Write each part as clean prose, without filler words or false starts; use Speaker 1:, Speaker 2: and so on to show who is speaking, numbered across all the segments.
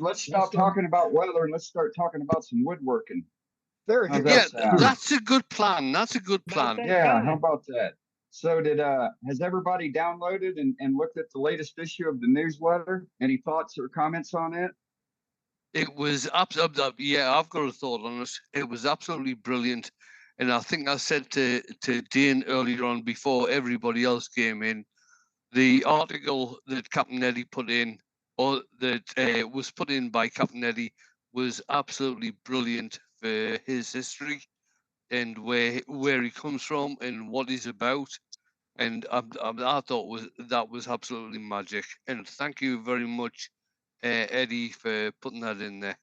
Speaker 1: let's stop talking about weather and let's start talking about some woodworking.
Speaker 2: Very
Speaker 1: How's
Speaker 2: good.
Speaker 1: that
Speaker 3: Yeah,
Speaker 1: sound?
Speaker 3: that's a good plan. That's a good plan.
Speaker 1: Yeah, how about that? So has everybody downloaded and looked at the latest issue of the newsletter? Any thoughts or comments on it?
Speaker 3: It was absolutely, yeah, I've got a thought on it. It was absolutely brilliant. And I think I said to Dane earlier on before everybody else came in, the article that Captain Eddie put in, or that was put in by Captain Eddie, was absolutely brilliant for his history and where he comes from and what he's about. And I thought that was absolutely magic. And thank you very much, Eddie, for putting that in there.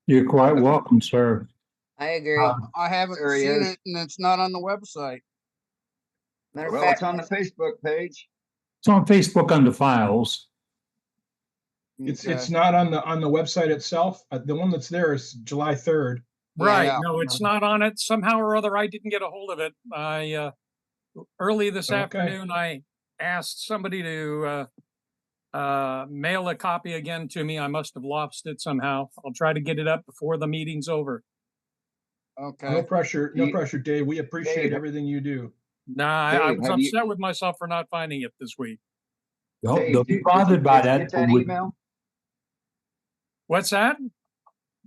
Speaker 4: You're quite welcome, sir.
Speaker 5: I agree.
Speaker 2: I haven't
Speaker 1: There he
Speaker 2: seen
Speaker 1: is.
Speaker 2: it, and it's not on the website.
Speaker 5: Matter of
Speaker 1: Well,
Speaker 5: fact,
Speaker 1: it's on the Facebook page.
Speaker 4: It's on Facebook under files.
Speaker 6: It's not on the website itself. The one that's there is July 3rd.
Speaker 7: Right.
Speaker 2: Yeah.
Speaker 7: No, it's not on it. Somehow or other, I didn't get a hold of it. I early this
Speaker 6: Okay.
Speaker 7: afternoon, I asked somebody to mail a copy again to me. I must have lost it somehow. I'll try to get it up before the meeting's over.
Speaker 2: Okay.
Speaker 6: No pressure, Dave. We appreciate
Speaker 1: Dave.
Speaker 6: everything you do.
Speaker 7: Nah, I
Speaker 1: Dave,
Speaker 7: was
Speaker 1: have you-
Speaker 7: upset with myself for not finding it this week.
Speaker 1: Dave,
Speaker 4: Don't be
Speaker 1: did you
Speaker 4: bothered by
Speaker 1: get
Speaker 4: that.
Speaker 1: email?
Speaker 7: What's that?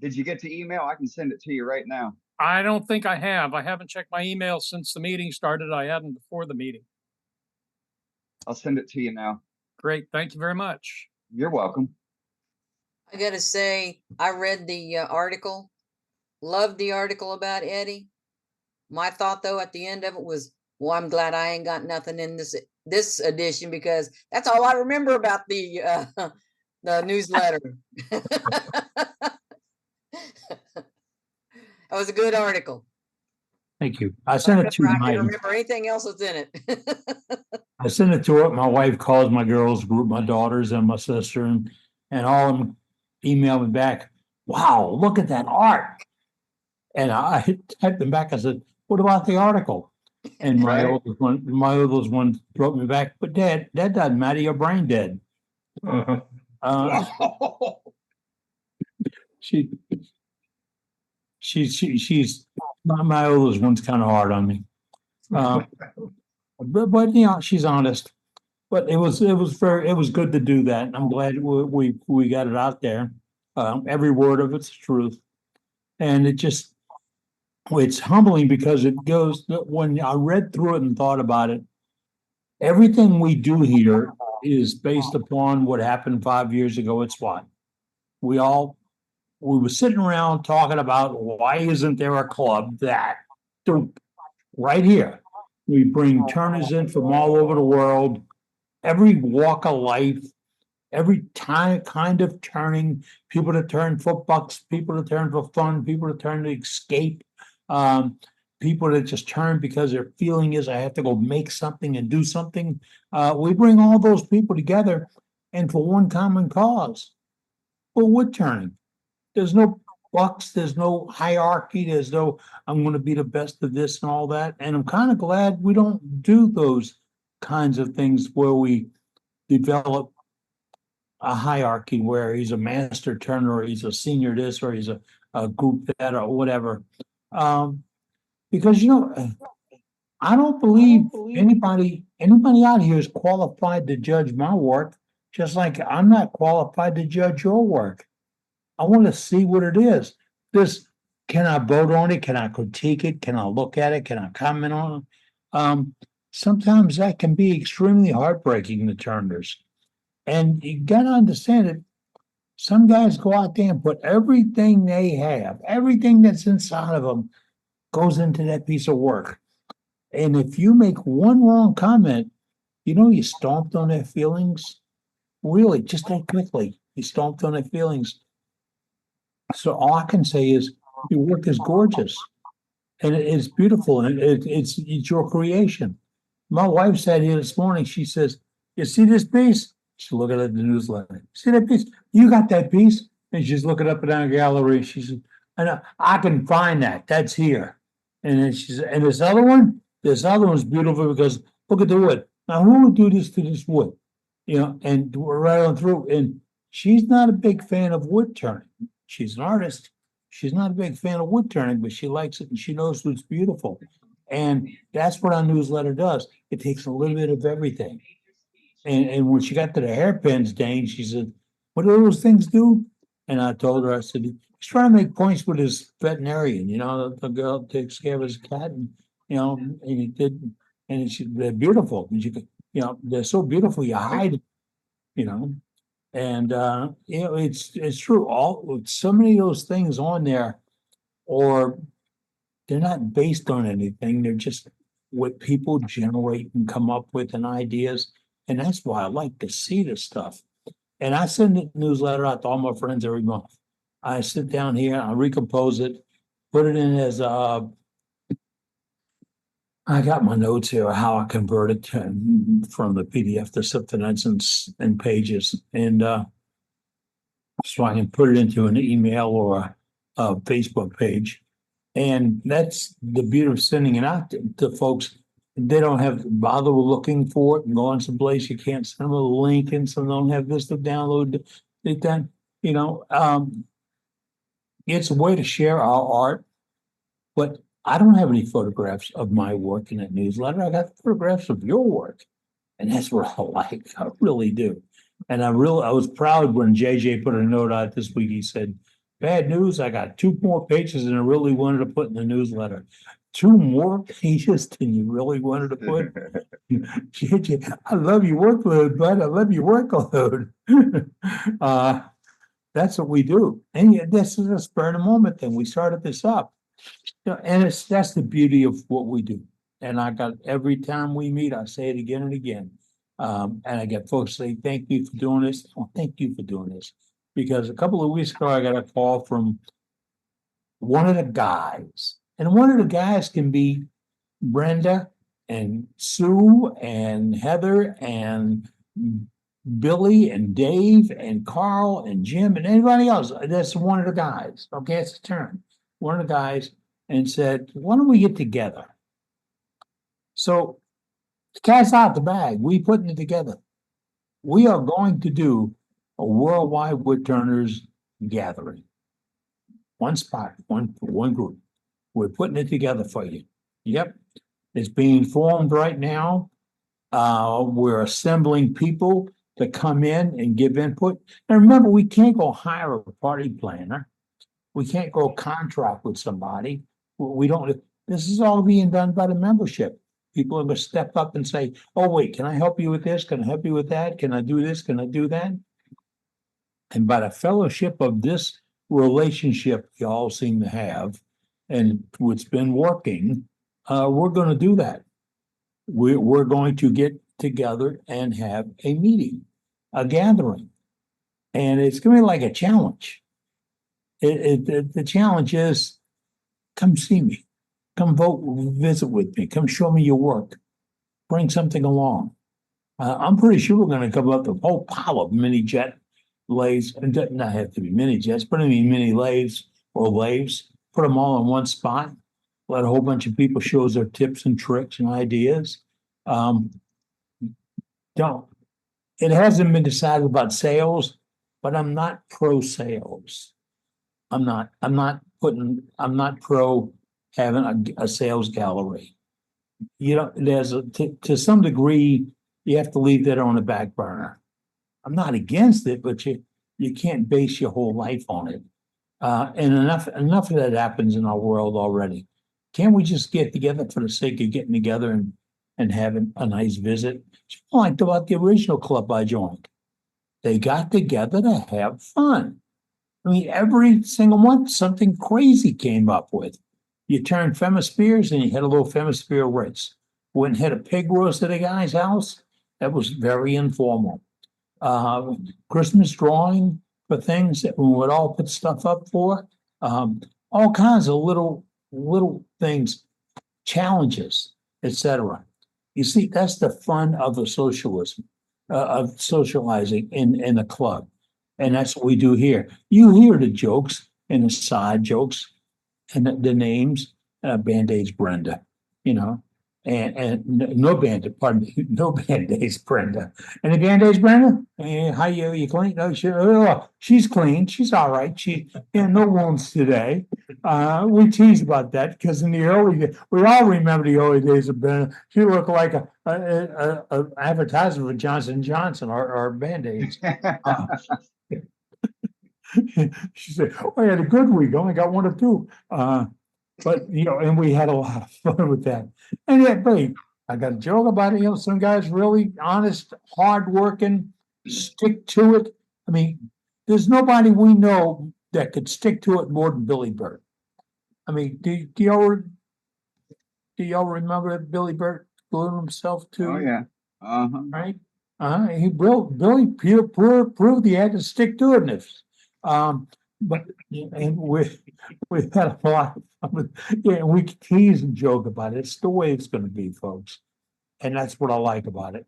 Speaker 1: Did you get the email? I can send it to you right now.
Speaker 7: I don't think I have. I haven't checked my email since the meeting started. I hadn't before the meeting.
Speaker 1: I'll send it to you now.
Speaker 7: Great. Thank you very much.
Speaker 1: You're welcome.
Speaker 5: I gotta say, I read the article, loved the article about Eddie. My thought, though, at the end of it was, well, I'm glad I ain't got nothing in this edition because that's all I remember about the newsletter. That was a good article.
Speaker 4: Thank you. I sent it to
Speaker 5: I
Speaker 4: my.
Speaker 5: can't remember anything else that's in it.
Speaker 4: I sent it to her. My wife calls my girls group, my daughters and my sister, and all of them email me back. Wow, look at that art. And I typed them back. I said, "What about the article?" And my
Speaker 1: Right.
Speaker 4: oldest one wrote me back. But Dad, that doesn't matter. Your brain dead. She's my oldest one's kind of hard on me. But you know, she's honest. But it was good to do that. And I'm glad we got it out there. Every word of it's truth. And it's humbling because it goes, when I read through it and thought about it, everything we do here is based upon what happened 5 years ago at SWAT. We were sitting around talking about why isn't there a club that right here. We bring turners in from all over the world, every walk of life, every kind of turning, people to turn for bucks, people to turn for fun, people to turn to escape, people that just turn because their feeling is I have to go make something and do something. We bring all those people together and for one common cause. Well, wood turning. There's no bucks, there's no hierarchy, there's no I'm going to be the best of this and all that. And I'm kind of glad we don't do those kinds of things where we develop a hierarchy where he's a master turner or he's a senior this or he's a group that or whatever. Because I don't believe anybody out here is qualified to judge my work, just like I'm not qualified to judge your work. I want to see what it is. Can I vote on it? Can I critique it? Can I look at it? Can I comment on it? Sometimes that can be extremely heartbreaking to turners. And you got to understand it. Some guys go out there and put everything they have, everything that's inside of them goes into that piece of work. And if you make one wrong comment, you stomped on their feelings. Really, just that quickly. You stomped on their feelings. So all I can say is your work is gorgeous and it's beautiful and it's your creation. My wife said here this morning, she says, "You see this piece?" She's looking at the newsletter. "See that piece? You got that piece?" And she's looking up and down the gallery. She said, I can find that. That's here. And then she said, and this other one's beautiful because look at the wood. Now, who would do this to this wood? And we're right on through. And she's not a big fan of wood turning. She's an artist. She's not a big fan of wood turning, but she likes it and she knows what's beautiful. And that's what our newsletter does. It takes a little bit of everything. And when she got to the hairpins, Dane, she said, what do those things do? And I told her, I said, he's trying to make points with his veterinarian, you know, the girl takes care of his cat and, you know, and he did, and they're beautiful. And you could, you know, they're so beautiful, you hide it, you know. And you know, it's true. All so many of those things on there, or they're not based on anything. They're just what people generate and come up with and ideas. And that's why I like to see this stuff. And I send a newsletter out to all my friends every month. I sit down here, I recompose it, put it in as I got my notes here, how I convert it from the PDF to something that's in pages. And so I can put it into an email or a Facebook page. And that's the beauty of sending it out to folks. They don't have to bother looking for it and going someplace. You can't send them a link and some don't have this to download. It then, you know, it's a way to share our art. But I don't have any photographs of my work in that newsletter. I got photographs of your work. And that's what I like. I really do. And I was proud when JJ put a note out this week. He said, bad news, I got 2 more pages and I really wanted to put in the newsletter. 2 more pages than you really wanted to put? JJ, I love your workload, bud. I love your workload. That's what we do. And this is a spur of the moment thing. We started this up. You know, and that's the beauty of what we do. And I got every time we meet, I say it again and again. And I get folks say, thank you for doing this. Oh, thank you for doing this. Because a couple of weeks ago, I got a call from one of the guys. And one of the guys can be Brenda and Sue and Heather and Billy and Dave and Carl and Jim and anybody else. That's one of the guys. Okay, it's a turn. One of the guys and said, why don't we get together? So the cat's out the bag. We putting it together. We are going to do a worldwide woodturners gathering. One spot, one group. We're putting it together for you. Yep. It's being formed right now. We're assembling people to come in and give input. And remember, we can't go hire a party planner. We can't go contract with somebody. We don't, this is all being done by the membership. People are going to step up and say, oh, wait, can I help you with this? Can I help you with that? Can I do this? Can I do that? And by the fellowship of this relationship you all seem to have, and what's been working, we're going to do that. We're going to get together and have a meeting, a gathering. And it's going to be like a challenge. The challenge is, come see me. Come visit with me. Come show me your work. Bring something along. I'm pretty sure we're going to come up with a whole pile of mini jet lathes. It doesn't not have to be mini jets, but I mean mini lathes or lathes. Put them all in one spot. Let a whole bunch of people show us their tips and tricks and ideas. It hasn't been decided about sales, but I'm not pro sales. I'm not pro having a sales gallery. You know, to some degree, you have to leave that on the back burner. I'm not against it, but you can't base your whole life on it. And enough of that happens in our world already. Can't we just get together for the sake of getting together and having a nice visit? It's like about the original club I joined. They got together to have fun. I mean, every single month, something crazy came up with. You turned Femispheres and you had a little Femisphere Ritz. Went and had a pig roast at a guy's house. That was very informal. Christmas drawing for things that we would all put stuff up for. All kinds of little things, challenges, etc. You see, that's the fun of the socialism, of socializing in a club. And that's what we do here. You hear the jokes and the side jokes and the names, Band-Aid's Brenda, you know. No band, pardon me, no band-aids, Brenda. Any band-aids, Brenda? How you clean? No, she's clean. She's all right. No wounds today. We tease about that because in the early days, we all remember the early days of Brenda. She looked like a advertisement for Johnson & Johnson or Band-Aids. She said, "Oh, I had a good week. Only got one or two." But and we had a lot of fun with that. And yet, but I got a joke about it. Some guys really honest, hardworking, stick to it. I mean, there's nobody we know that could stick to it more than Billy Burt. I mean, do y'all remember that Billy Burt glued himself to?
Speaker 1: Oh yeah. Uh-huh.
Speaker 4: Right. Billy proved he had to stick to it. But and we had a lot of fun. And we tease and joke about it. It's the way it's going to be, folks, and that's what I like about it.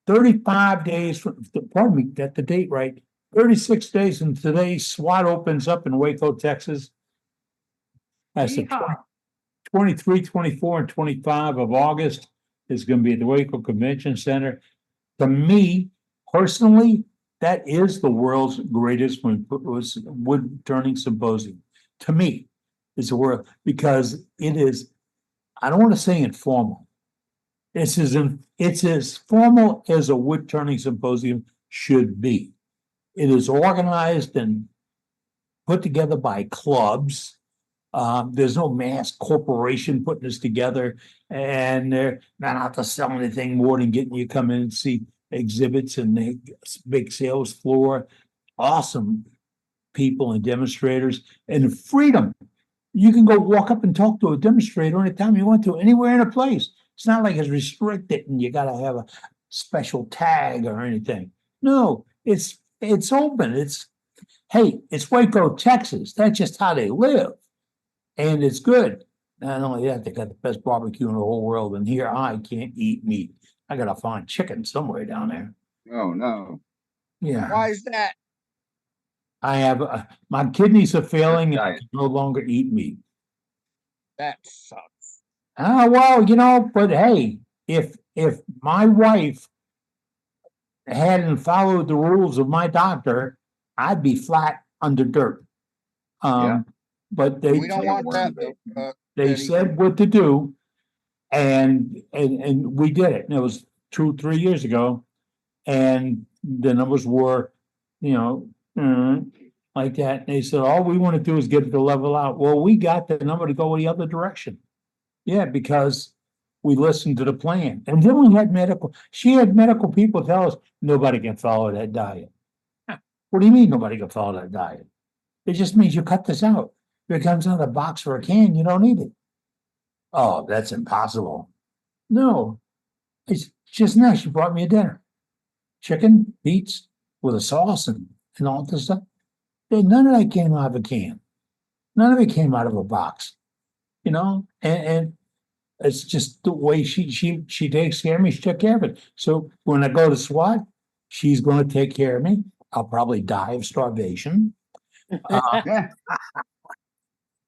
Speaker 4: 35 days from, pardon me, get the date right. 36 days from today, SWAT opens up in Waco, Texas. That's the 23, 24, and 25 of August is going to be at the Waco Convention Center. To me, personally, that is the world's greatest wood turning symposium. To me, it's a world because it is, I don't want to say informal. It's as formal as a wood turning symposium should be. It is organized and put together by clubs. There's no mass corporation putting this together, and they're not out to sell anything more than getting you come in and see exhibits and the big sales floor. Awesome people and demonstrators, and freedom. You can go walk up and talk to a demonstrator anytime you want to, anywhere in a place. It's not like it's restricted and you got to have a special tag or anything. No, it's open. It's Waco, Texas. That's just how they live. And it's good. Not only that, they got the best barbecue in the whole world. And here I can't eat meat. I gotta find chicken somewhere down there.
Speaker 1: Oh no.
Speaker 4: Yeah.
Speaker 2: Why is that?
Speaker 4: I have my kidneys are failing and I can no longer eat meat.
Speaker 2: That sucks.
Speaker 4: Well, but hey, if my wife hadn't followed the rules of my doctor, I'd be flat under dirt.
Speaker 1: Yeah.
Speaker 4: But
Speaker 2: We don't want that.
Speaker 4: they
Speaker 2: Eddie.
Speaker 4: said what to do, and we did it. And it was 2-3 years ago, and the numbers were, like that. And they said, all we want to do is get it to level out. Well, we got the number to go the other direction. Yeah, because we listened to the plan. And then we had she had medical people tell us nobody can follow that diet. What do you mean nobody can follow that diet? It just means you cut this out. If it comes out of a box or a can, you don't eat it. Oh, that's impossible. No, it's just nice. She brought me a dinner. Chicken, beets with a sauce and all this stuff. None of that came out of a can. None of it came out of a box. And it's just the way she takes care of me. She took care of it. So when I go to SWAT, she's going to take care of me. I'll probably die of starvation.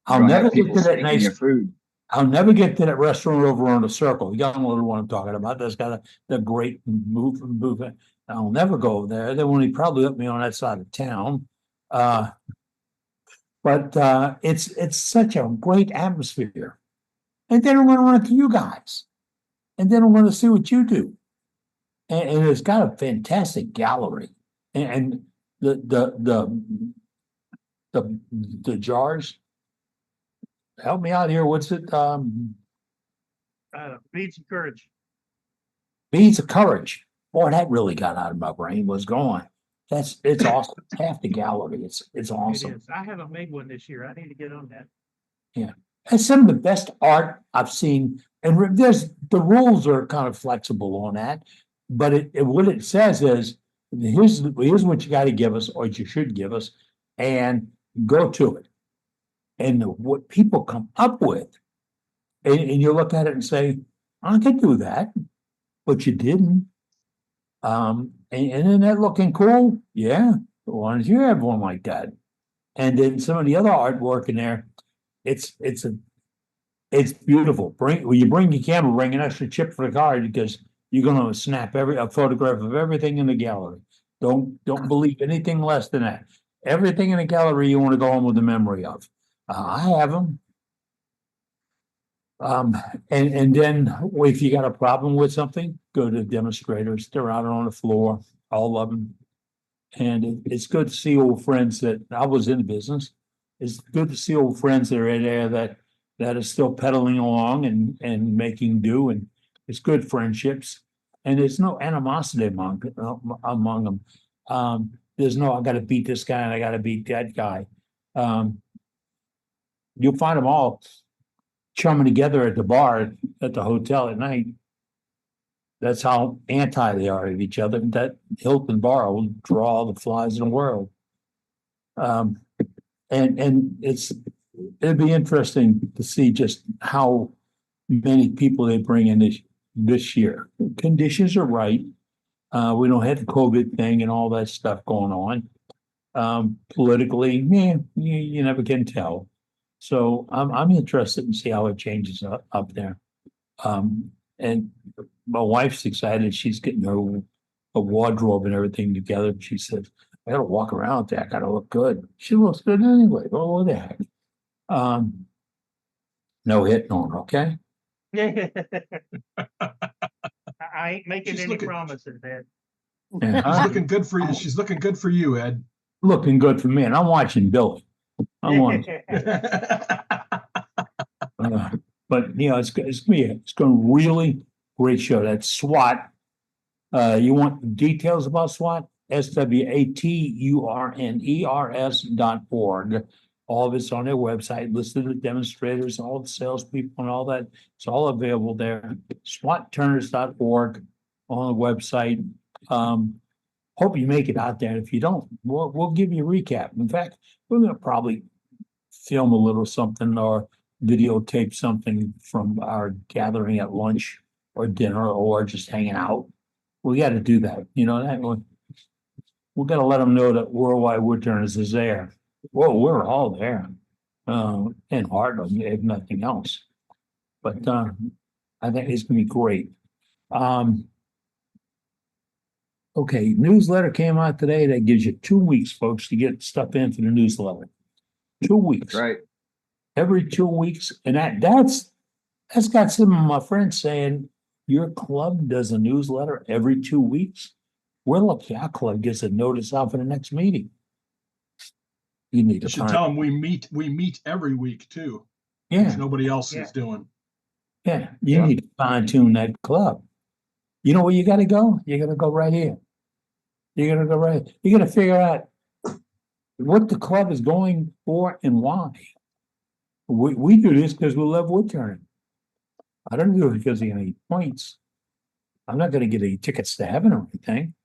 Speaker 4: I'll never get to that nice
Speaker 1: food.
Speaker 4: I'll never get to that restaurant over on the Circle. You don't know what I'm talking about. That's got the great move. I'll never go over there. They won't probably let me on that side of town. But it's such a great atmosphere. And then I'm going to run into you guys. And then I'm going to see what you do. And it's got a fantastic gallery. And the jars. Help me out here. What's it?
Speaker 8: Beads of Courage.
Speaker 4: Beads of Courage. Boy, that really got out of my brain. What's going? It's awesome. It's half the gallery. It's awesome.
Speaker 8: It is. I haven't made one this year. I need to get on that.
Speaker 4: Yeah. It's some of the best art I've seen. And the rules are kind of flexible on that. But what it says is, here's what you got to give us, or you should give us, and go to it. And what people come up with, and you look at it and say, I could do that, but you didn't. And isn't that looking cool? Yeah. Why don't you have one like that? And then some of the other artwork in there, it's It's beautiful. When you bring your camera, bring an extra chip for the card because you're gonna snap a photograph of everything in the gallery. Don't believe anything less than that. Everything in the gallery you want to go home with a memory of. I have them. And then if you got a problem with something, go to demonstrators. They're out on the floor, all of them. And it's good to see old friends that I was in the business. It's good to see old friends that are in there that are still pedaling along and making do, and it's good friendships. And there's no animosity among them. There's no I got to beat this guy and I got to beat that guy. You'll find them all chumming together at the bar at the hotel at night. That's how anti they are of each other. That Hilton bar will draw all the flies in the world. And it'd be interesting to see just how many people they bring in this year. Conditions are right. We don't have the COVID thing and all that stuff going on. Politically, you never can tell. So I'm interested in see how it changes up there. And my wife's excited. She's getting a wardrobe and everything together. She says, I gotta walk around with that. I gotta look good. She looks good anyway. Oh, what the heck? No hitting on her, okay?
Speaker 8: I ain't making
Speaker 6: She's
Speaker 8: any
Speaker 6: looking-
Speaker 8: promises, Ed.
Speaker 4: Yeah,
Speaker 6: She's looking good for you. She's looking good for you, Ed.
Speaker 4: looking good for me. And I'm watching Billy. I want, but you know, it's gonna really great show. That's SWAT. You want details about SWAT? SWATURNERS.org. All of it's on their website, listed the demonstrators, all the salespeople and all that. It's all available there. SWATturners.org on the website. Hope you make it out there. If you don't, we'll give you a recap. In fact, we're gonna probably film a little something or videotape something from our gathering at lunch or dinner or just hanging out. We got to do that. You know, that one. We got to let them know that Worldwide Woodturners is there. Well, we're all there. And Hartland, if nothing else. But I think it's gonna be great. Okay, newsletter came out today that gives you 2 weeks, folks, to get stuff in for the newsletter. 2 weeks.
Speaker 1: Right.
Speaker 4: Every 2 weeks, and that's got some of my friends saying your club does a newsletter every 2 weeks. We're lucky our club gets a notice out for the next meeting. You need
Speaker 6: You
Speaker 4: to
Speaker 6: should
Speaker 4: find,
Speaker 6: tell them we meet every week too,
Speaker 4: yeah,
Speaker 6: which nobody else
Speaker 8: Yeah.
Speaker 6: is doing.
Speaker 4: yeah, you
Speaker 1: Yeah.
Speaker 4: need to fine tune that club. You know where you gotta go? You gotta go right here. You're gonna go right, you're gonna figure out what the club is going for and why. We do this because we love wood turning. I don't do it because of any points. I'm not gonna get any tickets to heaven or anything.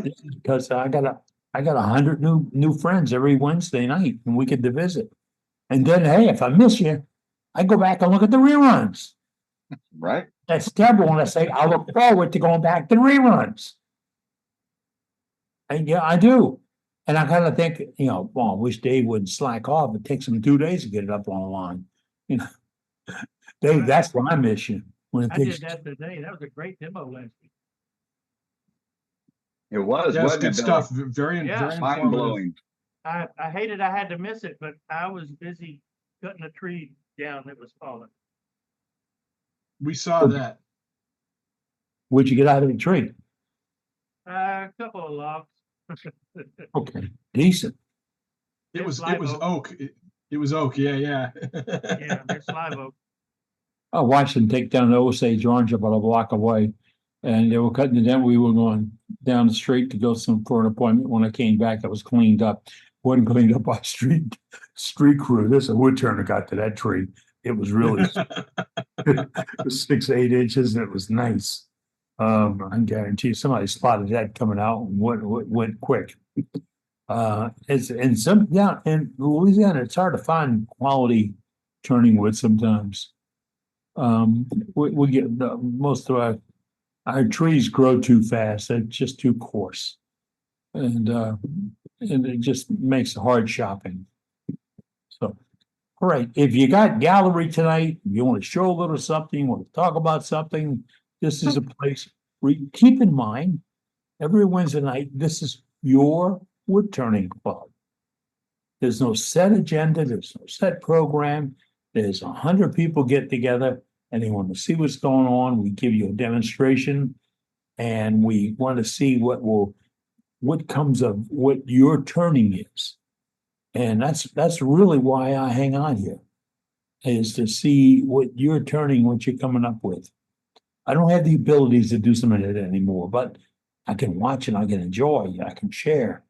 Speaker 4: This is because I got 100 new friends every Wednesday night and we get to visit. And then, hey, if I miss you, I go back and look at the reruns.
Speaker 1: Right.
Speaker 4: That's terrible when I say I look forward to going back to the reruns. And yeah, I do. And I kind of think, you know, well, I wish Dave would slack off. It takes him 2 days to get it up online. You know, Dave, that's my mission. When it
Speaker 8: I
Speaker 4: takes,
Speaker 8: did that today. That was a great demo last week.
Speaker 1: It was,
Speaker 6: Yeah, it's
Speaker 1: wasn't
Speaker 6: good
Speaker 1: it,
Speaker 6: stuff.
Speaker 1: Billy?
Speaker 6: Very,
Speaker 8: Yeah.
Speaker 6: very
Speaker 1: Mind
Speaker 6: informative.
Speaker 1: blowing.
Speaker 8: I hated I had to miss it, but I was busy cutting a tree down that was falling.
Speaker 6: We saw that.
Speaker 4: where'd you get out of the tree?
Speaker 8: A couple of logs.
Speaker 4: Okay, decent.
Speaker 6: It was
Speaker 8: live oak.
Speaker 6: oak. It was oak. Yeah, yeah.
Speaker 8: Yeah, there's live oak.
Speaker 4: I watched them take down the Osage Orange about a block away. And they were cutting it down. We were going down the street to go for an appointment. When I came back, it was cleaned up. Wasn't cleaned up by street crew. This a wood turner got to that tree. It was really it was 6, 8 inches, and it was nice. I guarantee you somebody spotted that coming out and went quick. It's in some, yeah, in Louisiana, it's hard to find quality turning wood sometimes. We get most of our trees grow too fast. They're just too coarse. And it just makes hard shopping. So All right, if you got gallery tonight, you want to show a little something, you want to talk about something, this is a place where you keep in mind, every Wednesday night, this is your wood turning club. There's no set agenda, there's no set program. There's 100 people get together and they want to see what's going on. We give you a demonstration and we want to see what comes of what your turning is. And that's really why I hang on here, is to see what you're turning, what you're coming up with. I don't have the abilities to do some of it anymore, but I can watch and I can enjoy, I can share.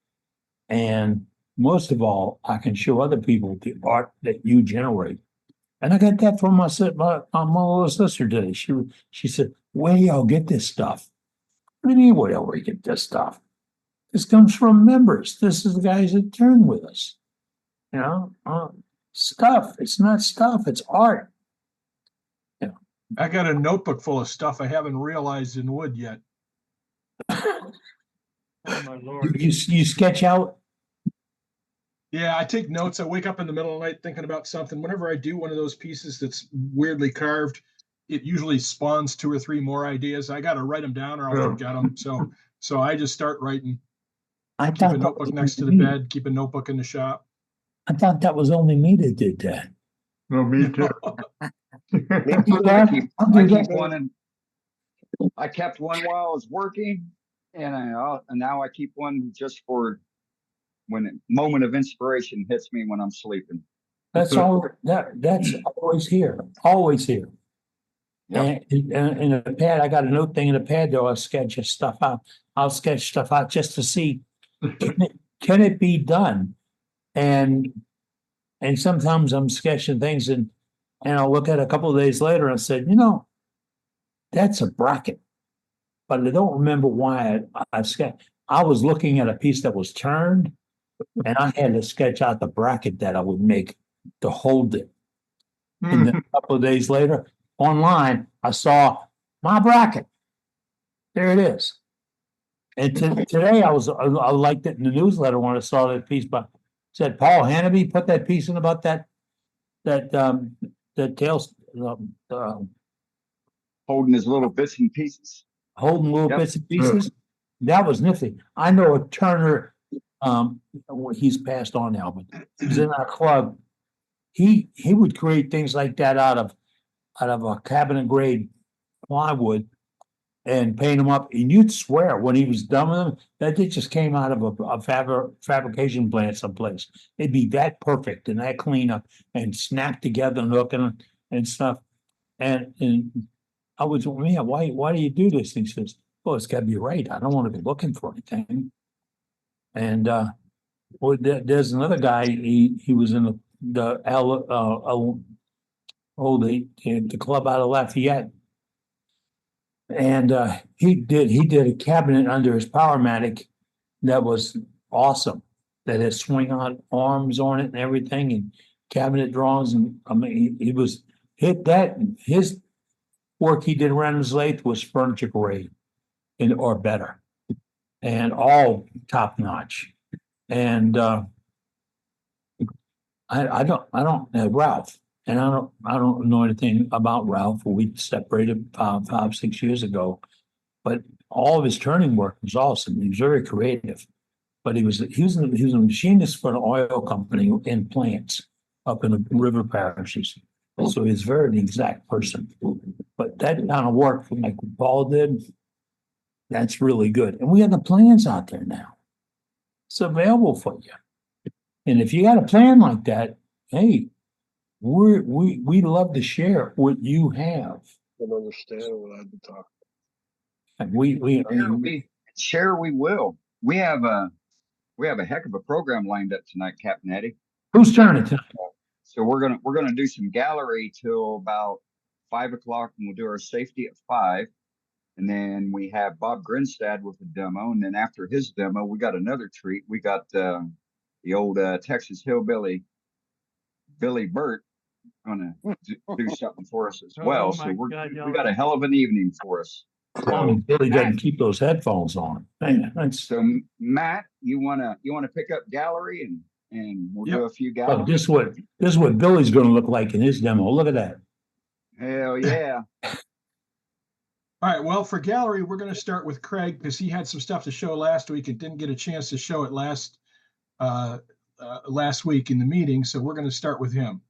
Speaker 4: And most of all, I can show other people the art that you generate. And I got that from my little sister today. She said, "Where do y'all get this stuff?" What do you mean, where do we get this stuff? This comes from members. This is the guys that turn with us. You know, stuff. It's not stuff, it's art.
Speaker 6: I got a notebook full of stuff I haven't realized in wood yet.
Speaker 8: Oh, my Lord.
Speaker 4: You sketch out.
Speaker 6: Yeah, I take notes. I wake up in the middle of the night thinking about something. Whenever I do one of those pieces that's weirdly carved, it usually spawns 2 or 3 more ideas. I got to write them down or I'll forget them. So I just start writing.
Speaker 4: I
Speaker 6: Keep a
Speaker 4: thought
Speaker 6: notebook next to the bed. Keep a notebook in the shop.
Speaker 4: I thought that was only me that did that.
Speaker 2: No, me too.
Speaker 1: I keep one and I kept one while I was working, and now I keep one just for when a moment of inspiration hits me when I'm sleeping.
Speaker 4: That's all. That's always here. Always here.
Speaker 1: Yep.
Speaker 4: And in a pad, I got a note thing in a pad though. I'll sketch stuff out. I'll sketch stuff out just to see can it be done. And sometimes I'm sketching things and I'll look at it a couple of days later and said, that's a bracket. But I don't remember why I sketched. I was looking at a piece that was turned, and I had to sketch out the bracket that I would make to hold it. And then a couple of days later, online, I saw my bracket. There it is. And today I liked it in the newsletter when I saw that piece, but said Paul Hannaby put that piece in about that tails
Speaker 1: Holding his little bits and pieces.
Speaker 4: holding little
Speaker 1: Yep.
Speaker 4: bits and pieces. That was nifty. I know a Turner, he's passed on now, but he's in our club. He would create things like that out of a cabinet grade plywood and paint them up. And you'd swear when he was done with them that it just came out of a fabrication plant someplace. It'd be that perfect and that clean up and snap together and hooking and stuff. And I was, yeah, why do you do this? And he says, well, it's gotta be right. I don't want to be looking for anything. And well, there's another guy, he was in the club out of Lafayette. And he did a cabinet under his Powermatic that was awesome. That had swing on arms on it and everything, and cabinet drawings. And I mean, he was hit that his work he did around his lathe was furniture grade or better, and all top notch. And I don't Ralph, and I don't know anything about Ralph. We separated 5-6 years ago, but all of his turning work was awesome. He was very creative, but he was a machinist for an oil company in plants up in the river parishes. So he's very the exact person. But that kind of work like Paul did, that's really good. And we have the plans out there now. It's available for you. And if you got a plan like that, hey, we love to share what you have.
Speaker 2: I don't understand what I've been talking.
Speaker 4: And we
Speaker 1: Share, we will. We have a heck of a program lined up tonight, Captain Eddie.
Speaker 4: who's turning tonight?
Speaker 1: So we're gonna do some gallery till about 5 o'clock, and we'll do our safety at 5. And then we have Bob Grinstad with a demo, and then after his demo, we got another treat. We got the old Texas hillbilly Billy Burt gonna do something for us as well.
Speaker 8: Oh
Speaker 1: So
Speaker 8: my
Speaker 1: we
Speaker 8: God,
Speaker 1: got a hell of an evening for us.
Speaker 4: Oh, Billy doesn't keep those headphones on. Man, that's
Speaker 1: So Matt, you wanna pick up gallery and we'll
Speaker 6: Yep.
Speaker 1: do a few
Speaker 4: But
Speaker 1: galleries.
Speaker 4: this is what Billy's gonna look like in his demo. Look at that.
Speaker 1: Hell yeah.
Speaker 6: All right, well, for gallery, we're going to start with Craig because he had some stuff to show last week and didn't get a chance to show it last week in the meeting. So we're going to start with him.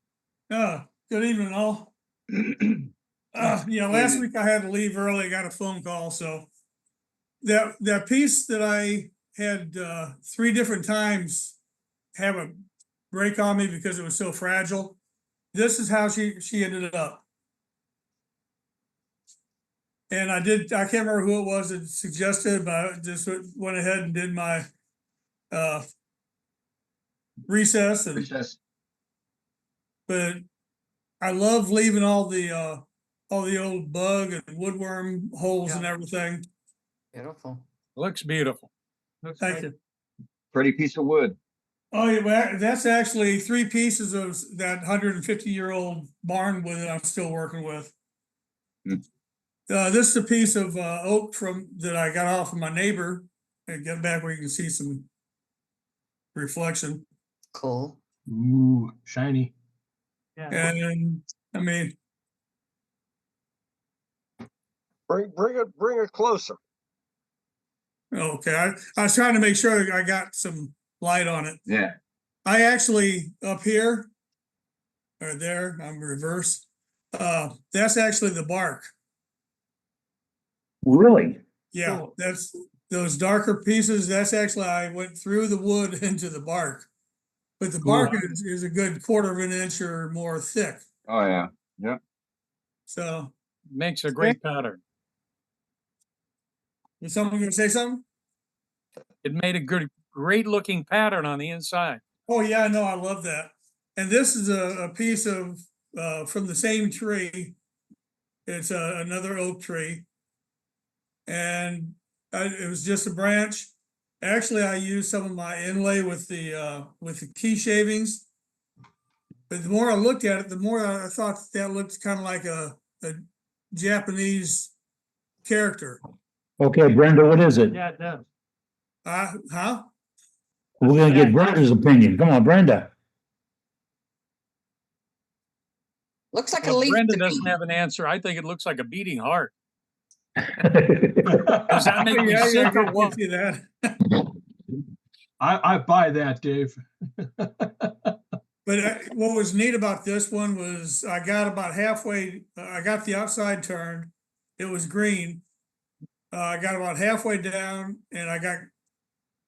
Speaker 9: Good evening, all. Yeah, last week I had to leave early, got a phone call, so that piece that I had 3 different times have a break on me because it was so fragile. This is how she ended up. And I can't remember who it was that suggested, but I just went ahead and did my recess and
Speaker 1: Recess.
Speaker 9: but I love leaving all the old bug and woodworm holes and everything.
Speaker 5: Beautiful.
Speaker 7: Looks beautiful.
Speaker 9: Thank you.
Speaker 1: Pretty piece of wood.
Speaker 9: Oh, yeah, well, that's actually 3 pieces of that 150-year-old barn wood that I'm still working with.
Speaker 1: Hmm.
Speaker 9: This is a piece of oak that I got off of my neighbor, and get back where you can see some reflection.
Speaker 5: Cool.
Speaker 6: Ooh, shiny.
Speaker 8: Yeah.
Speaker 9: And I mean,
Speaker 2: Bring it closer.
Speaker 9: okay, I was trying to make sure I got some light on it.
Speaker 1: Yeah.
Speaker 9: I actually up here or there, I'm reverse. That's actually the bark.
Speaker 4: Really?
Speaker 9: Yeah,
Speaker 8: Cool.
Speaker 9: that's those darker pieces. That's actually, I went through the wood into the bark. But the
Speaker 6: Cool.
Speaker 9: bark is a good 1/4 of an inch or more thick.
Speaker 1: Oh yeah. Yeah.
Speaker 9: So
Speaker 7: Makes a great pattern.
Speaker 9: is someone gonna say something?
Speaker 7: It made a great looking pattern on the inside.
Speaker 9: Oh, yeah, no, I love that. And this is a piece of from the same tree. It's another oak tree. And it was just a branch. Actually, I used some of my inlay with the key shavings. But the more I looked at it, the more I thought that looked kind of like a Japanese character.
Speaker 4: Okay, Brenda, what is it?
Speaker 8: Yeah, it does.
Speaker 9: Huh?
Speaker 4: We're gonna get Brenda's opinion. Come on, Brenda.
Speaker 5: Looks like a
Speaker 7: Well,
Speaker 5: leaf
Speaker 7: Brenda
Speaker 5: to
Speaker 7: doesn't
Speaker 5: me.
Speaker 7: have an answer. I think it looks like a beating heart. Does
Speaker 6: I
Speaker 7: that make me
Speaker 9: Yeah,
Speaker 7: sick or
Speaker 9: I
Speaker 7: what?
Speaker 9: can see that.
Speaker 6: buy that, Dave.
Speaker 9: But what was neat about this one was I got about halfway, I got the outside turned. It was green. I got about halfway down and I got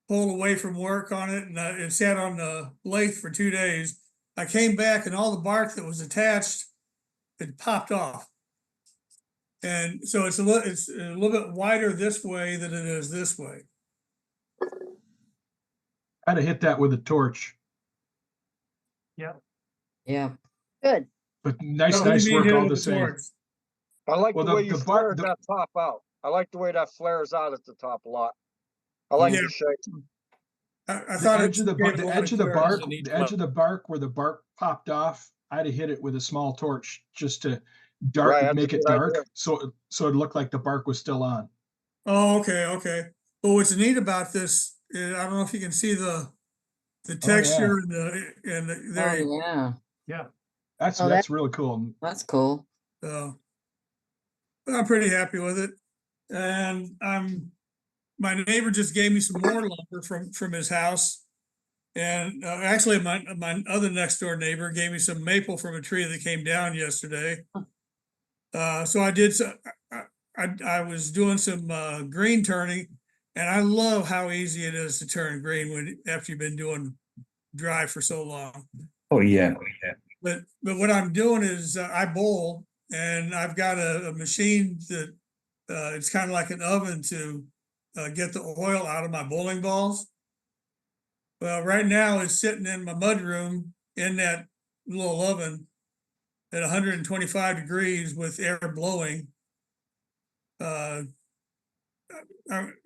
Speaker 9: pulled away from work on it and it sat on the lathe for 2 days. I came back and all the bark that was attached, it popped off. And so it's a little bit wider this way than it is this way.
Speaker 6: Had to hit that with a torch.
Speaker 5: Yeah.
Speaker 10: Good.
Speaker 6: But nice
Speaker 9: So what do you mean
Speaker 6: work
Speaker 9: hit it
Speaker 6: all
Speaker 9: with
Speaker 6: the
Speaker 9: the
Speaker 6: same.
Speaker 9: torch?
Speaker 2: I like
Speaker 6: Well,
Speaker 2: the way you
Speaker 6: the bar-
Speaker 2: flared that top out. I like the way that flares out at the top a lot. I like
Speaker 9: Yeah.
Speaker 2: the shape.
Speaker 9: I
Speaker 6: The
Speaker 9: thought
Speaker 6: edge of the
Speaker 9: gave
Speaker 6: bark,
Speaker 9: it a
Speaker 6: the
Speaker 9: lot
Speaker 6: edge of the
Speaker 9: clearance.
Speaker 6: bark,
Speaker 7: It's a neat
Speaker 6: the edge of the bark where the bark popped off. I had to hit it with a small torch just to
Speaker 2: Right, that's a
Speaker 6: make it
Speaker 2: good
Speaker 6: dark,
Speaker 2: idea.
Speaker 6: so it looked like the bark was still on.
Speaker 9: Oh, okay. But what's neat about this, I don't know if you can see the texture and there.
Speaker 5: Oh, yeah.
Speaker 8: Yeah.
Speaker 6: That's really cool.
Speaker 5: That's cool.
Speaker 9: So I'm pretty happy with it. And my neighbor just gave me some more lumber from his house. And actually my other next door neighbor gave me some maple from a tree that came down yesterday. So I was doing some green turning, and I love how easy it is to turn green after you've been doing dry for so long.
Speaker 4: Oh, yeah.
Speaker 9: But what I'm doing is I bowl, and I've got a machine that it's kind of like an oven to get the oil out of my bowling balls. Well, right now it's sitting in my mudroom in that little oven at 125 degrees with air blowing.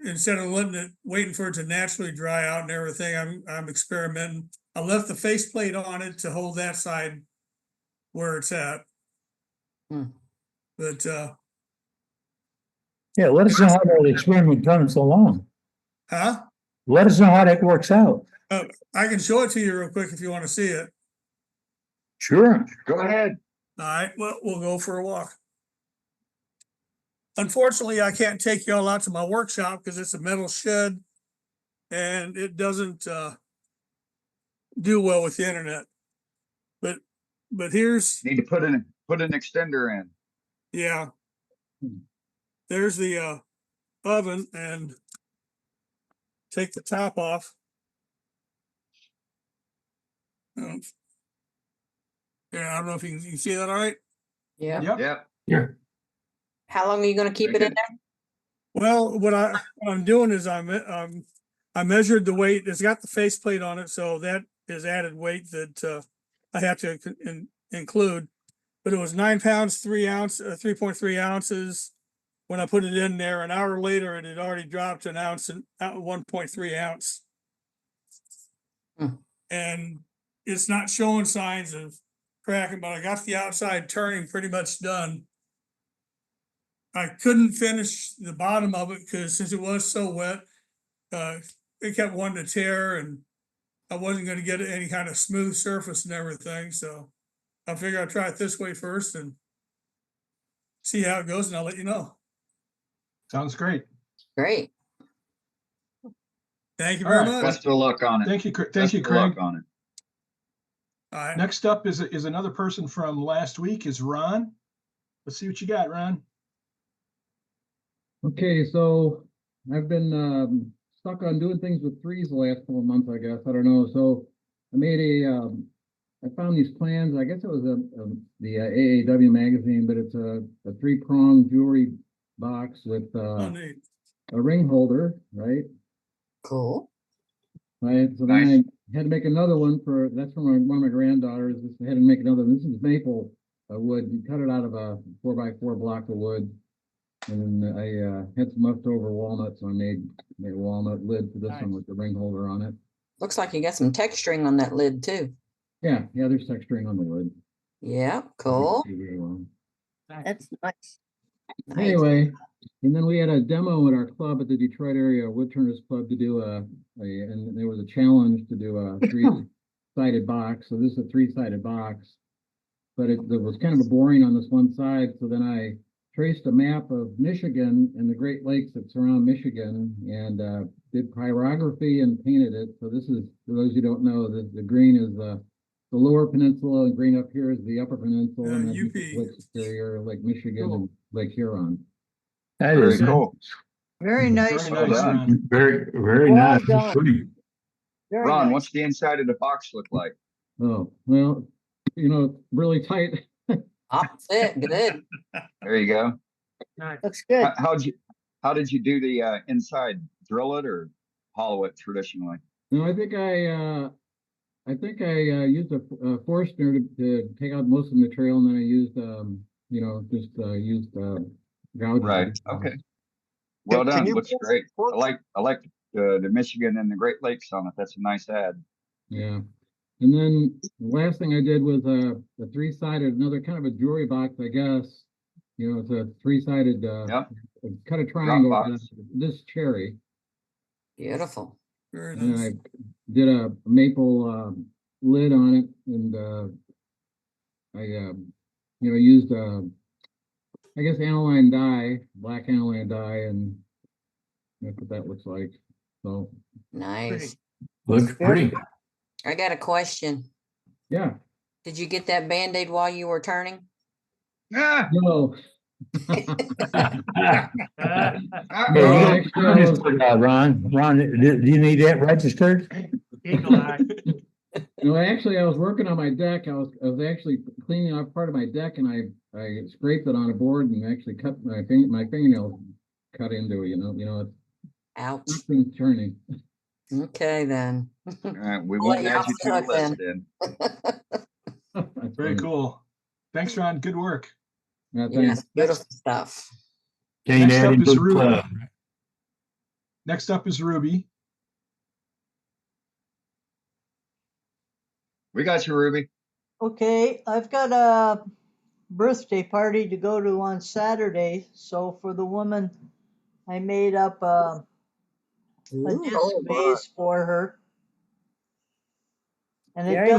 Speaker 9: Instead of waiting for it to naturally dry out and everything, I'm experimenting. I left the faceplate on it to hold that side where it's at.
Speaker 5: Hmm.
Speaker 9: But
Speaker 4: Yeah, let us know how that experiment comes along.
Speaker 9: huh?
Speaker 4: Let us know how that works out.
Speaker 9: I can show it to you real quick if you want to see it.
Speaker 4: Sure.
Speaker 1: Go ahead.
Speaker 9: All right, well, we'll go for a walk. Unfortunately, I can't take you all out to my workshop because it's a metal shed and it doesn't do well with the internet. But here's,
Speaker 1: Need to put an extender in.
Speaker 9: yeah. There's the oven, and take the top off. Yeah, I don't know if you can see that all right.
Speaker 5: Yeah.
Speaker 6: Yep.
Speaker 1: Yep.
Speaker 4: Yeah.
Speaker 5: How long are you gonna keep
Speaker 1: Very
Speaker 5: it in
Speaker 1: good.
Speaker 5: there?
Speaker 9: Well, what I'm doing is I measured the weight. It's got the faceplate on it, so that is added weight that I have to include. But it was 9 pounds, 3.3 ounces. When I put it in there, an hour later, it had already dropped to an ounce and 1.3 ounce. And it's not showing signs of cracking, but I got the outside turning pretty much done. I couldn't finish the bottom of it because since it was so wet, it kept wanting to tear, and I wasn't going to get any kind of smooth surface and everything. So I figured I'd try it this way first and see how it goes, and I'll let you know.
Speaker 6: Sounds great.
Speaker 5: Great.
Speaker 9: Thank you
Speaker 6: All
Speaker 9: very
Speaker 6: right.
Speaker 9: much.
Speaker 1: Best of luck on it.
Speaker 6: Thank you, Thank
Speaker 1: Best
Speaker 6: you,
Speaker 1: of
Speaker 6: Craig.
Speaker 1: luck on it.
Speaker 9: All right.
Speaker 6: Next up is another person from last week, is Ron. Let's see what you got, Ron.
Speaker 10: Okay, so I've been stuck on doing things with threes the last couple of months, I guess. I don't know. So I made I found these plans. I guess it was the AAW magazine, but it's a 3-prong jewelry box with
Speaker 9: Oh, neat.
Speaker 10: a ring holder, right?
Speaker 5: Cool.
Speaker 10: Right. So
Speaker 1: Nice.
Speaker 10: then I had to make another one that's for one of my granddaughters. I had to make another. This is maple wood. You cut it out of a 4x4 block of wood. And then I had some leftover walnuts, so I made a walnut lid for this one with the ring holder on it.
Speaker 5: Looks like you got some texturing on that lid too.
Speaker 10: Yeah, there's texturing on the lid.
Speaker 5: Yeah,
Speaker 10: You
Speaker 5: cool.
Speaker 10: can see very well.
Speaker 11: That's nice.
Speaker 5: Nice.
Speaker 10: Anyway, and then we had a demo at our club at the Detroit Area Woodturners Club to do and there was a challenge to do a 3-sided box. So this is a 3-sided box, but it was kind of boring on this one side. So then I traced a map of Michigan and the Great Lakes that surround Michigan, and did pyrography and painted it. So this is, for those who don't know, the green is the lower peninsula, and green up here is the upper peninsula, and then
Speaker 9: UP.
Speaker 10: Lake Superior, Lake Michigan, and Lake Huron.
Speaker 4: That
Speaker 1: Very
Speaker 4: is
Speaker 1: cool.
Speaker 11: Very nice.
Speaker 6: Very nice,
Speaker 1: done.
Speaker 6: Ron.
Speaker 4: very, very
Speaker 11: Well
Speaker 4: nice.
Speaker 11: done.
Speaker 4: Pretty.
Speaker 11: Very
Speaker 1: Ron,
Speaker 11: nice.
Speaker 1: what's the inside of the box look like?
Speaker 10: Oh, well, really tight.
Speaker 5: Opposite, good.
Speaker 1: There you go.
Speaker 8: Nice.
Speaker 11: Looks good.
Speaker 1: How did you do the inside? Drill it or hollow it traditionally?
Speaker 10: No, I think I used a Forstner to take out most of the material, and then I used gouges.
Speaker 1: Right. Okay. Well
Speaker 2: Can
Speaker 1: done.
Speaker 2: you
Speaker 1: Looks
Speaker 2: pull
Speaker 1: great.
Speaker 2: some
Speaker 1: I like the Michigan and the Great Lakes on it. That's a nice ad.
Speaker 10: Yeah. And then the last thing I did was a 3-sided, another kind of a jewelry box, I guess. It's a 3-sided,
Speaker 1: Yep.
Speaker 10: cut a triangle out
Speaker 1: box.
Speaker 10: of this cherry.
Speaker 5: Beautiful.
Speaker 9: Very
Speaker 10: And
Speaker 9: nice.
Speaker 10: I did a maple lid on it, and I used I guess aniline dye, black aniline dye, and that's what that looks like. So
Speaker 5: Nice.
Speaker 4: Looks pretty.
Speaker 5: I got a question.
Speaker 10: yeah,
Speaker 5: Did you get that Band-Aid while you were turning?
Speaker 1: Ah,
Speaker 10: no.
Speaker 8: Ah,
Speaker 4: Hey, you
Speaker 10: No,
Speaker 4: got
Speaker 10: actually, I was-
Speaker 4: Ron. Ron, do you need that registered?
Speaker 8: eagle eye.
Speaker 10: No, actually, I was working on my deck. I was actually cleaning off part of my deck, and I scraped it on a board and actually cut my fingernails cut into it. It's
Speaker 5: Ouch.
Speaker 10: nothing turning.
Speaker 5: Okay, then.
Speaker 1: all right, we
Speaker 5: I'll
Speaker 1: won't
Speaker 5: let
Speaker 1: add you to the
Speaker 5: y'all
Speaker 1: list
Speaker 5: suck
Speaker 1: then.
Speaker 10: That's
Speaker 6: Very
Speaker 10: funny.
Speaker 6: cool. Thanks, Ron. Good work.
Speaker 10: Yeah,
Speaker 5: Yes,
Speaker 10: thanks.
Speaker 5: beautiful stuff.
Speaker 4: Can't
Speaker 6: Next
Speaker 4: add
Speaker 6: up
Speaker 4: him
Speaker 6: is
Speaker 4: to the
Speaker 6: Ruby.
Speaker 4: club.
Speaker 6: Next up is Ruby.
Speaker 1: We got you, Ruby.
Speaker 11: Okay, I've got a birthday party to go to on Saturday. So for the woman, I made up a
Speaker 5: Ooh.
Speaker 11: disc vase for her. And
Speaker 5: Very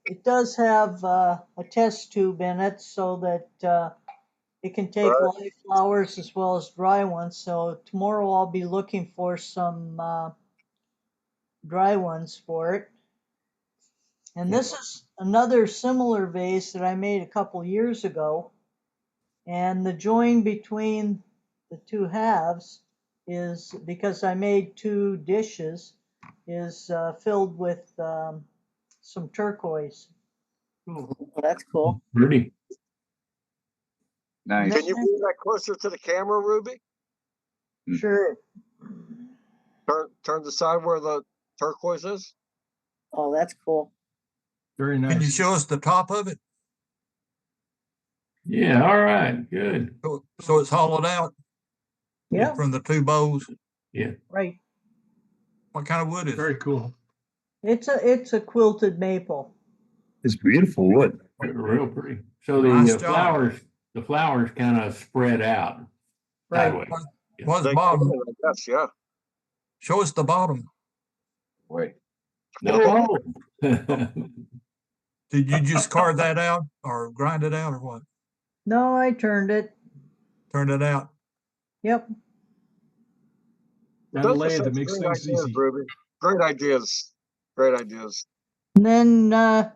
Speaker 11: it does have a test tube in it so that it can take
Speaker 2: Right.
Speaker 11: live flowers as well as dry ones. So tomorrow I'll be looking for some dry ones for it. And this is another similar vase that I made a couple years ago. And the join between the two halves is, because I made two dishes, is filled with some turquoise.
Speaker 5: Well, that's cool.
Speaker 4: Pretty.
Speaker 11: And
Speaker 1: Nice.
Speaker 2: Can you move that closer to the camera, Ruby?
Speaker 11: Sure.
Speaker 2: Turn the side where the turquoise is.
Speaker 5: Oh, that's cool.
Speaker 6: Very nice.
Speaker 12: Can you show us the top of it?
Speaker 4: Yeah, all right, good.
Speaker 12: So it's hollowed out
Speaker 11: Yeah,
Speaker 12: from the two bows?
Speaker 4: Yeah.
Speaker 11: right.
Speaker 12: What kind of wood is it?
Speaker 6: Very cool.
Speaker 11: It's a quilted maple.
Speaker 4: It's beautiful wood. Real pretty. So the
Speaker 12: Nice job.
Speaker 4: the flowers kind of spread out
Speaker 11: Right.
Speaker 4: sideways.
Speaker 12: What's
Speaker 2: They
Speaker 12: the bottom?
Speaker 2: can, I guess, yeah.
Speaker 12: Show us the bottom.
Speaker 1: Wait.
Speaker 4: No.
Speaker 12: Did you just carve that out or grind it out or what?
Speaker 11: No, I turned it.
Speaker 12: Turned it out?
Speaker 11: Yep.
Speaker 6: That
Speaker 2: Those are
Speaker 6: lathe
Speaker 2: such
Speaker 6: that makes
Speaker 2: great
Speaker 6: things
Speaker 2: ideas,
Speaker 6: easy.
Speaker 2: Ruby. Great ideas. Great ideas.
Speaker 11: And then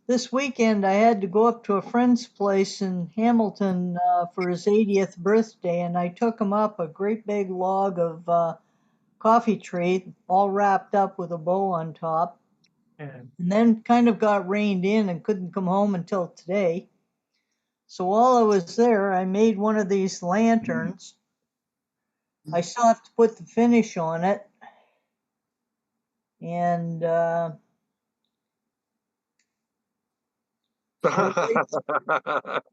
Speaker 11: this weekend I had to go up to a friend's place in Hamilton for his 80th birthday, and I took him up a great big log of coffee tree, all wrapped up with a bow on top.
Speaker 8: And
Speaker 11: And then kind of got reined in and couldn't come home until today. So while I was there, I made one of these lanterns. I still have to put the finish on it. And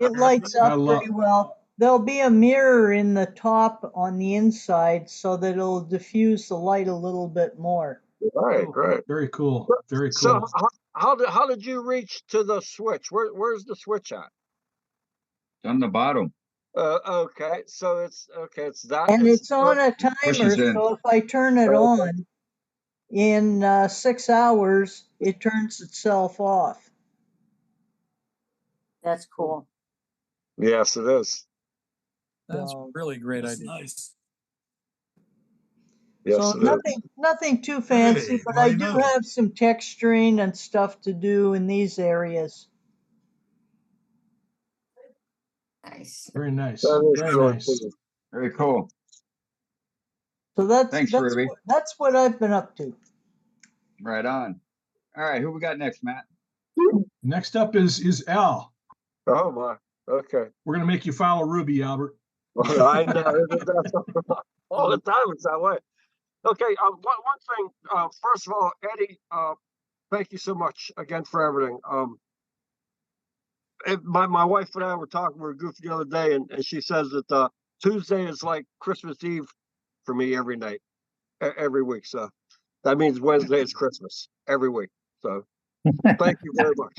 Speaker 11: it lights
Speaker 6: I
Speaker 11: up
Speaker 6: love-
Speaker 11: pretty well. There'll be a mirror in the top on the inside so that it'll diffuse the light a little bit more.
Speaker 2: Right, right.
Speaker 6: Very cool. Very
Speaker 2: So
Speaker 6: cool.
Speaker 2: how did you reach to the switch? Where's the switch at?
Speaker 1: It's on the bottom.
Speaker 2: Okay, so it's that.
Speaker 11: And it's on a
Speaker 1: Pushes
Speaker 11: timer,
Speaker 1: in.
Speaker 11: so if I turn it on, in 6 hours, it turns itself off.
Speaker 5: That's cool.
Speaker 2: Yes, it is.
Speaker 7: That's
Speaker 11: So-
Speaker 7: really great
Speaker 4: That's
Speaker 7: idea.
Speaker 4: nice.
Speaker 2: Yes,
Speaker 11: So
Speaker 2: it is.
Speaker 11: nothing too fancy,
Speaker 12: Hey,
Speaker 11: but
Speaker 12: well,
Speaker 11: I
Speaker 12: you
Speaker 11: do
Speaker 12: know.
Speaker 11: have some texturing and stuff to do in these areas.
Speaker 5: Nice.
Speaker 6: Very nice.
Speaker 2: That is
Speaker 6: Very
Speaker 2: really
Speaker 6: nice.
Speaker 2: cool.
Speaker 1: Very cool.
Speaker 11: So
Speaker 1: Thanks, Ruby.
Speaker 11: that's what I've been up to.
Speaker 1: Right on. All right, who we got next, Matt?
Speaker 6: Next up is Al.
Speaker 2: Oh my. Okay.
Speaker 6: We're gonna make you follow Ruby, Albert.
Speaker 2: I know. All the time it's that way. Okay. One thing. First of all, Eddie. Thank you so much again for everything. My wife and I were talking. We were goofing the other day, and she says that Tuesday is like Christmas Eve for me every night, every week. So that means Wednesday is Christmas every week. So thank you very much.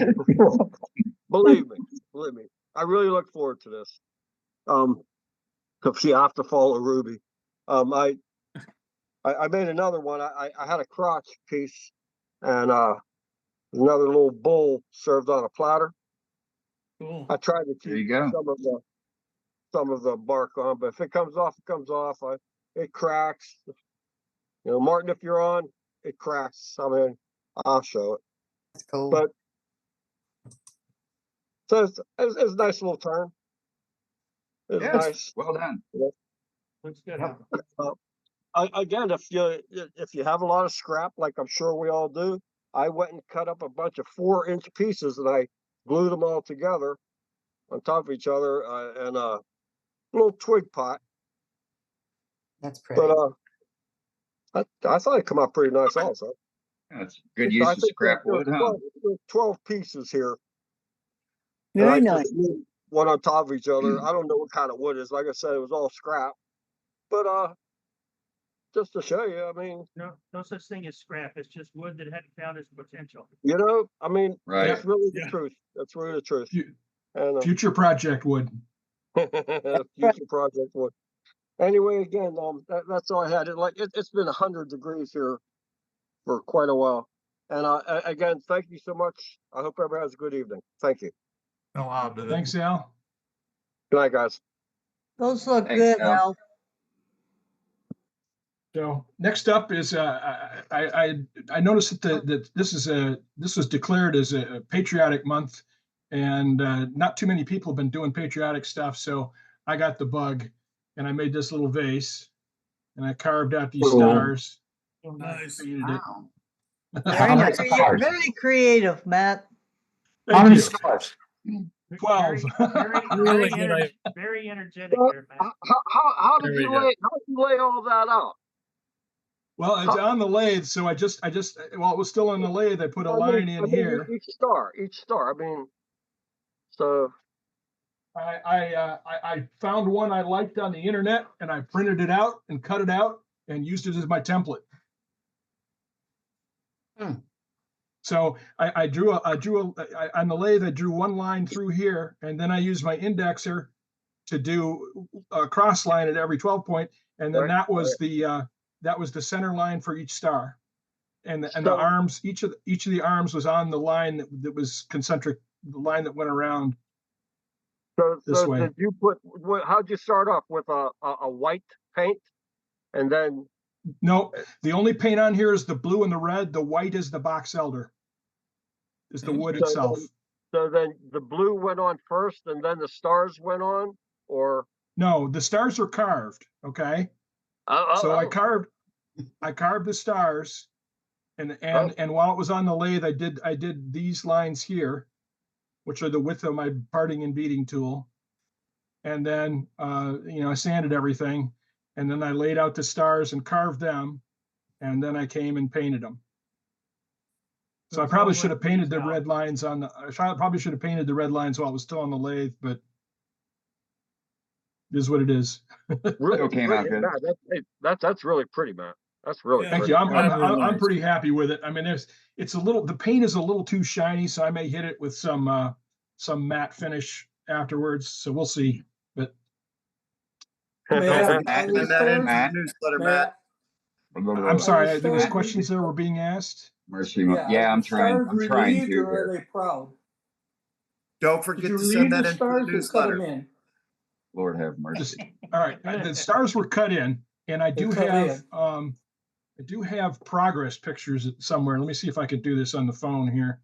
Speaker 2: Believe me, I really look forward to this. Because you have to follow Ruby. I made another one. I had a crotch piece and another little bowl served on a platter.
Speaker 4: Cool.
Speaker 2: I tried to
Speaker 1: There
Speaker 2: keep
Speaker 1: you go.
Speaker 2: some of the bark on, but if it comes off, it comes off. It cracks. You know, Martin, if you're on, it cracks. I mean, I'll show it.
Speaker 5: That's cool.
Speaker 2: But so it's a nice little turn. It's
Speaker 1: Yes.
Speaker 2: nice.
Speaker 1: Well done.
Speaker 8: looks good.
Speaker 2: Again, if you have a lot of scrap, like I'm sure we all do, I went and cut up a bunch of 4-inch pieces and I glued them all together on top of each other in a little twig pot.
Speaker 5: That's pretty.
Speaker 2: But I thought it come out pretty nice also.
Speaker 1: That's good use of scrap wood, huh?
Speaker 2: 12 pieces here.
Speaker 5: Very
Speaker 2: And I
Speaker 5: nice.
Speaker 2: just glued one on top of each other. I don't know what kind of wood it is. Like I said, it was all scrap. But just to show you, I mean,
Speaker 8: No such thing as scrap. It's just wood that hadn't found its potential.
Speaker 2: you know, I mean,
Speaker 1: Right.
Speaker 2: that's really the
Speaker 6: Yeah.
Speaker 2: truth. That's really the truth.
Speaker 6: Fu-
Speaker 2: And
Speaker 6: Future project wood.
Speaker 2: future project wood. Anyway, again, that's all I had. It's been 100 degrees here for quite a while. And again, thank you so much. I hope everybody has a good evening. Thank you.
Speaker 12: No, I'll do it.
Speaker 6: Thanks, Al.
Speaker 2: Good night, guys.
Speaker 11: Those look
Speaker 1: Thanks,
Speaker 11: good,
Speaker 1: Al.
Speaker 11: Al.
Speaker 6: So next up is I noticed that this was declared as a patriotic month, and not too many people have been doing patriotic stuff. So I got the bug, and I made this little vase, and I carved out these
Speaker 4: Cool.
Speaker 6: stars.
Speaker 9: Oh, nice.
Speaker 6: Painted it.
Speaker 5: Wow.
Speaker 11: Very,
Speaker 4: many
Speaker 11: crea-
Speaker 4: stars?
Speaker 11: very creative, Matt.
Speaker 4: How
Speaker 6: Thank
Speaker 4: many
Speaker 6: you.
Speaker 4: stars?
Speaker 6: 12.
Speaker 7: Really good idea.
Speaker 8: Very energetic
Speaker 2: Well,
Speaker 8: there, Matt.
Speaker 2: How
Speaker 7: There
Speaker 2: did
Speaker 7: we
Speaker 2: you
Speaker 7: go.
Speaker 2: lay all that out?
Speaker 6: Well, it's on the lathe, so I just while it was still on the lathe, I put a line in here.
Speaker 2: Each star. I mean, so
Speaker 6: I found one I liked on the internet, and I printed it out and cut it out and used it as my template. So I drew on the lathe, I drew one line through here, and then I used my indexer to do a cross line at every 12 point, and then that was the center line for each star, and the arms, each of the arms was on the line that was concentric, the line that went around. This way.
Speaker 2: Did you how'd you start off with a white paint, and then?
Speaker 6: No, the only paint on here is the blue and the red. The white is the box elder, is the wood itself.
Speaker 2: So then the blue went on first, and then the stars went on, or?
Speaker 6: No, the stars are carved. Okay. So I carved the stars, and while it was on the lathe, I did these lines here, which are the width of my parting and beading tool. And then, I sanded everything, and then I laid out the stars and carved them, and then I came and painted them. So I probably should have painted the red lines I probably should have painted the red lines while it was still on the lathe, but it is what it is.
Speaker 2: Really
Speaker 1: came out good.
Speaker 2: That's really pretty, Matt. That's really
Speaker 9: Yeah.
Speaker 6: Thank
Speaker 2: pretty.
Speaker 6: you.
Speaker 7: Really
Speaker 6: I'm
Speaker 7: nice.
Speaker 6: pretty happy with it. I mean, the paint is a little too shiny, so I may hit it with some matte finish afterwards. So we'll see. But
Speaker 9: Matt,
Speaker 1: Matt,
Speaker 9: are these stars?
Speaker 13: newsletter,
Speaker 9: Matt,
Speaker 6: I'm sorry, there was
Speaker 9: stars
Speaker 6: questions that were being asked.
Speaker 1: Mercy.
Speaker 9: yeah,
Speaker 1: Yeah,
Speaker 9: are
Speaker 1: I'm
Speaker 9: the
Speaker 1: trying.
Speaker 9: stars
Speaker 1: I'm trying
Speaker 9: relieved
Speaker 1: to
Speaker 9: or are
Speaker 1: here.
Speaker 9: they proud?
Speaker 13: Don't
Speaker 9: Did
Speaker 13: forget
Speaker 9: you
Speaker 13: to
Speaker 9: relieve
Speaker 13: send that
Speaker 9: the
Speaker 13: into the
Speaker 9: stars or cut
Speaker 13: newsletter.
Speaker 9: them in?
Speaker 1: Lord have mercy.
Speaker 6: All right, the stars were cut in, and I do
Speaker 9: They're cut
Speaker 6: have progress pictures somewhere. Let me see if I can do this on the phone here.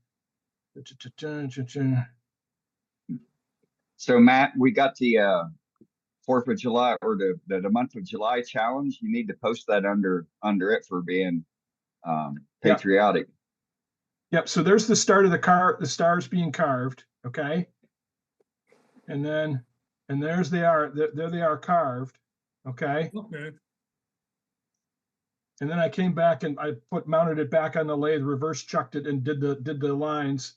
Speaker 1: So Matt, we got the 4th of July or the month of July challenge. You need to post that under it for being patriotic.
Speaker 6: Yep. So there's the start of the stars being carved. Okay. And there's there they are carved. Okay.
Speaker 9: Okay.
Speaker 6: And then I came back and I mounted it back on the lathe, reverse chucked it, and did the lines,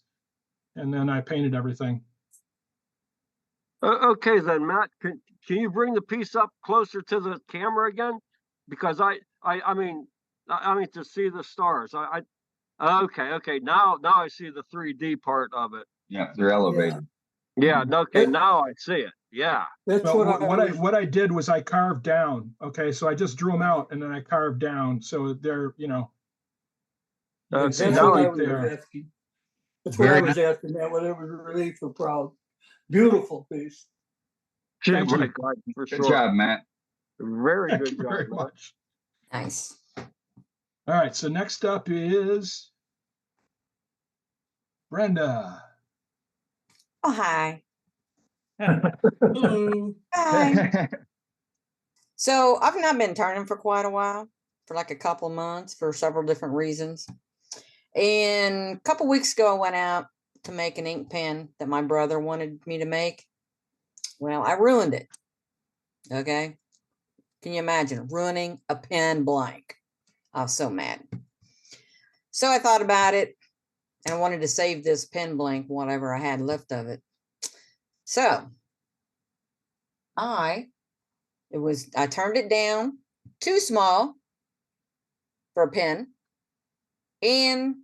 Speaker 6: and then I painted everything.
Speaker 2: Okay, then Matt, can you bring the piece up closer to the camera again? Because I mean to see the stars. Okay. Now I see the 3D part of it.
Speaker 1: Yeah, they're elevated.
Speaker 2: Yeah. Okay. Now I see it. Yeah.
Speaker 9: That's
Speaker 6: Well,
Speaker 9: what
Speaker 6: what I did was I carved down. Okay, so I just drew them out and then I carved down. So they're, you can see
Speaker 9: That's
Speaker 6: how
Speaker 9: what I
Speaker 6: deep
Speaker 9: was
Speaker 6: they are.
Speaker 9: asking. That's what I was asking, Matt, whether it was relieved or proud. Beautiful piece.
Speaker 6: Thank
Speaker 2: my
Speaker 6: you.
Speaker 2: God, for
Speaker 1: Good
Speaker 2: sure.
Speaker 1: job, Matt.
Speaker 2: Very
Speaker 6: Thank
Speaker 2: good
Speaker 6: you
Speaker 2: job,
Speaker 6: very
Speaker 2: Matt.
Speaker 6: much.
Speaker 5: Nice.
Speaker 6: All right, so next up is Brenda.
Speaker 5: Oh, hi.
Speaker 9: Hello.
Speaker 5: Hi. So I've not been turning for quite a while, for like a couple of months for several different reasons. And a couple weeks ago, I went out to make an ink pen that my brother wanted me to make. Well, I ruined it. Okay. Can you imagine ruining a pen blank? I was so mad. So I thought about it and I wanted to save this pen blank, whatever I had left of it. So I turned it down too small for a pen, and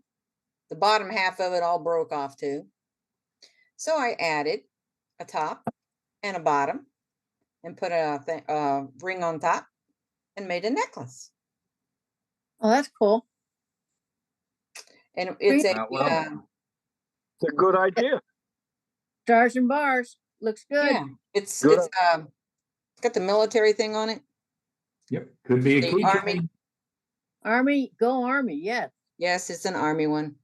Speaker 5: the bottom half of it all broke off too. So I added a top and a bottom and put a ring on top and made a necklace.
Speaker 11: Oh, that's cool.
Speaker 5: And it's a,
Speaker 1: Well.
Speaker 2: It's a good idea.
Speaker 14: Stars and bars. Looks good.
Speaker 5: yeah, it's
Speaker 2: Good.
Speaker 5: it's got the military thing on it.
Speaker 4: Yep, could be a
Speaker 5: The
Speaker 4: key.
Speaker 5: Army.
Speaker 14: Army, go Army. Yes.
Speaker 5: Yes, it's an Army one.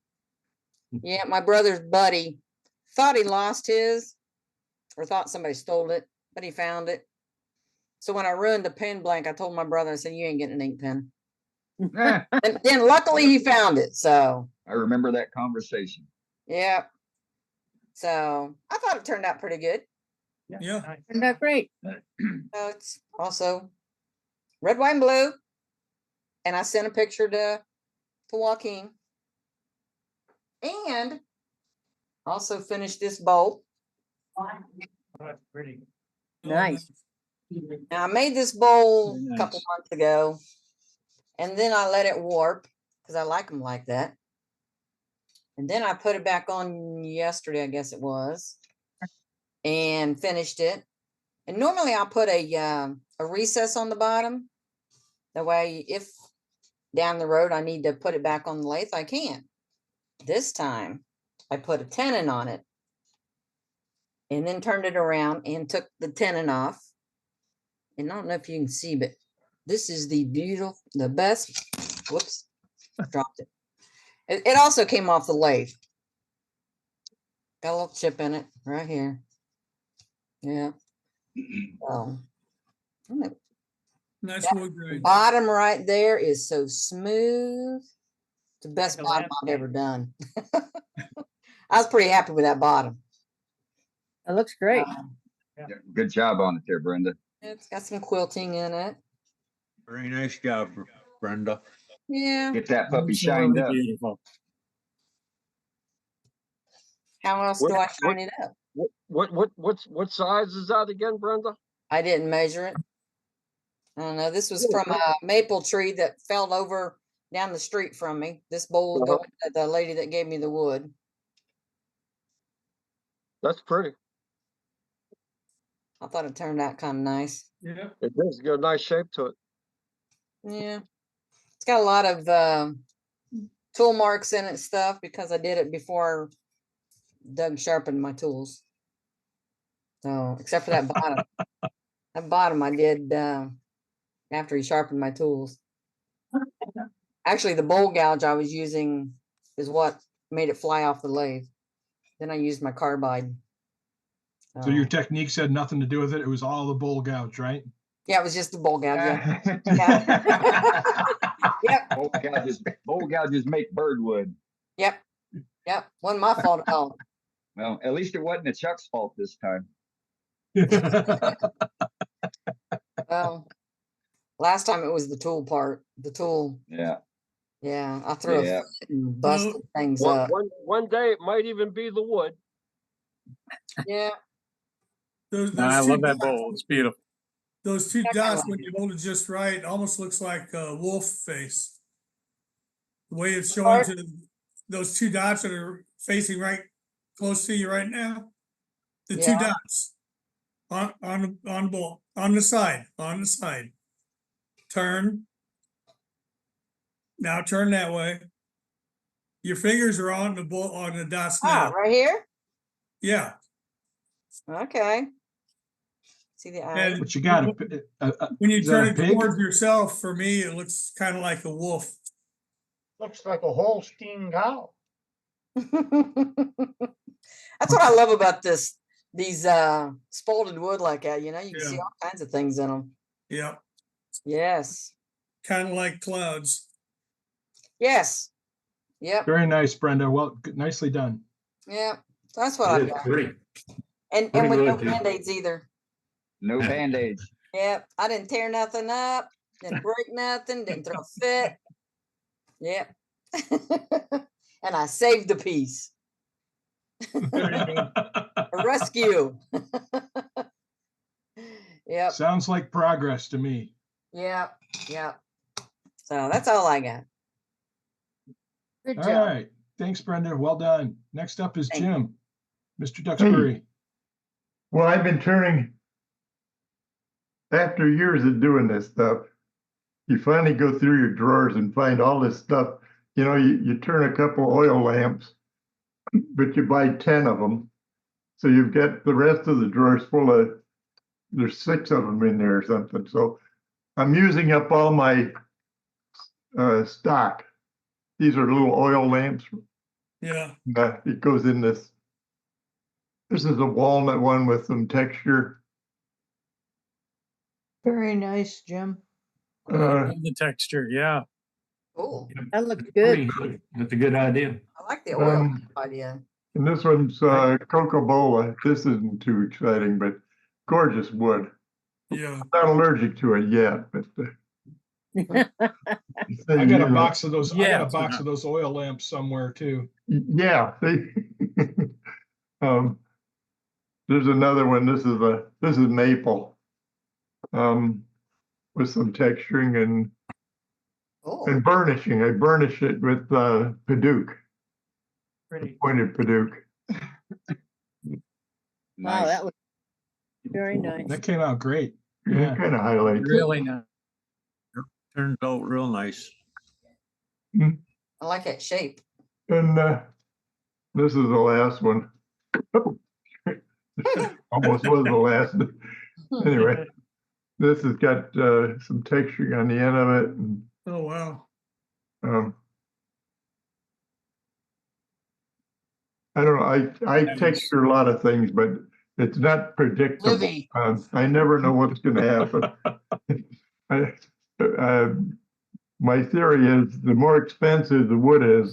Speaker 5: Yeah, my brother's buddy thought he lost his or thought somebody stole it, but he found it. So when I ruined the pen blank, I told my brother, I said, you ain't getting an ink pen. And then luckily he found it. So
Speaker 1: I remember that conversation.
Speaker 5: yeah. So I thought it turned out pretty good.
Speaker 9: Yeah.
Speaker 8: nice.
Speaker 14: Turned out great.
Speaker 5: So it's also red, white, and blue. And I sent a picture to Joaquin. And also finished this bowl.
Speaker 8: Oh, that's pretty.
Speaker 14: Nice.
Speaker 5: Now I made this bowl
Speaker 4: Very
Speaker 5: a couple
Speaker 4: nice.
Speaker 5: months ago, and then I let it warp because I like them like that. And then I put it back on yesterday, I guess it was, and finished it. And normally I'll put a recess on the bottom. That way, if down the road I need to put it back on the lathe, I can. This time I put a tenon on it and then turned it around and took the tenon off. And I don't know if you can see, but this is the beautiful, the best. Whoops, dropped it. It also came off the lathe. Got a little chip in it right here. Yeah.
Speaker 9: Nice
Speaker 5: That
Speaker 9: wood grain.
Speaker 5: bottom right there is so smooth. It's the best
Speaker 8: Like a
Speaker 5: bottom I've
Speaker 8: landscape.
Speaker 5: ever done. I was pretty happy with that bottom.
Speaker 14: It looks great.
Speaker 1: Yeah, good job on it there, Brenda.
Speaker 5: It's got some quilting in it.
Speaker 12: Very nice job, Brenda.
Speaker 5: Yeah.
Speaker 1: Get that puppy
Speaker 4: It's
Speaker 1: shined
Speaker 4: really
Speaker 1: up.
Speaker 4: beautiful.
Speaker 5: How else
Speaker 2: What-
Speaker 5: do I
Speaker 2: what-
Speaker 5: shine it up?
Speaker 2: What size is that again, Brenda?
Speaker 5: I didn't measure it. I don't know. This was from a maple tree that fell over down the street from me. This bowl will go to the lady that gave me the wood.
Speaker 2: That's pretty.
Speaker 5: I thought it turned out kind of nice.
Speaker 9: Yeah.
Speaker 2: It does get a nice shape to it.
Speaker 5: Yeah. It's got a lot of tool marks in it stuff because I did it before Doug sharpened my tools. So except for that bottom. That bottom I did after he sharpened my tools. Actually, the bowl gouge I was using is what made it fly off the lathe. Then I used my carbide.
Speaker 6: So your technique had nothing to do with it. It was all the bowl gouge, right?
Speaker 5: Yeah, it was just the bowl gouge. Yeah. Yep.
Speaker 1: Bowl gouges make birdwood.
Speaker 5: Yep. Yep. Wasn't my fault at all.
Speaker 1: Well, at least it wasn't a Chuck's fault this time.
Speaker 5: Well, last time it was the tool part. The tool.
Speaker 1: Yeah.
Speaker 5: Yeah. I threw
Speaker 1: Yeah.
Speaker 5: a fit and busted things
Speaker 2: One,
Speaker 5: up.
Speaker 2: one day it might even be the wood.
Speaker 5: Yeah.
Speaker 9: Those
Speaker 7: I
Speaker 9: two
Speaker 7: love that
Speaker 9: dots-
Speaker 7: bowl. It's beautiful.
Speaker 9: Those two
Speaker 5: I kinda
Speaker 9: dots,
Speaker 5: like
Speaker 9: when you hold it just right, almost looks like a wolf face. The way it's showing
Speaker 5: Part-
Speaker 9: to those two dots that are facing right close to you right now. The two
Speaker 5: Yeah.
Speaker 9: dots on the side. Turn. Now turn that way. Your fingers are on the dots
Speaker 5: Ah,
Speaker 9: now.
Speaker 5: right here.
Speaker 9: Yeah.
Speaker 5: Okay. See the eye.
Speaker 9: And
Speaker 6: But you got
Speaker 9: when you
Speaker 6: is that
Speaker 9: turn
Speaker 6: a
Speaker 9: it
Speaker 6: pig?
Speaker 9: towards yourself, for me, it looks kind of like a wolf.
Speaker 8: Looks like a Holstein cow.
Speaker 5: That's what I love about these spalted wood like that, you know, you can see
Speaker 9: Yeah.
Speaker 5: all kinds of things in them.
Speaker 9: Yeah.
Speaker 5: Yes.
Speaker 9: Kind of like clouds.
Speaker 5: Yes. Yep.
Speaker 6: Very nice, Brenda. Well, nicely done.
Speaker 5: Yep. So that's what I've got. And
Speaker 4: pretty
Speaker 5: with no
Speaker 4: good, too.
Speaker 5: band-aids either.
Speaker 1: No band-aids.
Speaker 5: Yep. I didn't tear nothing up, didn't break nothing, didn't throw a fit. Yep. And I saved the piece. A rescue. Yep.
Speaker 6: Sounds like progress to me.
Speaker 5: Yep. Yep. So that's all I got. Good
Speaker 6: All
Speaker 5: job.
Speaker 6: right. Thanks, Brenda. Well done. Next up is
Speaker 5: Thank you.
Speaker 6: Jim. Mr. Duxbury.
Speaker 13: Well, I've been turning, after years of doing this stuff, you finally go through your drawers and find all this stuff you know, you turn a couple oil lamps, but you buy 10 of them. So you've got the rest of the drawers full of, there's 6 of them in there or something. So I'm using up all my stock. These are little oil lamps.
Speaker 9: Yeah.
Speaker 13: It goes in this. This is a walnut one with some texture.
Speaker 11: Very nice, Jim.
Speaker 9: The texture, yeah.
Speaker 5: Cool.
Speaker 14: That looks good.
Speaker 4: That's a good idea.
Speaker 5: I like the oil
Speaker 13: Um,
Speaker 5: idea.
Speaker 13: And this one's Coca-Cola. This isn't too exciting, but gorgeous wood.
Speaker 9: Yeah.
Speaker 13: I'm not allergic to it yet, but
Speaker 6: I got a box of those. I
Speaker 9: Yeah,
Speaker 6: got a box of those oil lamps somewhere too.
Speaker 13: yeah. There's another one. This is maple, with some texturing and burnishing. I burnish it with Paduke,
Speaker 8: Pretty.
Speaker 13: pointed Paduke.
Speaker 14: Wow, that was very nice.
Speaker 6: That came out great.
Speaker 13: Yeah, kind of highlights it.
Speaker 9: Really nice.
Speaker 12: Turned out real nice.
Speaker 5: I like that shape.
Speaker 13: And this is the last one. Almost was the last. Anyway, this has got some texturing on the end of it. And,
Speaker 9: Oh, wow.
Speaker 13: I don't know. I texture a lot of things, but it's not predictable.
Speaker 5: Livy.
Speaker 13: I never know what's going to happen. My theory is the more expensive the wood is,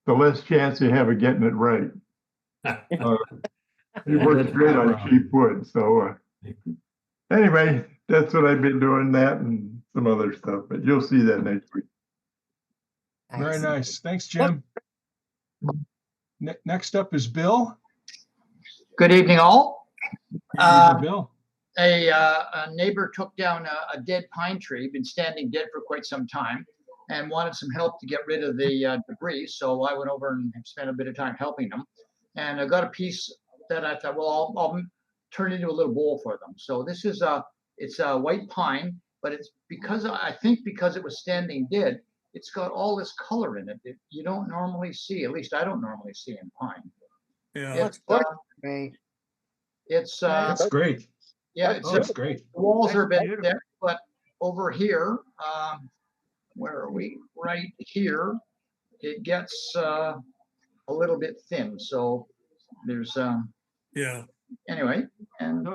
Speaker 13: the less chance you have of getting it right. It works great on cheap wood. So anyway, that's what I've been doing, that and some other stuff. But you'll see that next week.
Speaker 6: Very nice. Thanks, Jim. Next up is Bill.
Speaker 15: Good evening, all.
Speaker 6: Bill.
Speaker 15: A neighbor took down a dead pine tree, been standing dead for quite some time, and wanted some help to get rid of the debris. So I went over and spent a bit of time helping them. And I got a piece that I thought, well, I'll turn into a little bowl for them. So this is it's a white pine, but it's because it was standing dead, it's got all this color in it that you don't normally see. At least I don't normally see in pine.
Speaker 9: Yeah.
Speaker 15: It's
Speaker 5: Great.
Speaker 15: it's
Speaker 6: That's great.
Speaker 15: yeah,
Speaker 6: That's great.
Speaker 15: The walls are a bit
Speaker 8: Beautiful.
Speaker 15: thick, but over here, where are we? Right here, it gets a little bit thin. So there's
Speaker 9: Yeah.
Speaker 15: anyway, and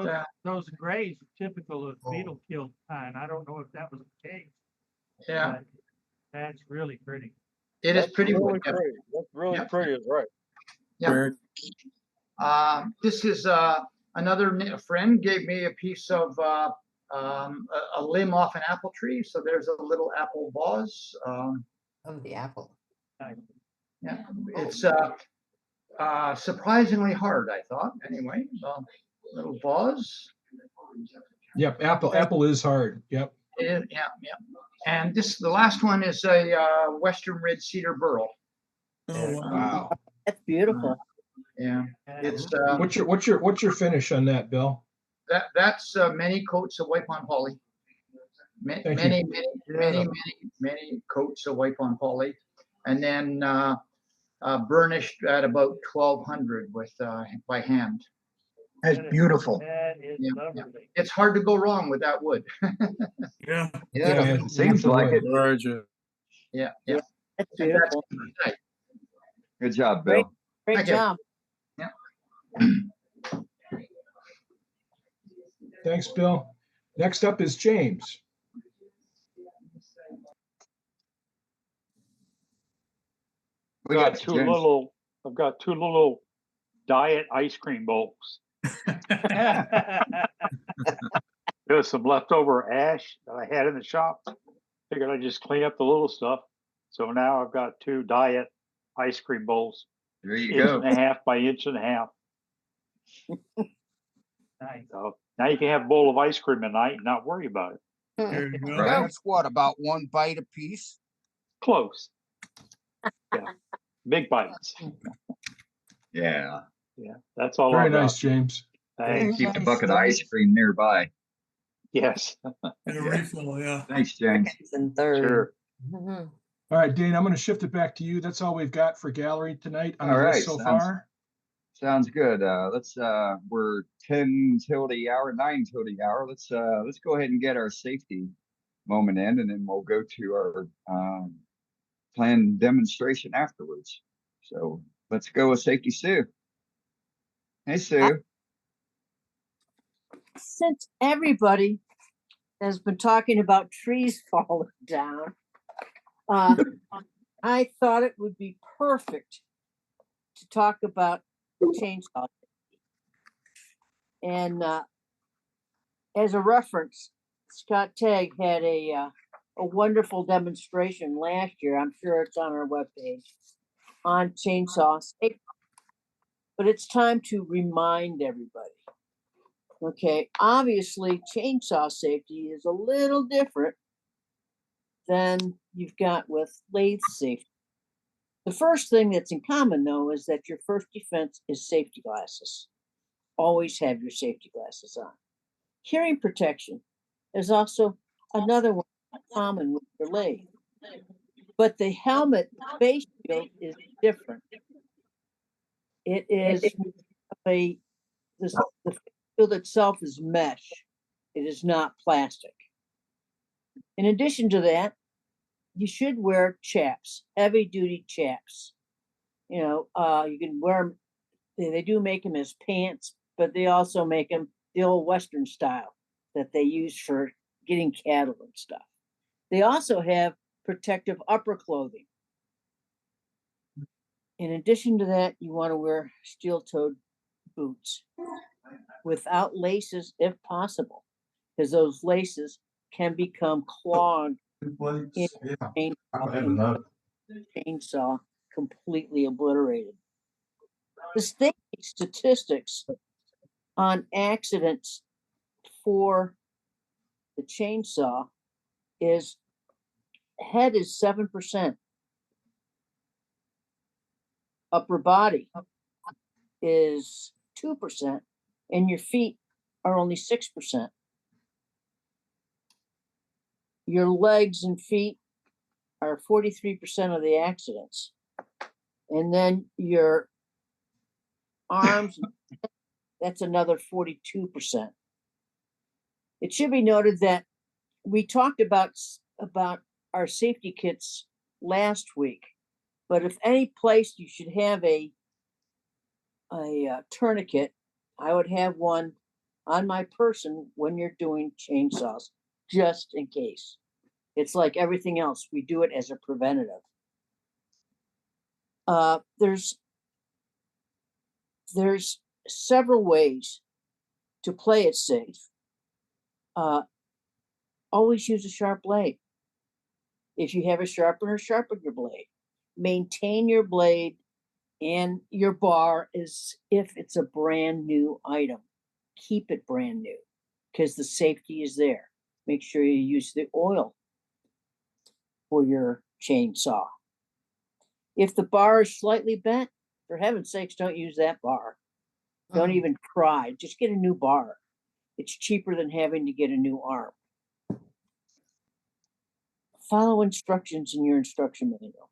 Speaker 8: Those grays are typical of beetle killed pine. I don't know if that was the case.
Speaker 15: yeah,
Speaker 8: but that's really pretty.
Speaker 15: it is pretty
Speaker 2: really
Speaker 15: wood. Yeah.
Speaker 2: pretty. That's really
Speaker 15: Yep.
Speaker 2: pretty, is right.
Speaker 15: Yeah. This is another friend gave me a piece of a limb off an apple tree. So there's a little apple vase.
Speaker 5: Oh, the apple.
Speaker 15: Yeah, it's surprisingly hard, I thought. Anyway, little vase.
Speaker 6: Yep, apple is hard. Yep.
Speaker 15: Yeah. And the last one is a Western red cedar burl.
Speaker 9: Oh,
Speaker 6: Wow.
Speaker 14: That's beautiful.
Speaker 15: Yeah, it's
Speaker 6: What's your finish on that, Bill?
Speaker 15: that's many coats of white pond poly.
Speaker 6: Thank you.
Speaker 15: Many coats of white pond poly, and then burnished at about 1200 with by hand.
Speaker 5: That's beautiful.
Speaker 8: That is
Speaker 15: Yeah,
Speaker 8: lovely.
Speaker 15: It's hard to go wrong with that wood.
Speaker 9: Yeah.
Speaker 1: Yeah, it seems like it.
Speaker 15: Yeah.
Speaker 14: That's
Speaker 15: And
Speaker 14: beautiful.
Speaker 15: that's-
Speaker 1: Good job, Bill.
Speaker 14: Great
Speaker 15: Thank you.
Speaker 14: job.
Speaker 6: Thanks, Bill. Next up is James.
Speaker 1: We got James.
Speaker 16: I've got two little diet ice cream bowls. There's some leftover ash that I had in the shop. Figured I'd just clean up the little stuff. So now I've got two diet ice cream bowls.
Speaker 1: There you
Speaker 16: Inch
Speaker 1: go.
Speaker 16: and a half by inch and a half.
Speaker 8: Nice.
Speaker 16: So now you can have a bowl of ice cream at night and not worry about it.
Speaker 9: There you go.
Speaker 1: Right.
Speaker 17: That's what, about one bite apiece?
Speaker 16: Close. Yeah. Big bites.
Speaker 1: Yeah.
Speaker 16: Yeah. That's all
Speaker 6: Very
Speaker 16: I've got.
Speaker 6: nice, James.
Speaker 16: Thanks.
Speaker 1: Keep the bucket of ice cream nearby.
Speaker 16: Yes.
Speaker 9: And a refill, yeah.
Speaker 1: Thanks, James.
Speaker 5: And third.
Speaker 16: Sure.
Speaker 5: Mhm.
Speaker 6: All right, Dane, I'm going to shift it back to you. That's all we've got for gallery tonight on
Speaker 1: All
Speaker 6: the
Speaker 1: right,
Speaker 6: list so far.
Speaker 1: sounds good. We're 10 till the hour, 9 till the hour. Let's go ahead and get our safety moment in, and then we'll go to our planned demonstration afterwards. So let's go with Safety Sue. Hey, Sue.
Speaker 14: Since everybody has been talking about trees falling down, I thought it would be perfect to talk about chainsaw. And as a reference, Scott Tagg had a wonderful demonstration last year. I'm sure it's on our webpage on chainsaw safety. But it's time to remind everybody. Okay, obviously, chainsaw safety is a little different than you've got with lathe safety. The first thing that's in common, though, is that your first defense is safety glasses. Always have your safety glasses on. Hearing protection is also another one common with your lathe. But the helmet face shield is different. It is the shield itself is mesh. It is not plastic. In addition to that, you should wear chaps, heavy duty chaps. You know, you can wear them. They do make them as pants, but they also make them the old Western style that they use for getting cattle and stuff. They also have protective upper clothing. In addition to that, you want to wear steel-toed boots without laces if possible, because those laces can become clogged in chainsaw completely obliterated. The state statistics on accidents for the chainsaw is head is 7%, upper body is 2%, and your feet are only 6%. Your legs and feet are 43% of the accidents. And then your arms, that's another 42%. It should be noted that we talked about our safety kits last week, but if any place you should have a tourniquet, I would have one on my person when you're doing chainsaws, just in case. It's like everything else, we do it as a preventative. There's several ways to play it safe. Always use a sharp blade. If you have a sharpener, sharpen your blade. Maintain your blade and your bar as if it's a brand new item. Keep it brand new because the safety is there. Make sure you use the oil for your chainsaw. If the bar is slightly bent, for heaven's sakes, don't use that bar. Don't even try. Just get a new bar. It's cheaper than having to get a new arm. Follow instructions in your instruction manual,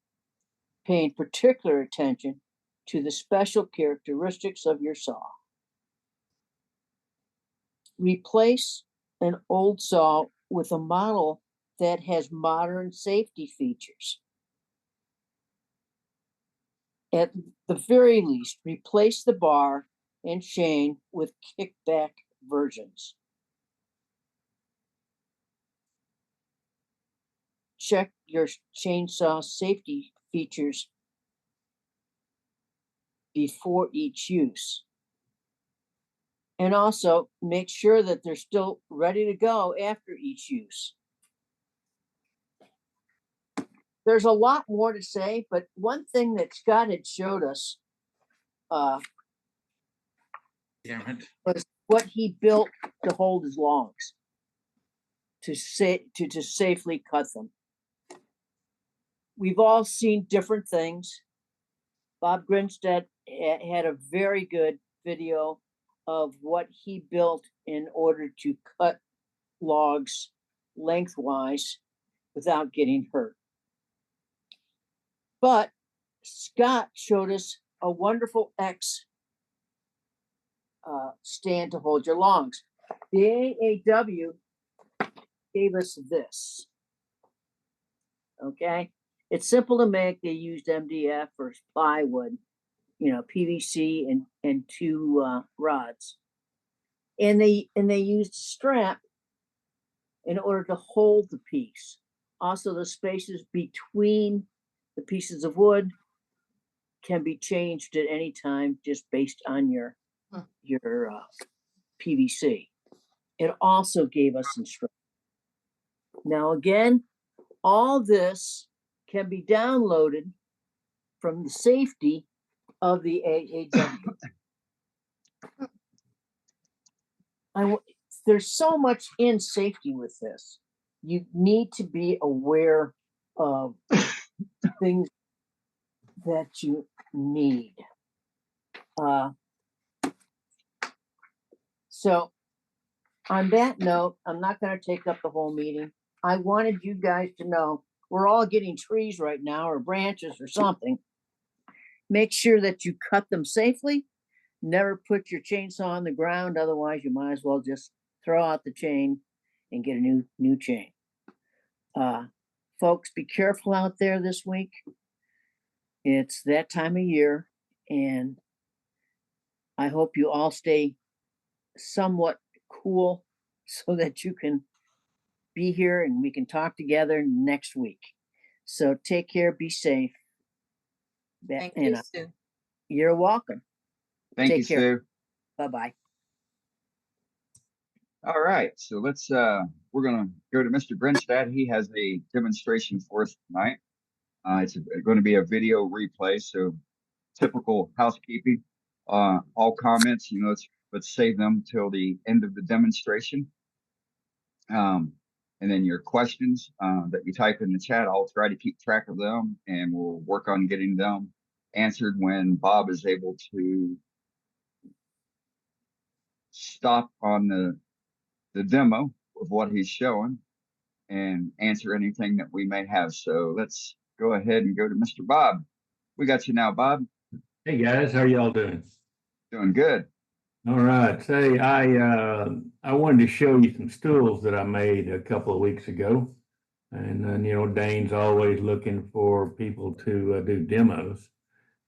Speaker 14: paying particular attention to the special characteristics of your saw. Replace an old saw with a model that has modern safety features. At the very least, replace the bar and chain with kickback versions. Check your chainsaw safety features before each use. And also make sure that they're still ready to go after each use. There's a lot more to say, but one thing that Scott had showed us was what he built to hold his logs to safely cut them. We've all seen different things. Bob Grinstead had a very good video of what he built in order to cut logs lengthwise without getting hurt. But Scott showed us a wonderful X stand to hold your longs. The AAW gave us this. Okay, it's simple to make. They used MDF or plywood, PVC and two rods, and they used a strap in order to hold the piece. Also, the spaces between the pieces of wood can be changed at any time just based on your PVC. It also gave us instructions. Now, again, all this can be downloaded from the safety of the AAW. There's so much in safety with this. You need to be aware of things that you need. So on that note, I'm not going to take up the whole meeting. I wanted you guys to know we're all getting trees right now or branches or something. Make sure that you cut them safely. Never put your chainsaw on the ground. Otherwise, you might as well just throw out the chain and get a new chain. Folks, be careful out there this week. It's that time of year, and I hope you all stay somewhat cool so that you can be here and we can talk together next week. So take care, be safe.
Speaker 5: Thank you, Sue.
Speaker 14: You're welcome.
Speaker 1: Thank you, Sue.
Speaker 14: Bye-bye.
Speaker 1: All right, so let's we're gonna go to Mr. Grinstad. He has a demonstration for us tonight. It's going to be a video replay, so typical housekeeping. All comments, let's save them till the end of the demonstration. And then your questions that you type in the chat, I'll try to keep track of them, and we'll work on getting them answered when Bob is able to stop on the demo of what he's showing and answer anything that we may have. So let's go ahead and go to Mr. Bob. We got you now, Bob.
Speaker 12: Hey guys, how y'all doing?
Speaker 1: Doing good.
Speaker 12: All right. Say, I wanted to show you some stools that I made a couple of weeks ago, and Dane's always looking for people to do demos,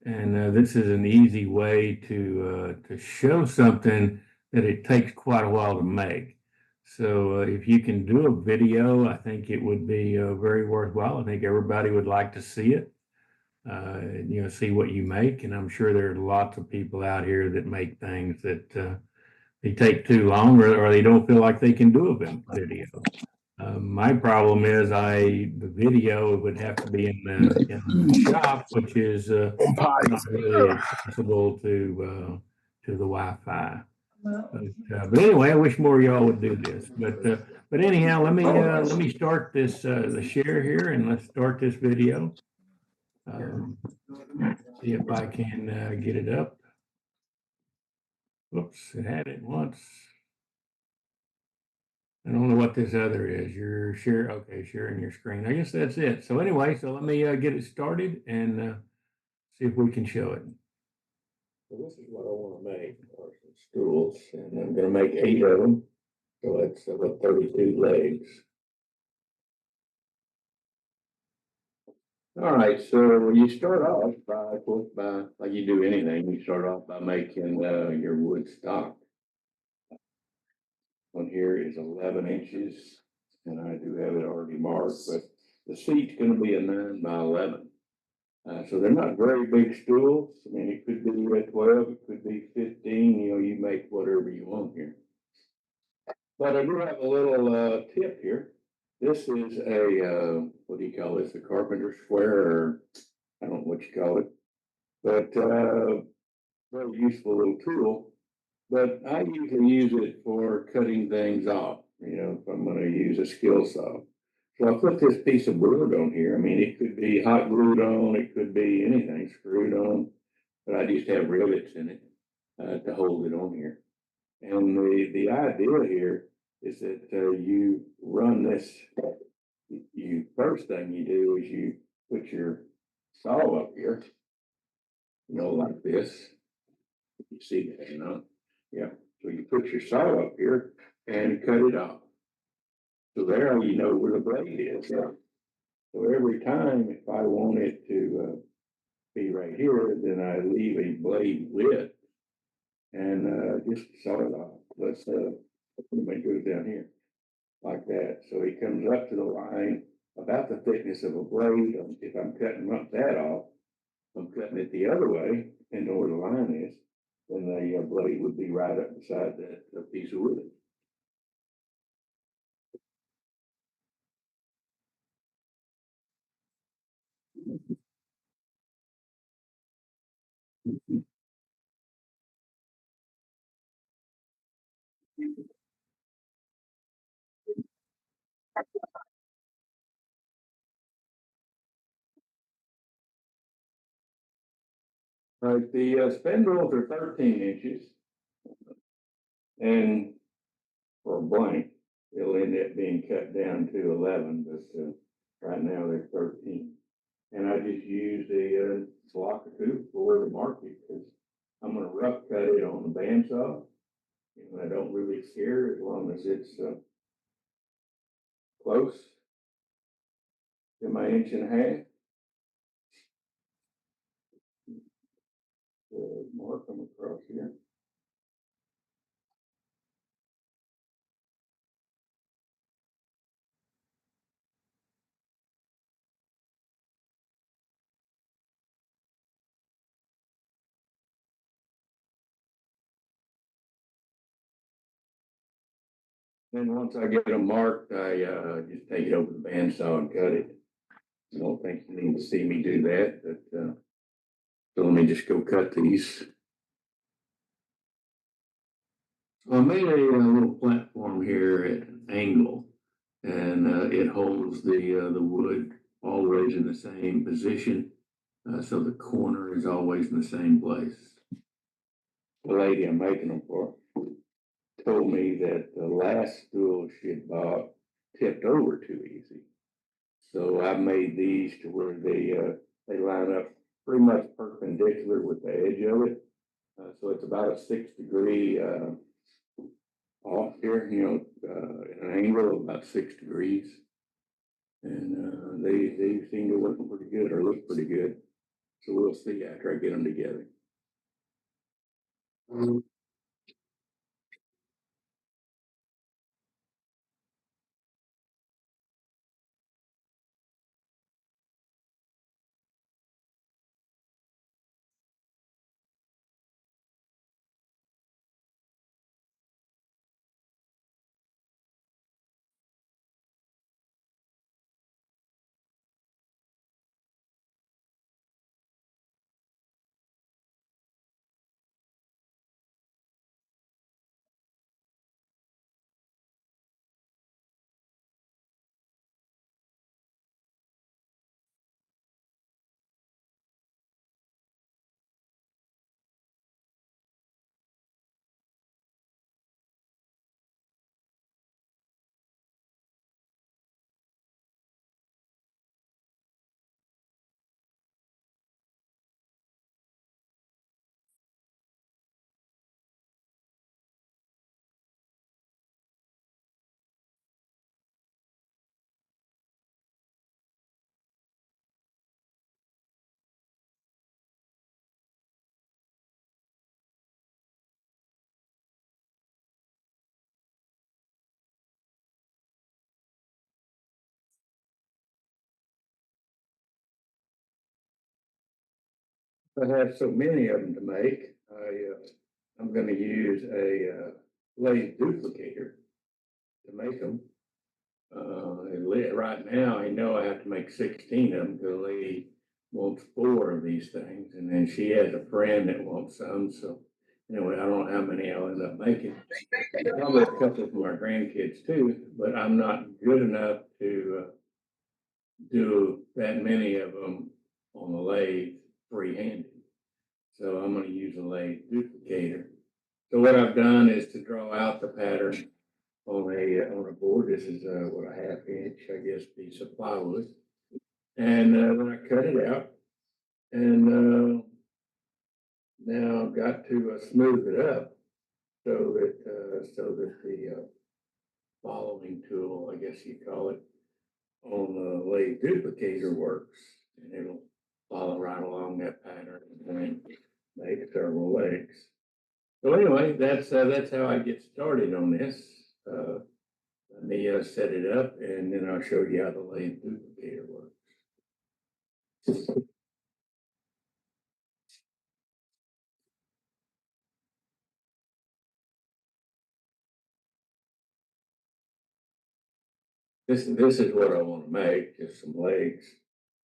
Speaker 12: and this is an easy way to show something that it takes quite a while to make. So if you can do a video, I think it would be very worthwhile. I think everybody would like to see it. See what you make, and I'm sure there are lots of people out here that make things that they take too long, or they don't feel like they can do a video. My problem is the video would have to be in the shop, which is not really accessible to the Wi-Fi. But anyway, I wish more of y'all would do this. But anyhow, let me start this the share here, and let's start this video. See if I can get it up. Whoops, it had it once. I don't know what this other is. You're sharing your screen. I guess that's it. So anyway, let me get it started and see if we can show it. So this is what I want to make, are some stools, and I'm going to make 8 of them. So it's about 32 legs. All right, so you start off by like you do anything, you start off by making your wood stock. One here is 11 inches, and I do have it already marked, but the seat's going to be a 9 by 11. So they're not very big stools. I mean, it could be 12, it could be 15, you make whatever you want here. But I do have a little tip here. This is a, what do you call this? A carpenter square, or I don't know what you call it, but very useful little tool. But I usually use it for cutting things off, if I'm going to use a skill saw. So I'll put this piece of board on here. I mean, it could be hot glued on, it could be anything screwed on, but I just have rivets in it to hold it on here. And the idea here is that you run this. First thing you do is you put your saw up here, like this. You see that, Yeah. So you put your saw up here and cut it off. So there you know where the blade is. So every time if I want it to be right here, then I leave a blade width and just saw it off. Let's me go down here like that. So he comes up to the line about the thickness of a blade. If I'm cutting that off, I'm cutting it the other way into where the line is, then the blade would be right up beside that piece of wood. Right, the spindles are 13 inches, and for a blank, it'll end up being cut down to 11, but right now they're 13. And I just used a block or two for the market because I'm going to rough cut it on the bandsaw. I don't really care as long as it's close to my 1.5 inches. Mark them across here. Then once I get them marked, I just take it over to the bandsaw and cut it. I don't think you need to see me do that, but so let me just go cut these. I made a little platform here at an angle, and it holds the wood always in the same position, so the corner is always in the same place. The lady I'm making them for told me that the last stool she had bought tipped over too easy. So I made these to where they line up pretty much perpendicular with the edge of it. So it's about a 6-degree off here, at an angle of about 6 degrees. And they seem to work pretty good or look pretty good. So we'll see after I get them together. I have so many of them to make. I'm going to use a lathe duplicator to make them. And right now, I know I have to make 16 of them because the lady wants 4 of these things, and then she has a friend that wants some. So anyway, I don't know how many I'll end up making. I'll make a couple for my grandkids too, but I'm not good enough to do that many of them on the lathe free-handed. So I'm going to use a lathe duplicator. So what I've done is to draw out the pattern on a board. This is what, a 1/2 inch, I guess, piece of plywood. And when I cut it out, And now I've got to smooth it up so that the following tool, I guess you call it, on the lathe duplicator works, and it'll follow right along that pattern and make several legs. So anyway, that's how I get started on this. Let me set it up, and then I'll show you how the lathe duplicator works. This is what I want to make, just some legs,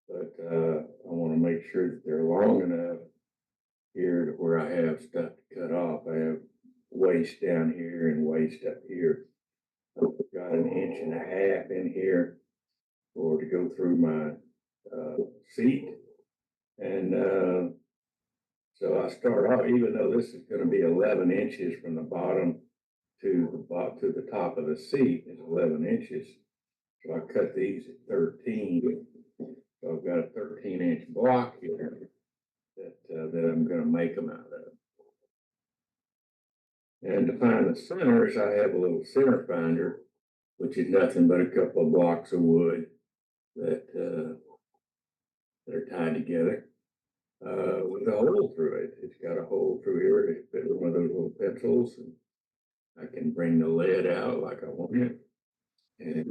Speaker 12: but I want to make sure that they're long enough here to where I have stuff to cut off. I have waist down here and waist up here. I've got 1.5 inches in here for to go through my seat, and so I start off, even though this is going to be 11 inches from the bottom to the top of the seat is 11 inches. So I cut these at 13. So I've got a 13-inch block here that I'm going to make them out of. And to find the centers, I have a little center finder, which is nothing but a couple of blocks of wood that are tied together with a hole through it. It's got a hole through here to fit one of those little pencils, and I can bring the lead out like I want it, and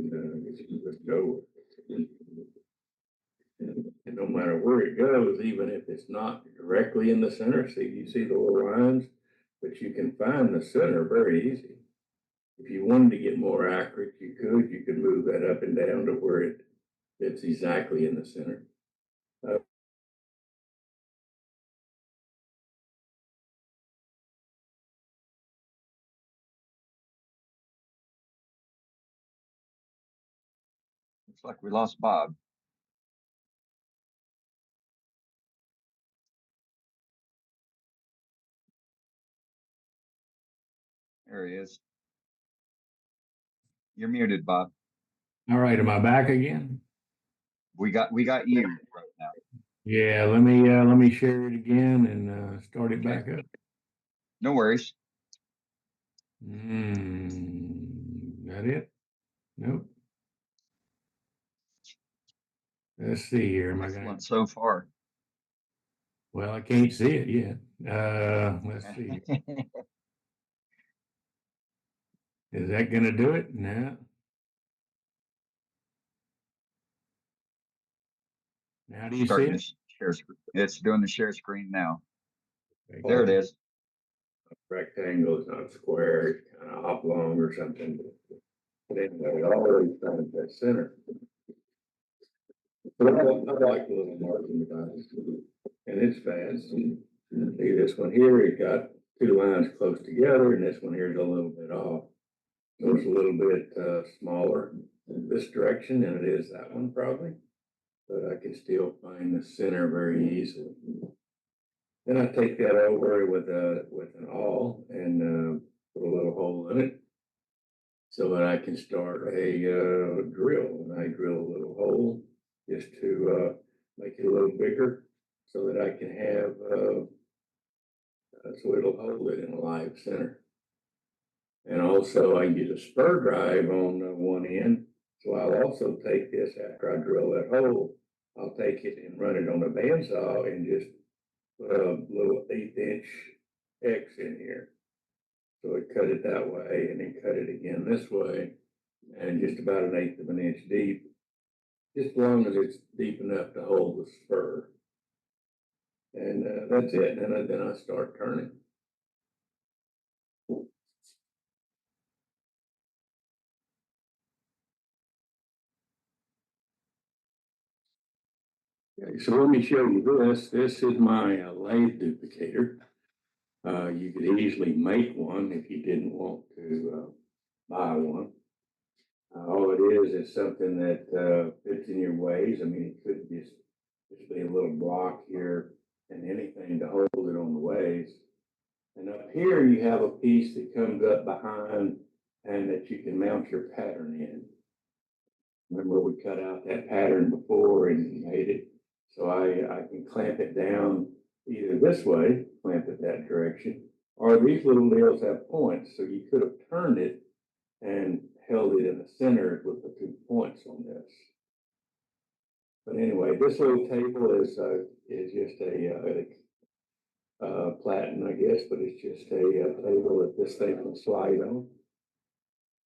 Speaker 12: just go. And no matter where it goes, even if it's not directly in the center, see, you see the little lines, but you can find the center very easy. If you wanted to get more accurate, you could move that up and down to where it fits exactly in the center.
Speaker 1: Looks like we lost Bob. There he is. You're muted, Bob.
Speaker 12: All right, am I back again?
Speaker 1: We got you right now.
Speaker 12: Yeah, let me share it again and start it back up.
Speaker 1: No worries.
Speaker 12: That it? Nope. Let's see here. Am I gonna?
Speaker 1: So far.
Speaker 12: Well, I can't see it yet. Let's see. Is that going to do it? No. Now do you see it?
Speaker 1: Share screen. It's doing the share screen now.
Speaker 12: Okay.
Speaker 1: There it is.
Speaker 12: Rectangle is not square, it's kind of oblong or something. But anyway, it always finds that center. But I like the little margin device, and it's fast. And see this one here, it got 2 lines close together, and this one here is a little bit off. So it's a little bit smaller in this direction than it is that one probably, but I can still find the center very easily. Then I take that over with an awl and put a little hole in it so that I can start a drill. And I drill a little hole just to make it a little bigger so that I can have, so it'll hold it in a live center. And also I use a spur drive on one end. So I'll also take this after I drill that hole, I'll take it and run it on a bandsaw and just put a little 1/8-inch X in here. So I cut it that way and then cut it again this way, and just about 1/8 of an inch deep, just as long as it's deep enough to hold the spur. And that's it. And then I start turning. Okay, so let me show you this. This is my lathe duplicator. You could easily make one if you didn't want to buy one. All it is something that fits in your ways. I mean, it could just be a little block here and anything to hold it on the ways. And up here you have a piece that comes up behind and that you can mount your pattern in. Remember we cut out that pattern before and made it So I can clamp it down either this way, clamp it that direction, or these little nails have points, so you could have turned it and held it in the center with the 2 points on this. But anyway, this little table is just a platen, I guess, but it's just a table that this thing can slide on.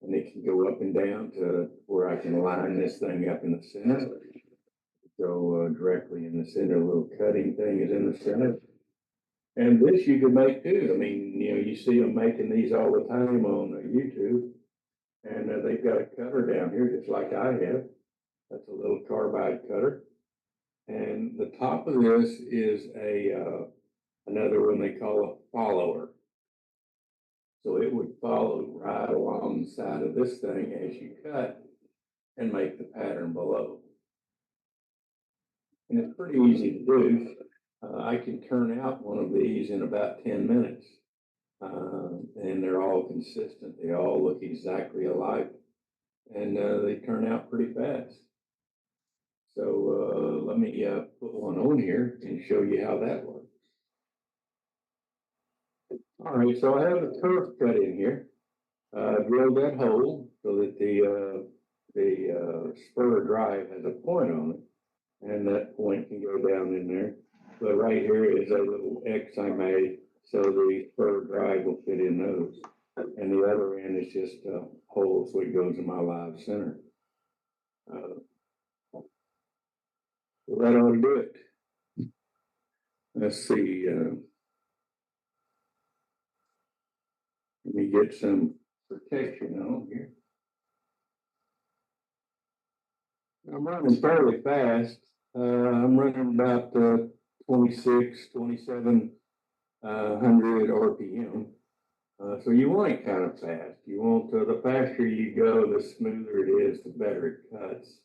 Speaker 12: And it can go up and down to where I can line this thing up in the center. Go directly in the center, a little cutting thing is in the center. And this you can make too. I mean, you know, you see them making these all the time on YouTube. And they've got a cutter down here, just like I have. That's a little carbide cutter. And the top of this is another one they call a follower. So it would follow right along the side of this thing as you cut and make the pattern below. And it's pretty easy to do. I can turn out one of these in about 10 minutes. And they're all consistent. They all look exactly alike. And they turn out pretty fast. So let me put one on here and show you how that works. All right, so I have a turf cut in here. Drill that hole so that the spur drive has a point on it, and that point can go down in there. But right here is a little X I made so the spur drive will fit in those. And the other end is just a hole so it goes in my live center. That ought to do it. Let's see. Let me get some protection on here. I'm running fairly fast. I'm running about 26, 2700 RPM. So you want it kind of fast. You want the faster you go, the smoother it is, the better it cuts.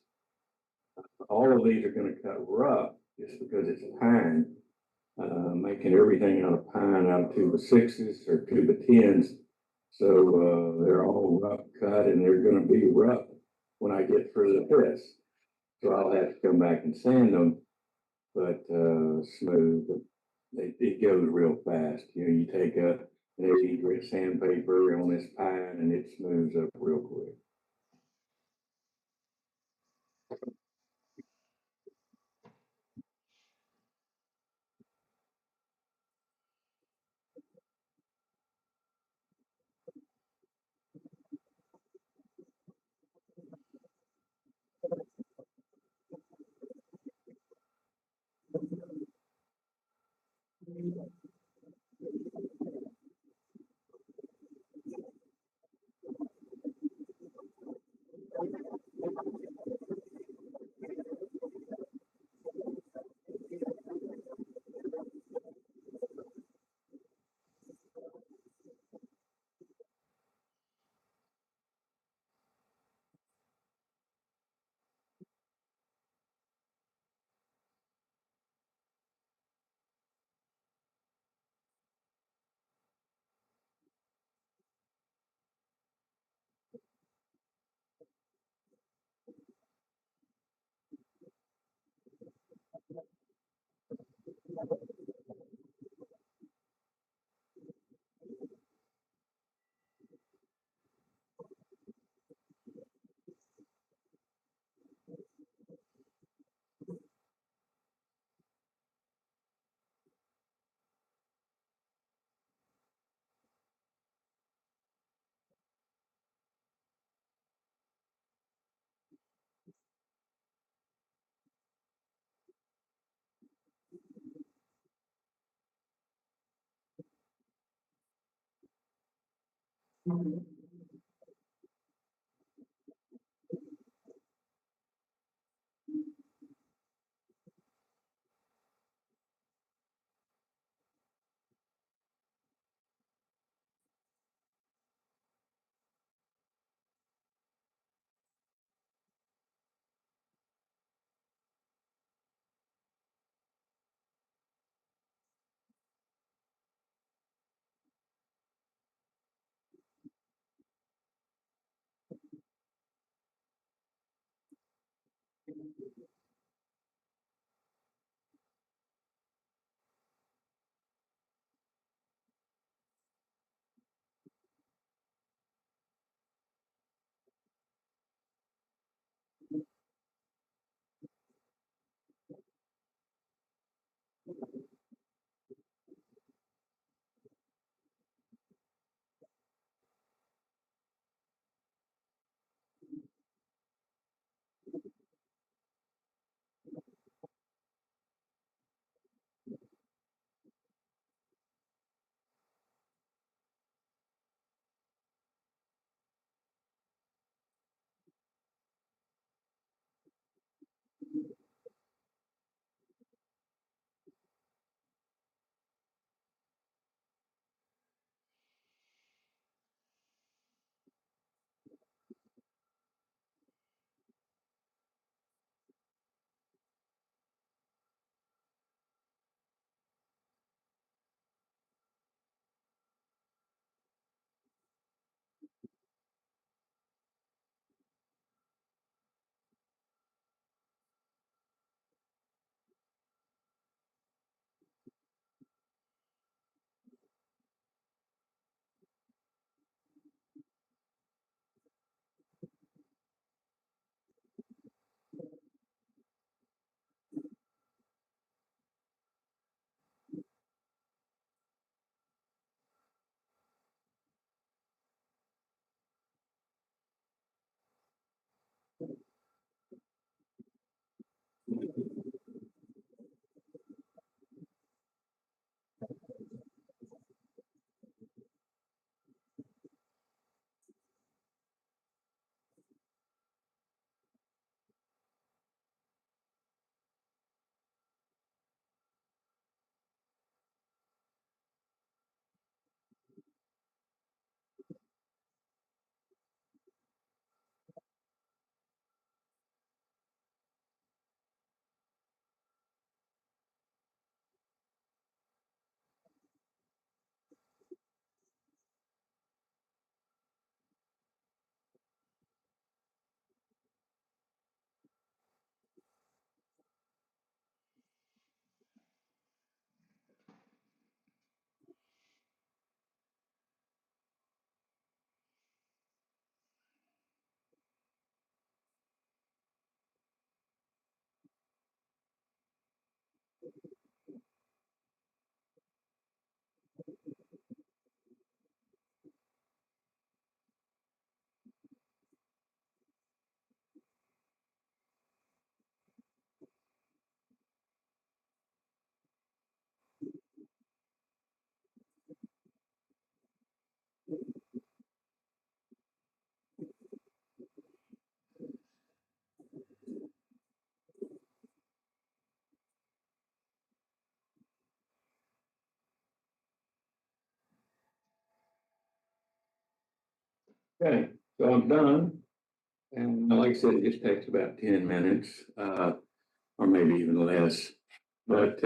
Speaker 12: All of these are going to cut rough just because it's pine. Making everything out of pine, out of 2x6s or 2x10s. So they're all rough cut and they're going to be rough when I get through the press. So I'll have to come back and sand them, but smooth. It goes real fast. You know, you take an 80 grit sandpaper on this pine and it smooths up real quick. Okay, so I'm done. And like I said, it just takes about 10 minutes, or maybe even less. But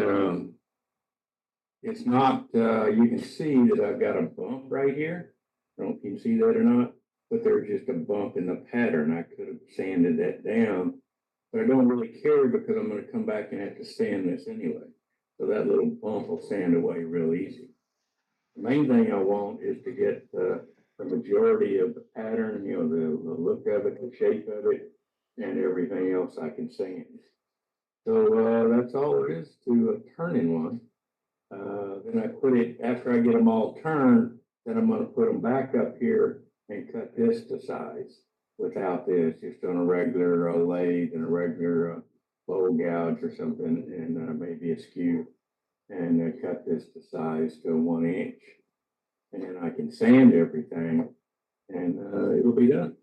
Speaker 12: it's not, you can see that I've got a bump right here. I don't know if you can see that or not, but there's just a bump in the pattern. I could have sanded that down, but I don't really care because I'm going to come back and have to sand this anyway. So that little bump will sand away real easy. The main thing I want is to get the majority of the pattern, you know, the look of it, the shape of it, and everything else I can sand. So that's all there is to turning one. Then I put it, after I get them all turned, then I'm gonna put them back up here and cut this to size without this, just on a regular lathe and a regular bowl gouge or something, and maybe a skew, and cut this to size to 1 inch. And then I can sand everything and it'll be done.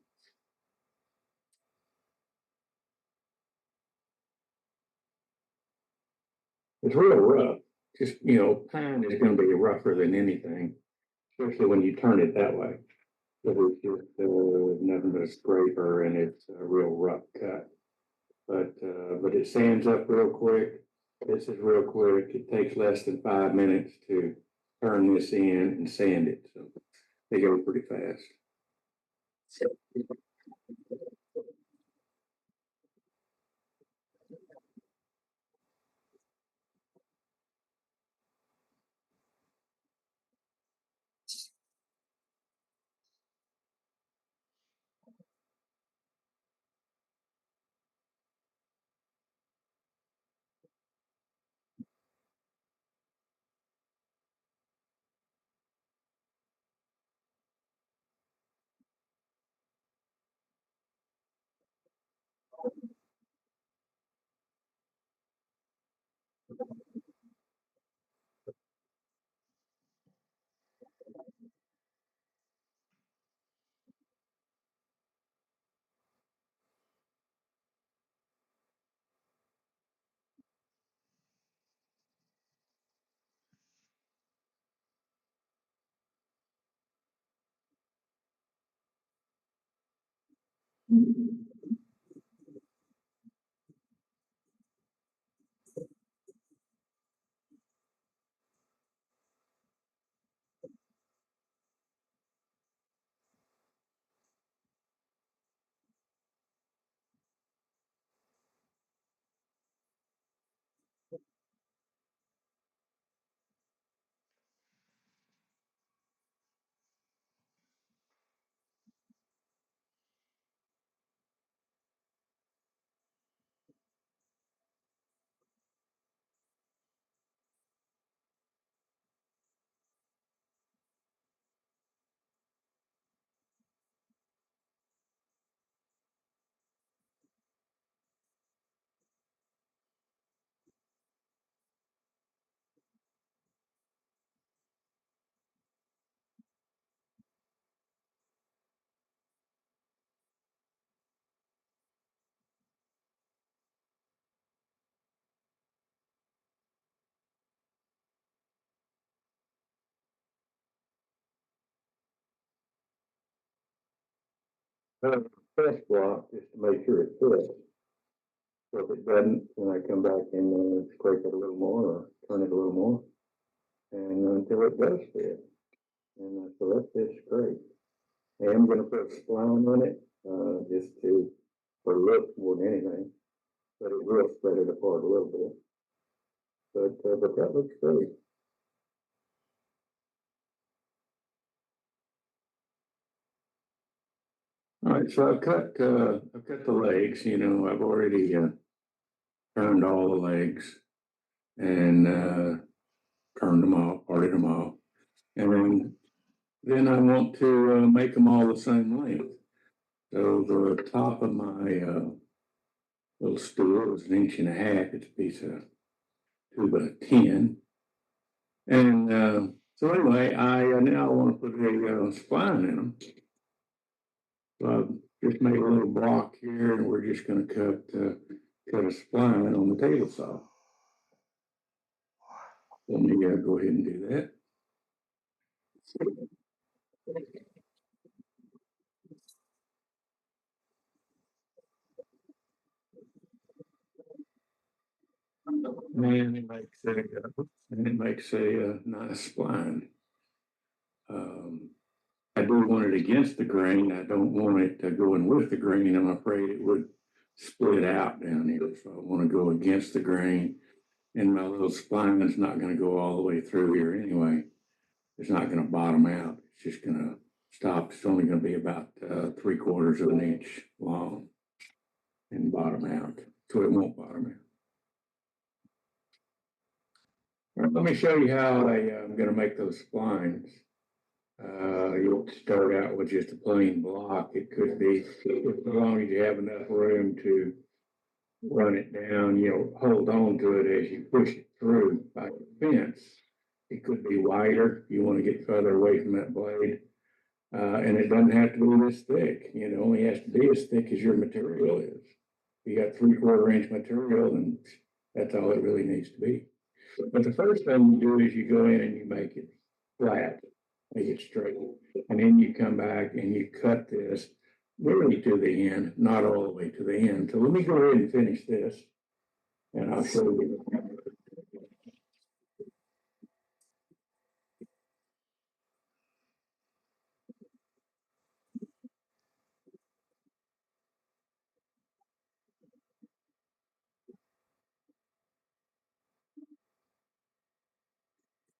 Speaker 12: It's real rough. Just, you know, pine is going to be rougher than anything, especially when you turn it that way. It's just nothing but a scraper, and it's a real rough cut. But it sands up real quick. This is real quick. It takes less than 5 minutes to turn this in and sand it. So they go pretty fast. First block just to make sure it fits. So if it doesn't, then I come back and scrape it a little more or turn it a little more, and until it does fit. And so that fits great. I am going to put a spline on it, just for look more than anything, but it will spread it apart a little bit. But that looks great. All right, so I've cut the legs. You know, I've already turned all the legs and turned them off, parted them off. And then I want to make them all the same length. So the top of my little stool is 1.5 inches. It's a piece of 2 by 10. And so anyway, I now want to put a spline in them. So I've just made a little block here, and we're just going to cut a spline on the table saw. Let me go ahead and do that. And it makes a nice spline. I do want it against the grain. I don't want it going with the grain. I'm afraid it would split out down here. So I want to go against the grain, and my little spline is not going to go all the way through here anyway. It's not going to bottom out. It's just going to stop. It's only going to be about 3/4 of an inch long and bottom out. So it won't bottom out. All right, let me show you how I'm going to make those splines. You'll start out with just a plain block. It could be, as long as you have enough room to run it down, hold on to it as you push it through by the fence. It could be wider. You want to get further away from that blade. And it doesn't have to be this thick. It only has to be as thick as your material is. You got 3/4 inch material, and that's all it really needs to be. But the first thing you do is you go in and you make it flat, make it straight, and then you come back and you cut this really to the end, not all the way to the end. So let me go ahead and finish this, and I'll show you.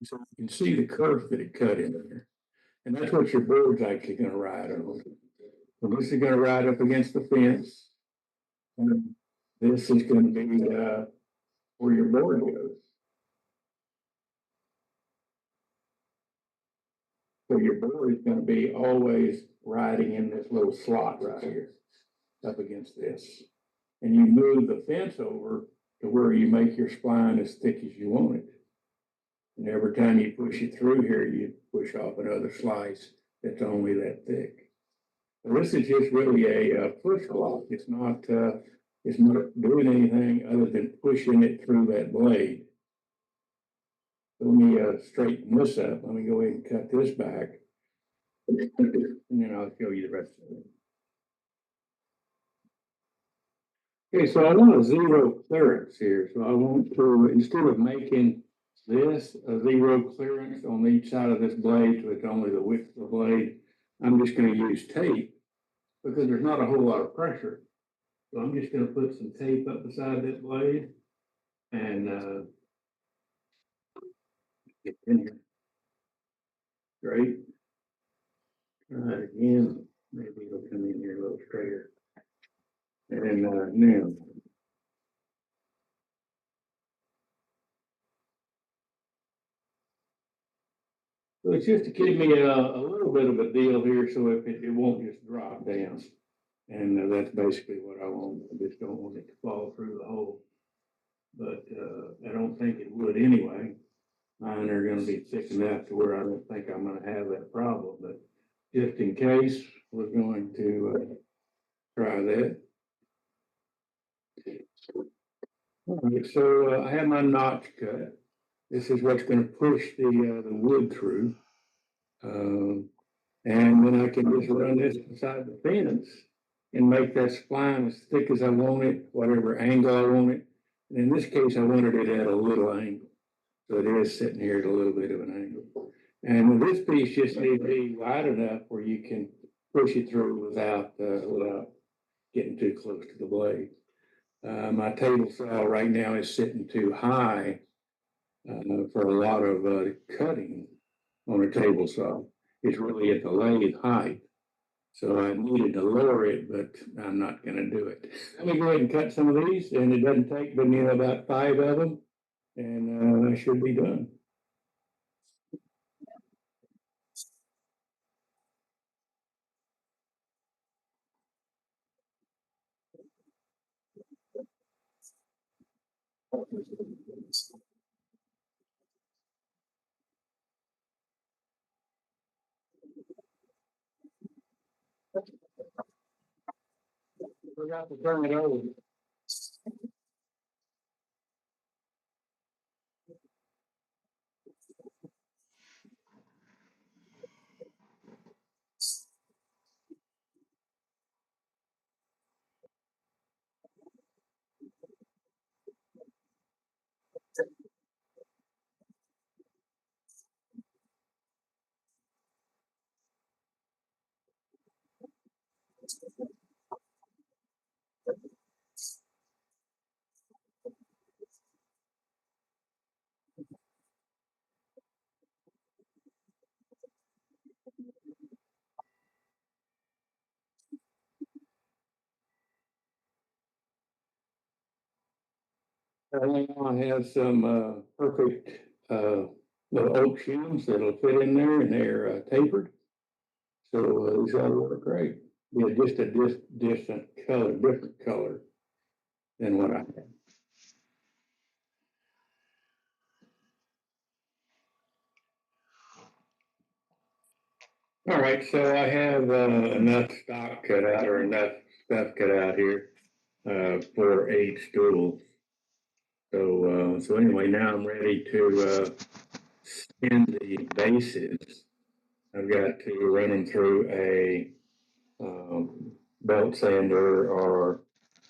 Speaker 12: So you can see the curve that it cut in there. And that's what your board's actually going to ride on. So this is going to ride up against the fence. And this is going to be where your board goes. So your board is going to be always riding in this little slot right here, up against this. And you move the fence over to where you make your spline as thick as you want it. And every time you push it through here, you push off another slice that's only that thick. So this is just really a push block. It's not doing anything other than pushing it through that blade. So let me straighten this up. Let me go ahead and cut this back, and then I'll show you the rest of it. Okay, so I want a zero clearance here. So I want to, instead of making this a zero clearance on each side of this blade, so it's only the width of the blade, I'm just going to use tape because there's not a whole lot of pressure. So I'm just going to put some tape up beside that blade and get in here. Great. Try it again. Maybe it'll come in here a little straighter. And now. So it's just to give me a little bit of a deal here, so if it won't just drop down. And that's basically what I want. I just don't want it to fall through the hole. But I don't think it would anyway. Mine are going to be thick enough to where I don't think I'm going to have that problem. But just in case, we're going to try that. All right, so I have my notch cut. This is what's going to push the wood through. And then I can just run this beside the fence and make that spline as thick as I want it, whatever angle I want it. And in this case, I wanted it at a little angle. So it is sitting here at a little bit of an angle. And this piece just needs to be wide enough where you can push it through without getting too close to the blade. My table saw right now is sitting too high for a lot of cutting on a table saw. It's really at the lathe height. So I needed to lower it, but I'm not going to do it. Let me go ahead and cut some of these, and it doesn't take but about 5 of them, and I should be done. Forgot to turn it over. I have some perfect little oak shims that'll fit in there, and they're tapered. So these ought to work great. Yeah, just a different color than what I have. All right, so I have enough stock cut out, or enough stuff cut out here for 8 stools. So anyway, now I'm ready to sand the bases. I've got to run them through a belt sander or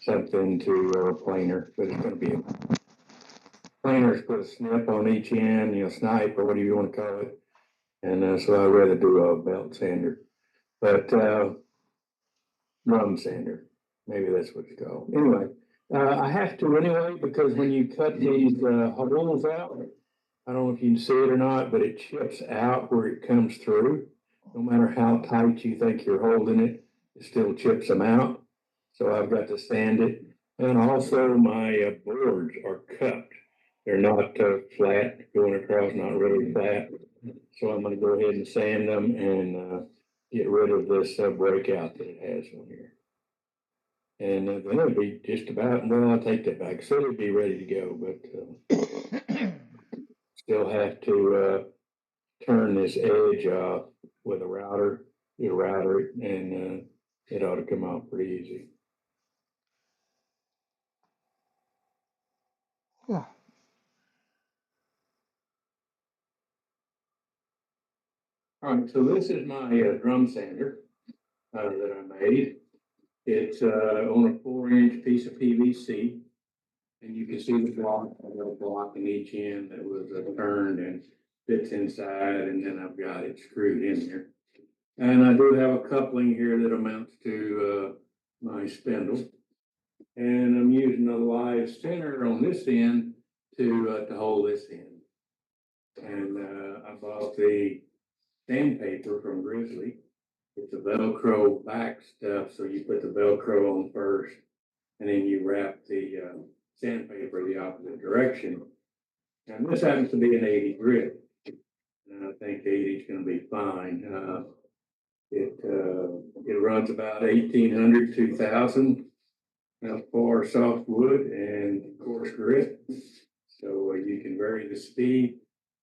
Speaker 12: something to planer, but it's going to be a planers. Put a snip on each end, snipe, or whatever you want to call it. And so I'd rather do a belt sander, but drum sander, maybe that's what it's called. Anyway, I have to anyway, because when you cut these holes out, I don't know if you can see it or not, but it chips out where it comes through. No matter how tight you think you're holding it, it still chips them out. So I've got to sand it. And also my boards are cupped. They're not flat going across, not really flat. So I'm going to go ahead and sand them and get rid of this breakout that it has on here. And then it'll be just about, well, I'll take that back. So it'll be ready to go, but still have to turn this edge off with a router. You router it, and it ought to come out pretty easy.
Speaker 17: Yeah.
Speaker 12: All right, so this is my drum sander that I made. It's on a 4-inch piece of PVC, and you can see the block in each end that was turned and fits inside, and then I've got it screwed in there. And I do have a coupling here that amounts to my spindle, and I'm using a live center on this end to hold this in. And I bought the sandpaper from Grizzly. It's a Velcro back stuff, so you put the Velcro on first, and then you wrap the sandpaper the opposite direction. And this happens to be an 80 grit, and I think 80 is going to be fine. It runs about 1,800, 2,000 for softwood and coarse grit, so you can vary the speed.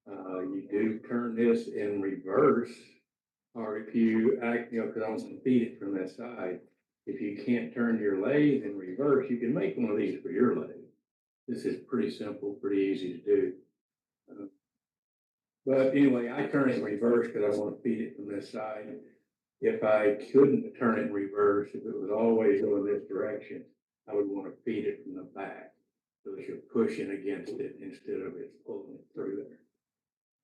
Speaker 12: You do turn this in reverse, or if you act, because I'm going to feed it from that side. If you can't turn your lathe in reverse, you can make one of these for your lathe. This is pretty simple, pretty easy to do. But anyway, I turn it in reverse because I want to feed it from this side. If I couldn't turn it in reverse, if it was always going this direction, I would want to feed it from the back, so that you're pushing against it instead of it pulling it through there.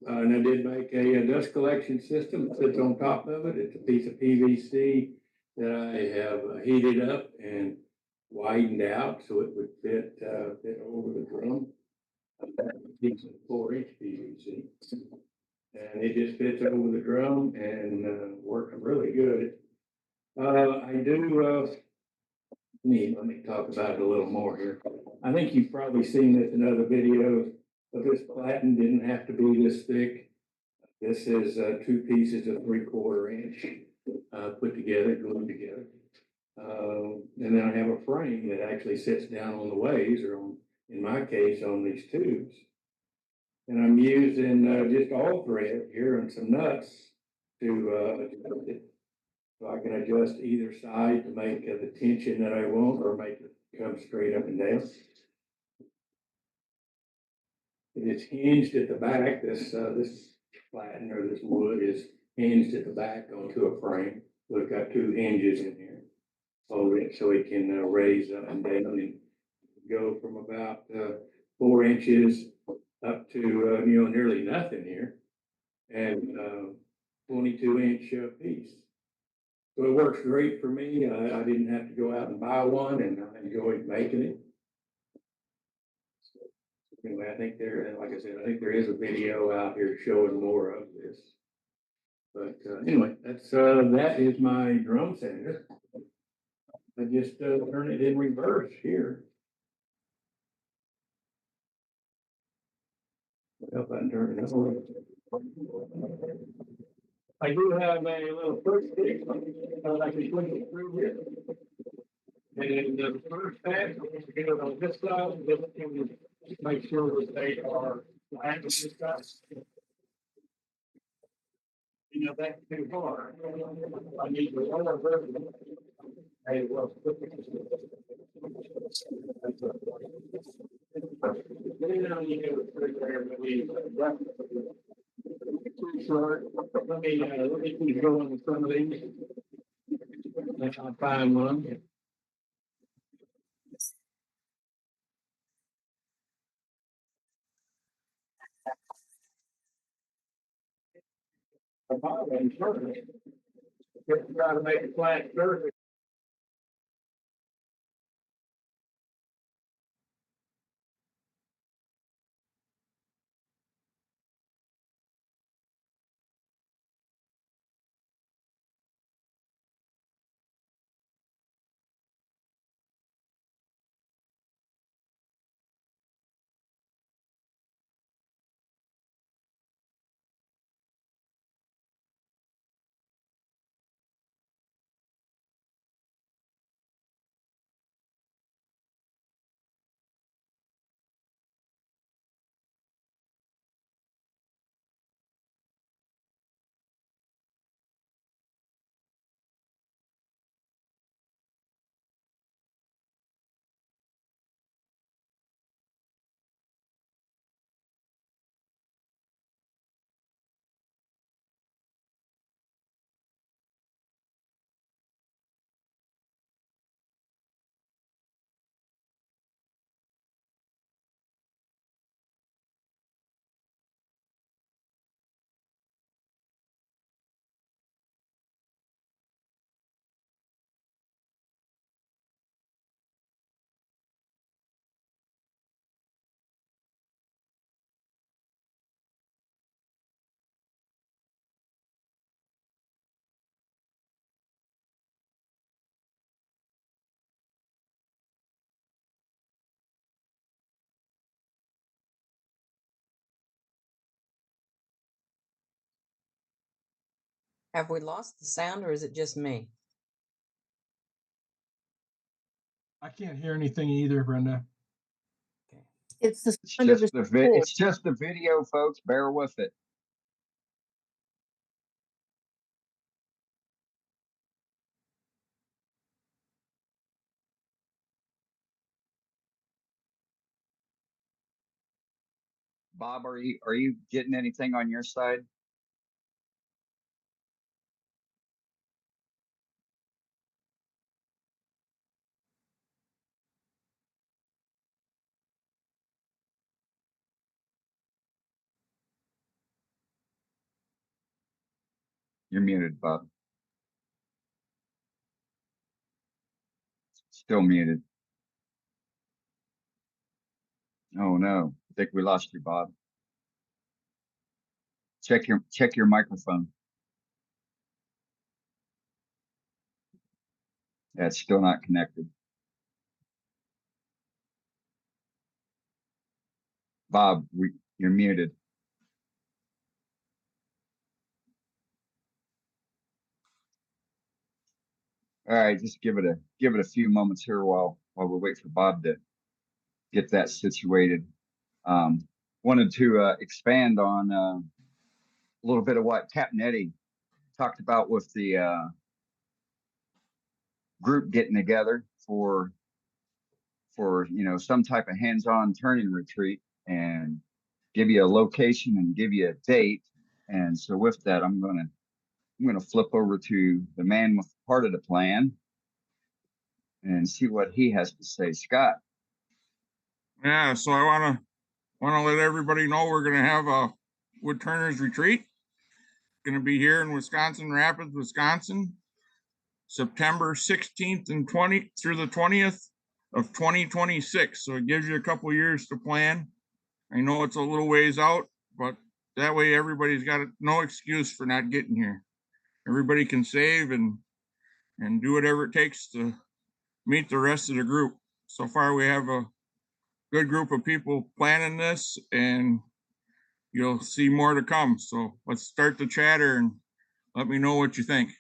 Speaker 12: And I did make a dust collection system that sits on top of it. It's a piece of PVC that I have heated up and widened out so it would fit over the drum. It's a 4-inch PVC, and it just fits over the drum and works really good. I do. Let me talk about it a little more here. I think you've probably seen this in other videos, but this platen didn't have to be this thick. This is 2 pieces of 3/4 inch put together, glued together. And then I have a frame that actually sits down on the ways or on in my case, on these tubes. And I'm using just all thread here and some nuts to adjust it. So I can adjust either side to make the tension that I want or make it come straight up and down. And it's hinged at the back. This platen or this wood is hinged at the back onto a frame. So it's got two hinges in here. So it can raise up and down and go from about 4 inches up to nearly nothing here, and 22-inch piece. So it works great for me. I didn't have to go out and buy one, and I enjoyed making it. So anyway, I think like I said, I think there is a video out here showing more of this. But anyway, that is my drum sander. I just turn it in reverse here. Well, if I can turn it over. I do have a little first stick, so I can push it through here. And the first pass, I'm going to get it on this side, and just make sure that they are flat with this side. You know, that's too hard. I need to lower version. Hey, well, too short. Let me keep going with some of these. I'll find one. Try to make it flat surface.
Speaker 5: Have we lost the sound or is it just me?
Speaker 6: I can't hear anything either, Brenda.
Speaker 14: It's the
Speaker 1: It's
Speaker 14: sound of
Speaker 1: just
Speaker 14: his
Speaker 1: it's just the video, folks. Bear with it. Bob, are you getting anything on your side? You're muted, Bob. Still muted. Oh no, I think we lost you, Bob. Check your microphone. That's still not connected. Bob, you're muted. All right, just give it a few moments here while we wait for Bob to get that situated. Wanted to expand on a little bit of what Captain Eddie talked about with the group getting together for some type of hands-on turning retreat, and give you a location and give you a date. And so with that, I'm gonna flip over to the man with part of the plan and see what he has to say. Scott.
Speaker 18: Yeah, so I wanna let everybody know we're gonna have a Woodturners retreat. Gonna be here in Wisconsin Rapids, Wisconsin, September 16th and 20 through the 20th of 2026. So it gives you a couple years to plan. I know it's a little ways out, but that way everybody's got no excuse for not getting here. Everybody can save and do whatever it takes to meet the rest of the group. So far, we have a good group of people planning this, and you'll see more to come. So let's start the chatter and let me know what you think.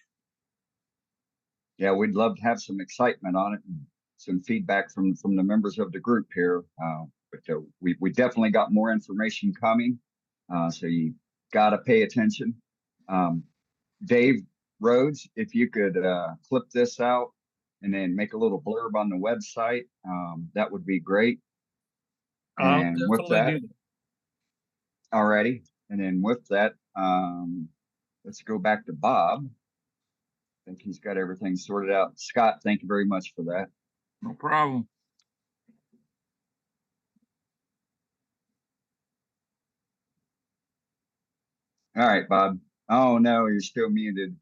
Speaker 1: Yeah, we'd love to have some excitement on it and some feedback from the members of the group here. But we definitely got more information coming, so you got to pay attention. Dave Rhodes, if you could clip this out and then make a little blurb on the website, that would be great. And with that, alrighty. And then with that, let's go back to Bob. I think he's got everything sorted out. Scott, thank you very much for that.
Speaker 18: No problem.
Speaker 1: All right, Bob. Oh no, you're still muted.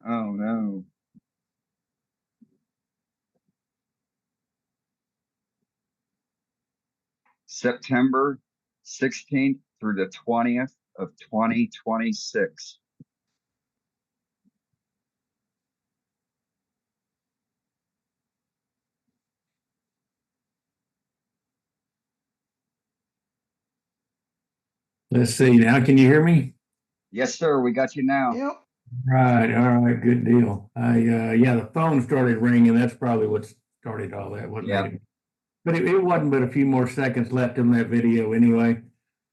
Speaker 1: Oh no. September 16th through the 20th of 2026.
Speaker 12: Let's see now. Can you hear me?
Speaker 1: Yes, sir. We got you now.
Speaker 11: Yep.
Speaker 12: Right. All right. Good deal. Yeah, the phone started ringing. That's probably what started all that.
Speaker 1: Yeah.
Speaker 12: But it wasn't but a few more seconds left in that video anyway.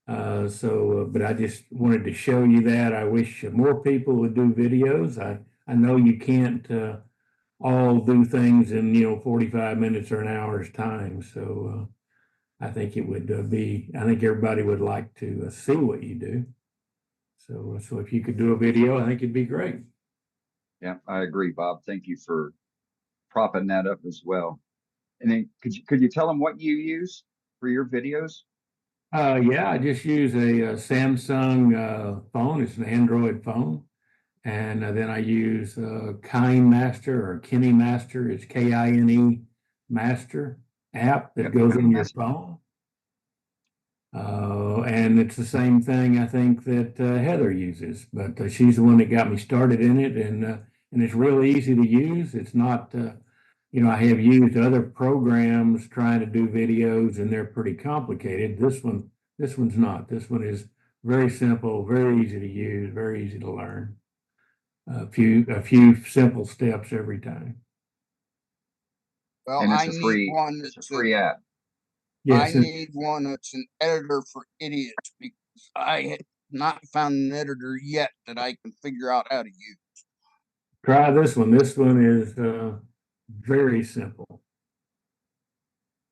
Speaker 12: But I just wanted to show you that. I wish more people would do videos. I know you can't all do things in 45 minutes or an hour's time. So I think it would I think everybody would like to see what you do. So if you could do a video, I think it'd be great.
Speaker 1: Yeah, I agree, Bob. Thank you for propping that up as well. And then could you tell them what you use for your videos?
Speaker 12: Yeah, I just use a Samsung phone. It's an Android phone. And then I use KineMaster or KineMaster. It's KINE Master app that goes in your phone. And it's the same thing I think that Heather uses, but she's the one that got me started in it, and it's real easy to use. It's not, I have used other programs trying to do videos, and they're pretty complicated. This one's not. This one is very simple, very easy to use, very easy to learn. A few simple steps every time.
Speaker 17: Well,
Speaker 1: and
Speaker 17: I need one
Speaker 1: that's a free app.
Speaker 12: Yes,
Speaker 17: I need one that's an editor for idiots, because I have not found an editor yet that I can figure out how to use.
Speaker 12: try this one. This one is very simple.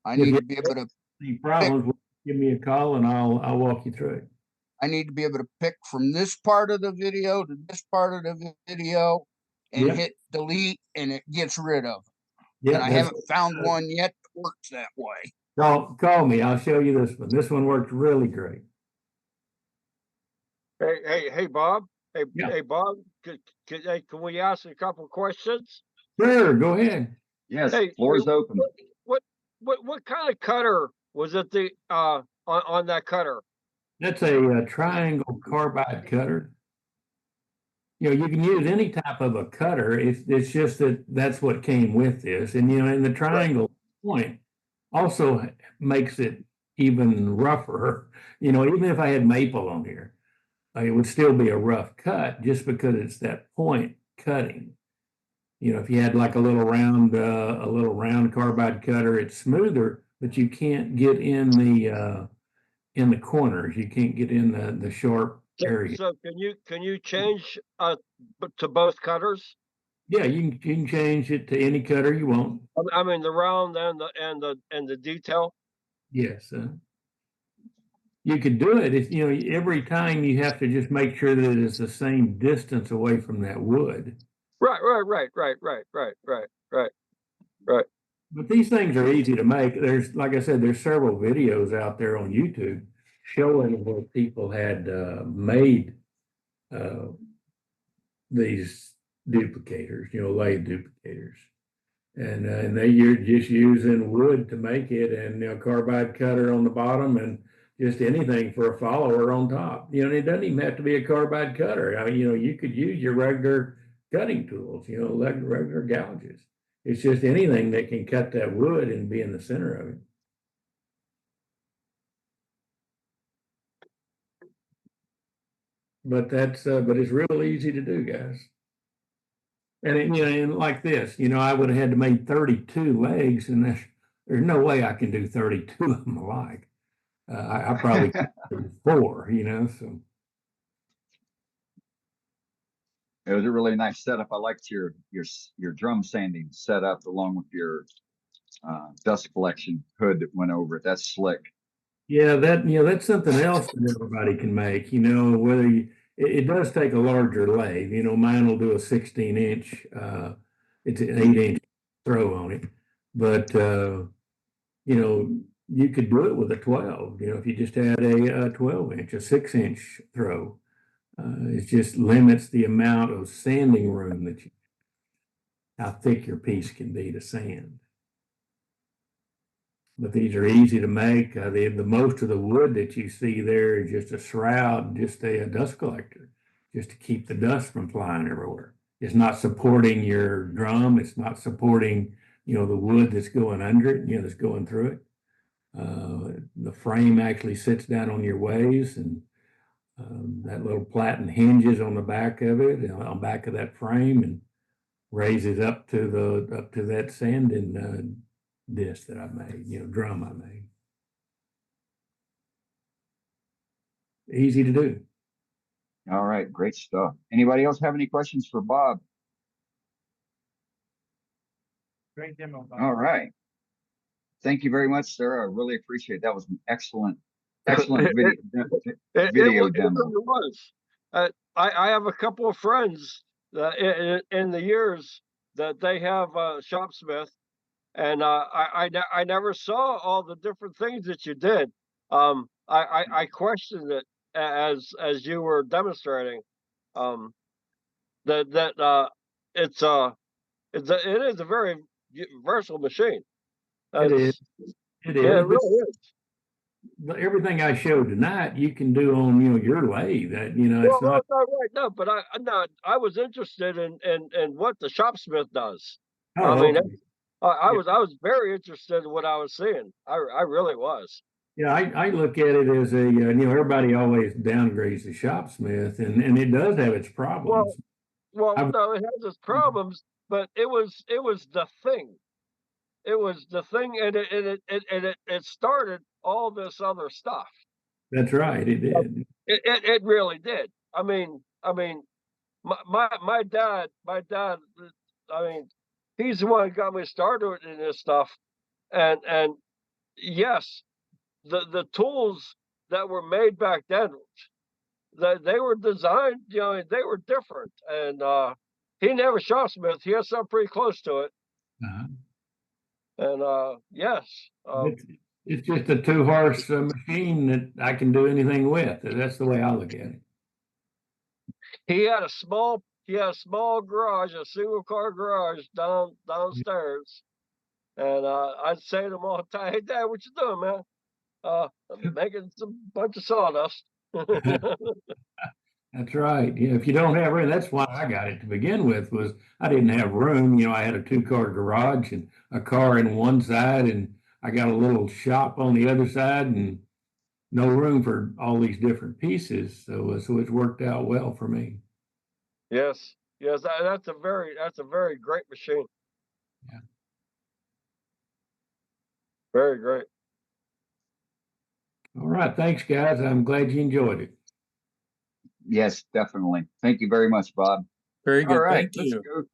Speaker 17: I need to be able to
Speaker 12: any problems, give me a call and I'll walk you through it.
Speaker 17: I need to be able to pick from this part of the video to this part of the video and hit delete, and it gets rid of it. And I haven't found one yet that works that way.
Speaker 12: Call me. I'll show you this one. This one works really great.
Speaker 2: Hey, Bob. Hey, Bob. Can we ask a couple of questions?
Speaker 12: Sure, go ahead.
Speaker 1: Yes, floor's open.
Speaker 2: What kind of cutter was it? On that cutter?
Speaker 12: That's a triangle carbide cutter. You can use any type of a cutter. It's just that's what came with this, and and the triangle point also makes it even rougher. Even if I had maple on here, it would still be a rough cut just because it's that point cutting. If you had like a little round carbide cutter, it's smoother, but you can't get in the corners. You can't get in the sharp area.
Speaker 2: So can you change to both cutters?
Speaker 12: Yeah, you can change it to any cutter you want.
Speaker 2: I mean the round and the detail.
Speaker 12: Yes. You could do it if, every time you have to just make sure that it's the same distance away from that wood.
Speaker 2: Right.
Speaker 12: But these things are easy to make. There's, like I said, there's several videos out there on YouTube showing where people had made these duplicators, lathe duplicators. And you're just using wood to make it, and carbide cutter on the bottom, and just anything for a follower on top. And it doesn't even have to be a carbide cutter. I mean, you could use your regular cutting tools, like regular gouges. It's just anything that can cut that wood and be in the center of it. But it's real easy to do, guys. And and like this, I would have had to make 32 legs, and there's no way I can do 32 of them alike. I probably could do 4, so.
Speaker 1: It was a really nice setup. I liked your drum sanding setup along with your dust collection hood that went over it. That's slick.
Speaker 12: Yeah, that's something else that everybody can make. Whether it does take a larger lathe. Mine will do a 16-inch. It's an 8-inch throw on it, but you could do it with a 12. If you just had a 12-inch, a 6-inch throw. It just limits the amount of sanding room how thick your piece can be to sand. But these are easy to make. The most of the wood that you see there is just a shroud, just a dust collector, just to keep the dust from flying everywhere. It's not supporting your drum. It's not supporting, the wood that's going under it, that's going through it. The frame actually sits down on your ways, and that little platen hinges on the back of it, on the back of that frame, and raises up to that sanding disc that I made, drum I made. Easy to do.
Speaker 1: All right, great stuff. Anybody else have any questions for Bob?
Speaker 8: Great demo, Bob.
Speaker 1: All right. Thank you very much, sir. I really appreciate it. That was an excellent video
Speaker 2: It
Speaker 1: demo.
Speaker 2: really was. I have a couple of friends that in the years that they have shopsmith, and I never saw all the different things that you did. I questioned it as you were demonstrating. That it is a very versatile machine.
Speaker 12: It is.
Speaker 2: It really is.
Speaker 12: Everything I showed tonight, you can do on your lathe. That it's not
Speaker 2: right. No, but I was interested in what the shopsmith does.
Speaker 12: Oh,
Speaker 2: I mean,
Speaker 12: okay.
Speaker 2: I was very interested in what I was seeing. I really was.
Speaker 12: Yeah, I look at it as everybody always downgrades the shopsmith, and it does have its problems.
Speaker 2: Well, no, it has its problems, but it was the thing. It was the thing, and it started all this other stuff.
Speaker 12: That's right, it did.
Speaker 2: It really did. I mean, my dad. I mean, he's the one who got me started in this stuff, and yes, the tools that were made back then, they were designed. They were different, and he never shopsmith. He has something pretty close to it. And yes,
Speaker 12: it's just a 2-horse machine that I can do anything with. That's the way I look at it.
Speaker 2: he had a small garage, a single car garage downstairs, and I'd say to him all the time, "Hey, Dad, what you doing, man?" I'm making some bunch of sawdust.
Speaker 12: That's right. Yeah, if you don't have room, that's why I got it to begin with. Was I didn't have room. I had a 2-car garage and a car in one side, and I got a little shop on the other side, and no room for all these different pieces. So it's worked out well for me.
Speaker 2: Yes, that's a very great machine.
Speaker 12: Yeah.
Speaker 2: Very great.
Speaker 12: All right, thanks, guys. I'm glad you enjoyed it.
Speaker 1: Yes, definitely. Thank you very much, Bob.
Speaker 7: Very
Speaker 1: All
Speaker 7: good.
Speaker 1: right,
Speaker 7: Thank you.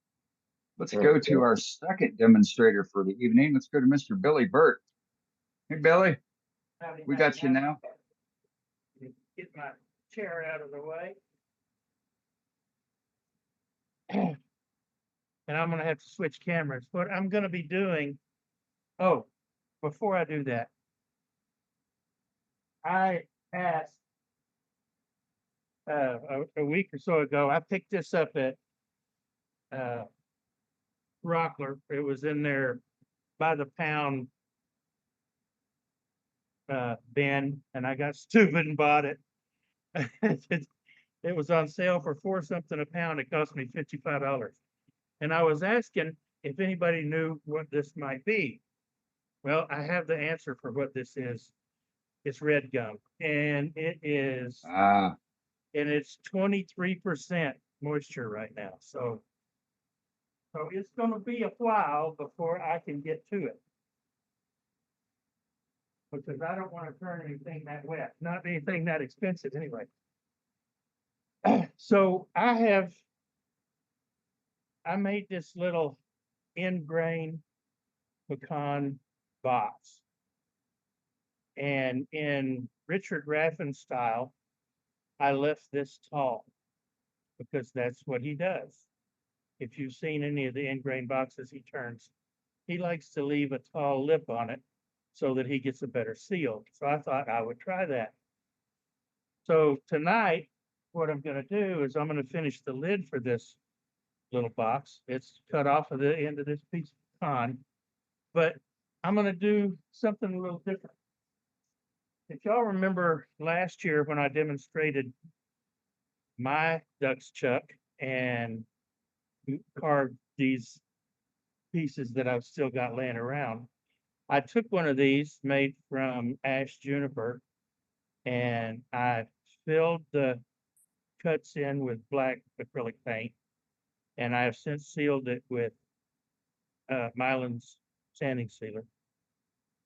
Speaker 1: let's go to our second demonstrator for the evening. Let's go to Mr. Billy Burt. Hey, Billy, we got you now.
Speaker 8: Get my chair out of the way. And I'm gonna have to switch cameras. What I'm gonna be doing, oh, before I do that, I asked a week or so ago, I picked this up at Rockler. It was in there by the pound bin, and I got stupid and bought it. It was on sale for $4 something a pound. It cost me $55. And I was asking if anybody knew what this might be. Well, I have the answer for what this is. It's red gum, and it is, and it's 23% moisture right now. So it's going to be a while before I can get to it, because I don't want to turn anything that wet, not anything that expensive anyway. So I made this little end grain pecan box. And in Richard Raffin style, I left this tall because that's what he does. If you've seen any of the end grain boxes he turns, he likes to leave a tall lip on it so that he gets a better seal. So I thought I would try that. So tonight, what I'm going to do is I'm going to finish the lid for this little box. It's cut off of the end of this piece of pecan, but I'm going to do something a little different. If y'all remember last year when I demonstrated my duck's chuck and carved these pieces that I've still got laying around, I took one of these made from ash juniper and I filled the cuts in with black acrylic paint, and I have since sealed it with Mylan's sanding sealer,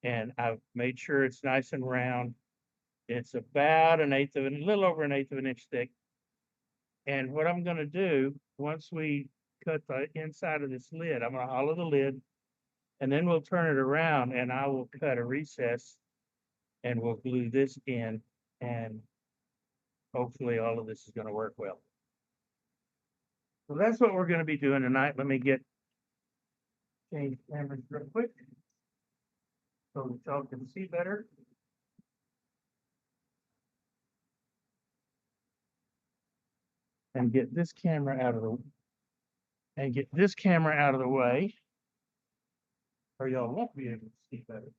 Speaker 8: and I've made sure it's nice and round. It's about a little over an eighth of an inch thick. And what I'm going to do, once we cut the inside of this lid, I'm going to hollow the lid, and then we'll turn it around and I will cut a recess and we'll glue this in, and hopefully all of this is going to work well. So that's what we're going to be doing tonight. Let me change cameras real quick so that y'all can see better. And get this camera out of the way, or y'all won't be able to see better.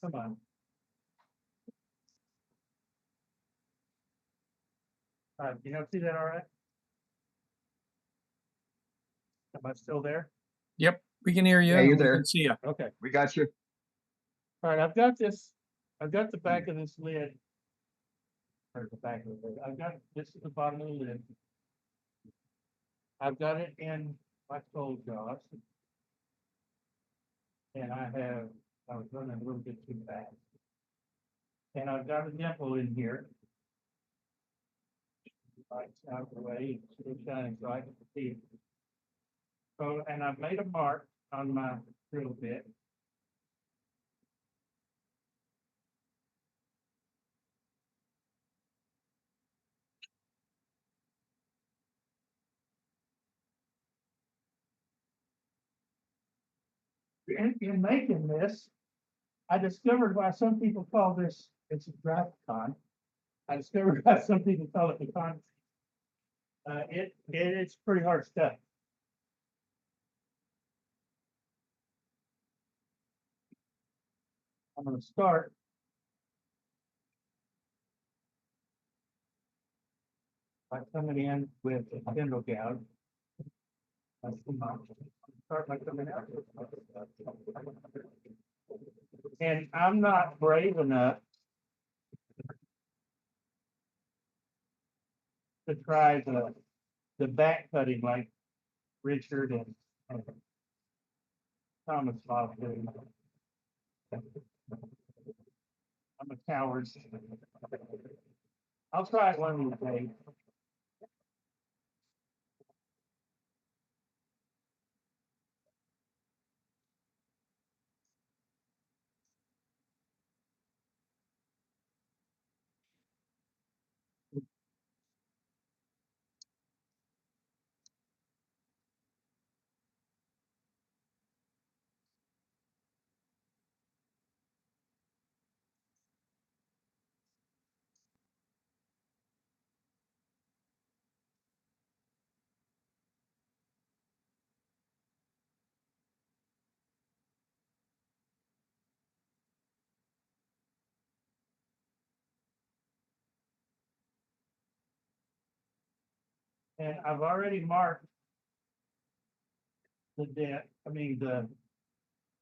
Speaker 8: Come on. All right, you don't see that all right? Am I still there?
Speaker 7: Yep, we can hear you.
Speaker 1: Yeah, you're
Speaker 7: and we
Speaker 1: there.
Speaker 7: can see you.
Speaker 8: Okay.
Speaker 1: We got you.
Speaker 8: All right, I've got the back of this lid. Or the back of the lid. I've got this at the bottom of the lid. I've got it in my cold jaws. And I was running a little bit too fast. And I've got a nipple in here. Lights out of the way, it's still shining so I can see it. So, and I've made a mark on my drill bit. In making this, I discovered why some people call this, it's a dry pecan. I discovered why some people call it pecan. It's pretty hard stuff. I'm going to start by coming in with a spindle gouge. Start by coming out. And I'm not brave enough to try the back cutting like Richard and Thomas Bob. I'm a coward. I'll try it one of these days. And I've already marked the the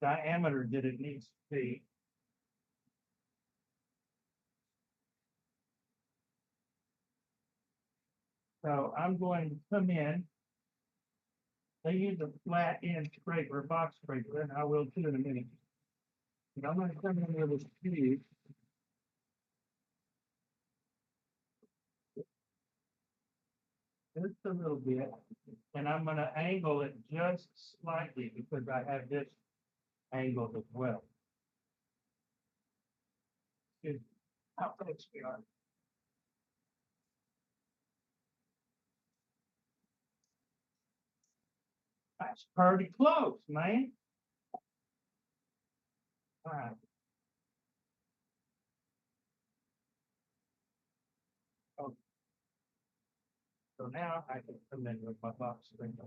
Speaker 8: diameter that it needs to be. So I'm going to come in. They use a flat end scraper, box scraper, and I will too in a minute. And I'm going to come in with a cube. Just a little bit, and I'm going to angle it just slightly because I have this angled as well. Good. How close we are. That's pretty close, man. All right. Oh. So now I can come in with my box screen.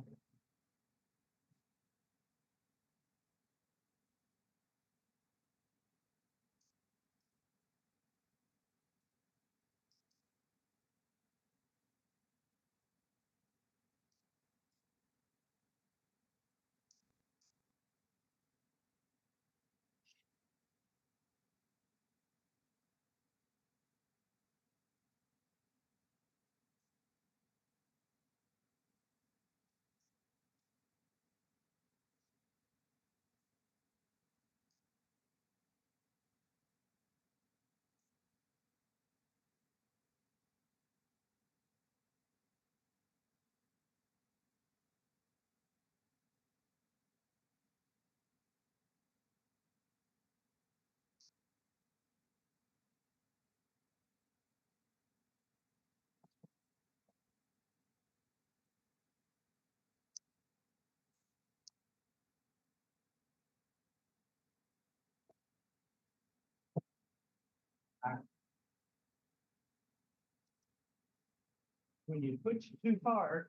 Speaker 8: When you push too hard,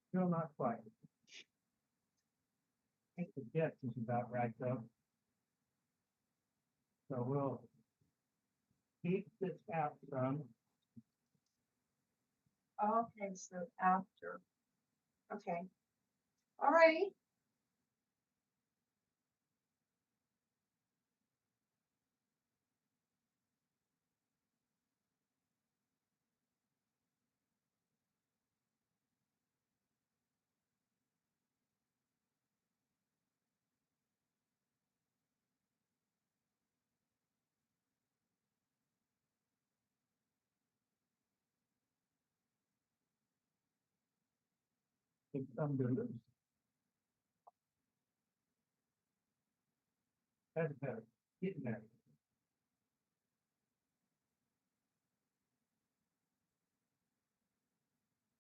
Speaker 8: still not quite. I think the depth is about right though. So we'll keep this out some.
Speaker 19: Okay, so after. Okay. All right.
Speaker 8: It's under loose. That's better. Getting there.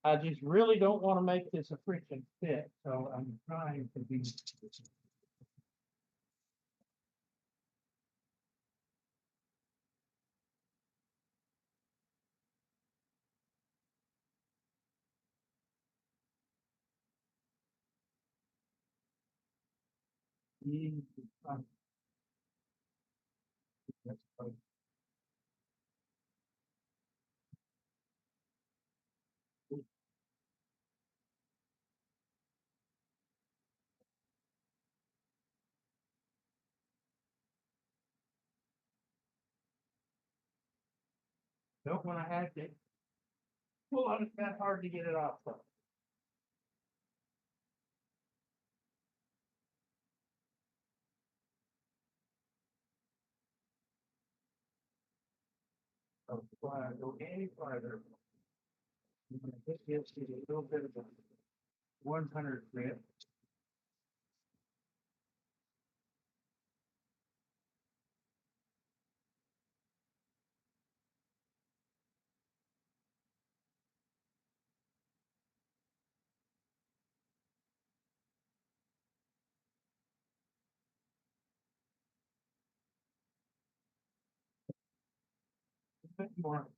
Speaker 8: I just really don't want to make this a friction fit, so I'm trying to be. Don't want to have to pull on it that hard to get it off. Though. So before I go any farther, this gives you a little bit of a 100 grit. A bit more.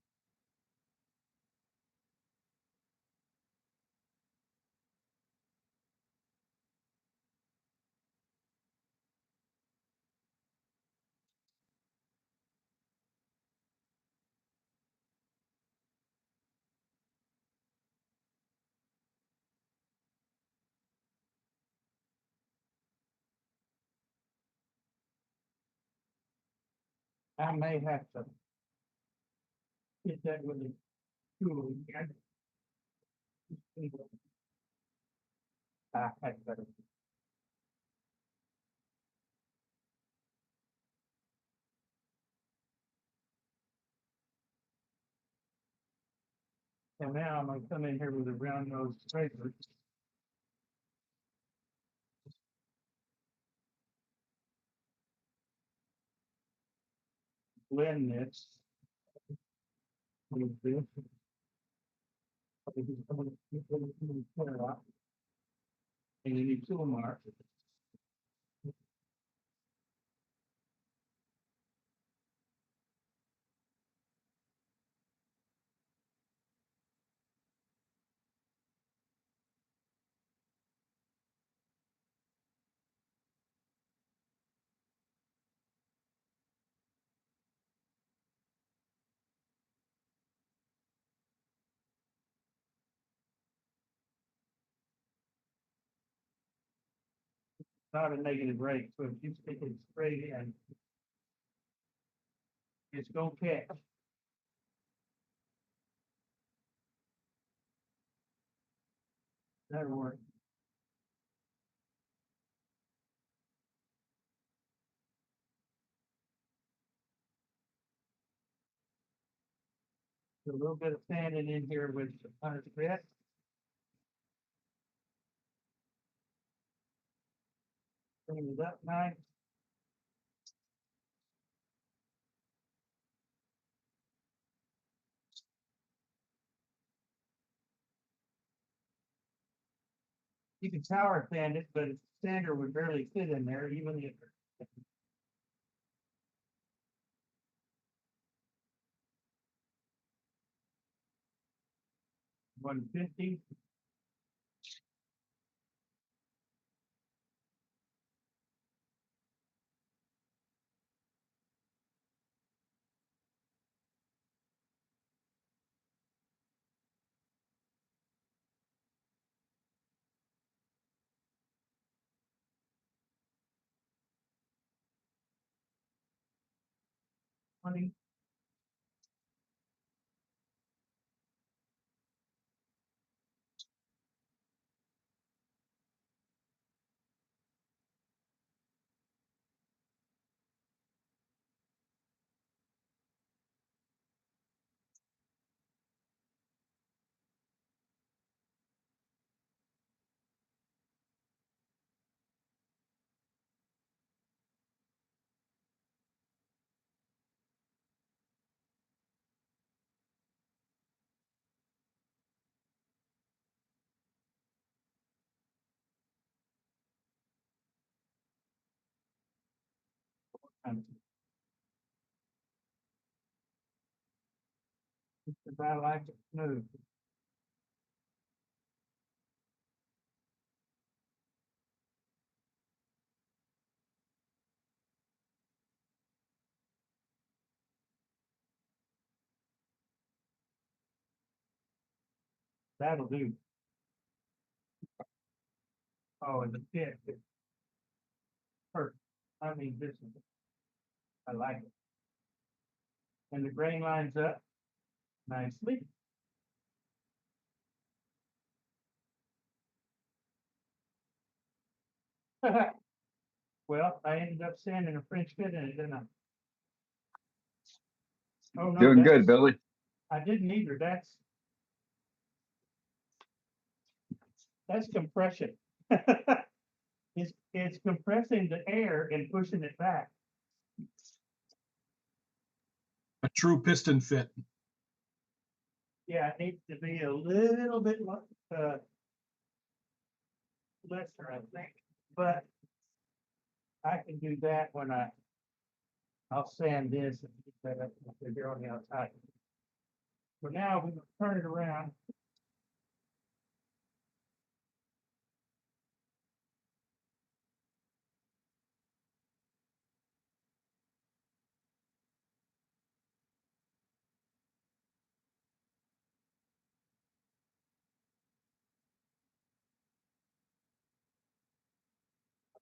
Speaker 8: I may have to get that with a tool again. That's better. And now I'm gonna come in here with a round nose scraper. Blend this. With this. And then you tool mark. Not a negative rate, so if you stick it straight in, it's gonna catch. That'll work. A little bit of sanding in here with the 100 grit. Bring it up nice. You can tower sand it, but the sander would barely fit in there, even if. 150. Honey. Just about like it smooth. That'll do. Oh, and the fit is perfect. I mean, this is, I like it. And the grain lines up. nicely. Well, I ended up sanding a French fit in it, didn't I? Oh, no,
Speaker 1: Doing good,
Speaker 8: that's,
Speaker 1: Billy.
Speaker 8: I didn't either. That's compression. It's compressing the air and pushing it back.
Speaker 6: A true piston fit.
Speaker 8: Yeah, it needs to be a little bit lesser, I think, but I can do that when I'll sand this and keep that up here on the outside. So now we can turn it around.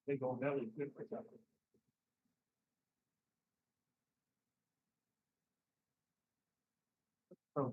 Speaker 8: Big old belly, good for something. Oh.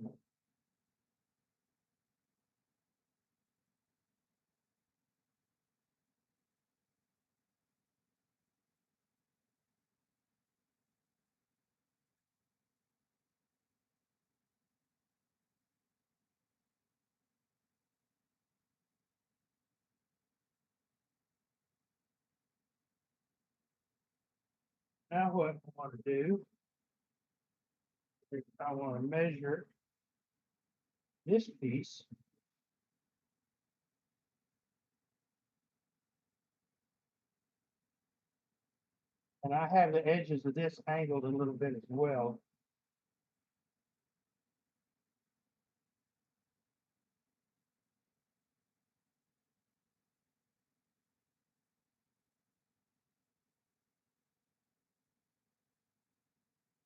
Speaker 8: Now what I want to do is I want to measure this piece. And I have the edges of this angled a little bit as well.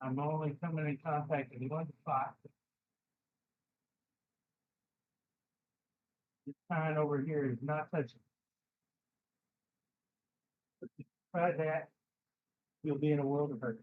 Speaker 8: I'm only coming in contact with one spot. This pine over here is not touching. Try that, you'll be in a world of hurt.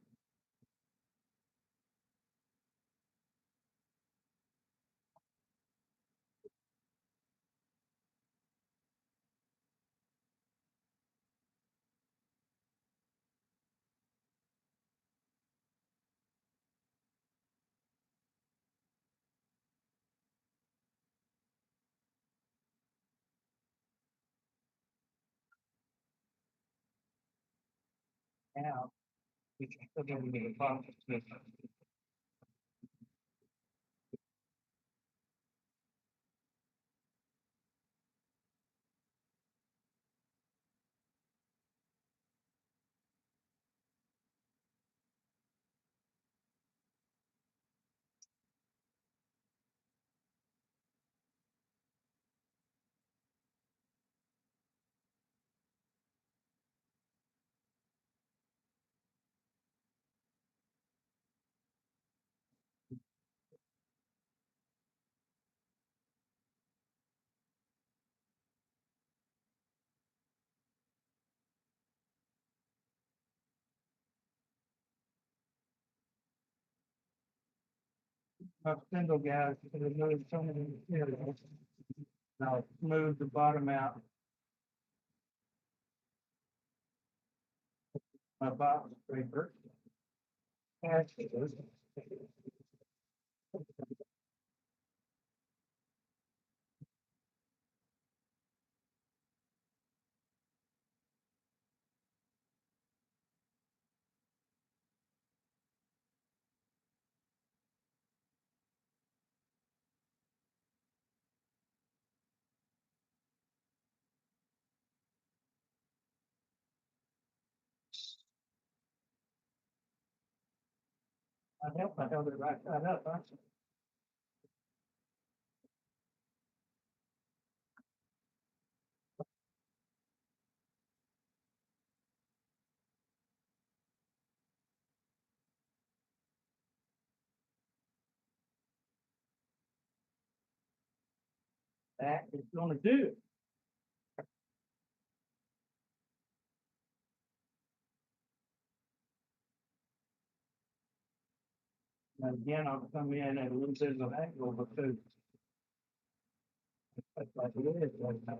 Speaker 8: Now, we can put it into the box. My spindle guys, because I noticed so many materials. Now smooth the bottom out. My box scraper. Catch it. I held it right side up, huh? That is gonna do it. Again, I'll come in at a little bit of an angle because that's like it is right now.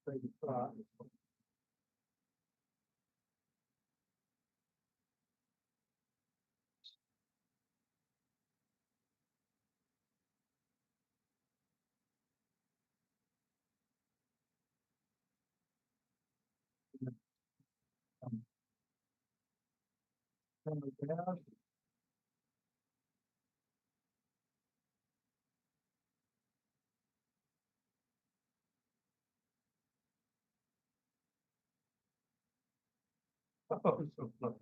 Speaker 8: Pretty far. Turn it down. Oh, so close.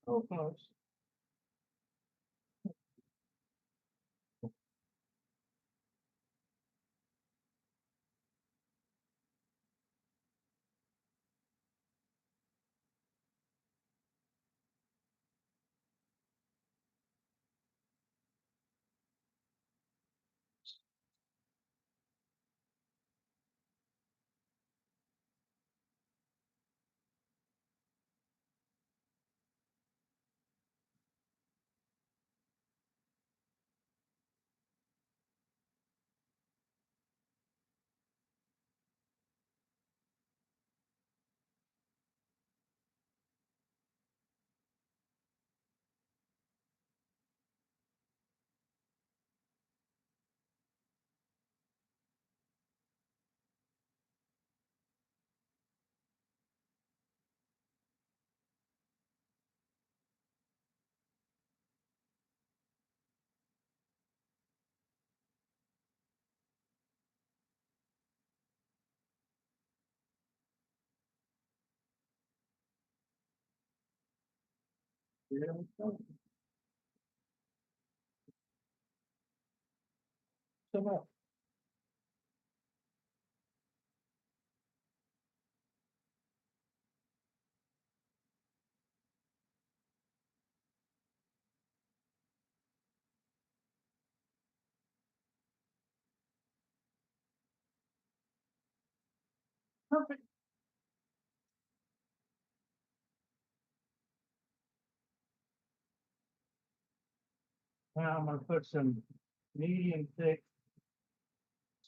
Speaker 8: So close. There we go. Come on. Perfect. Now I'm gonna put some medium thick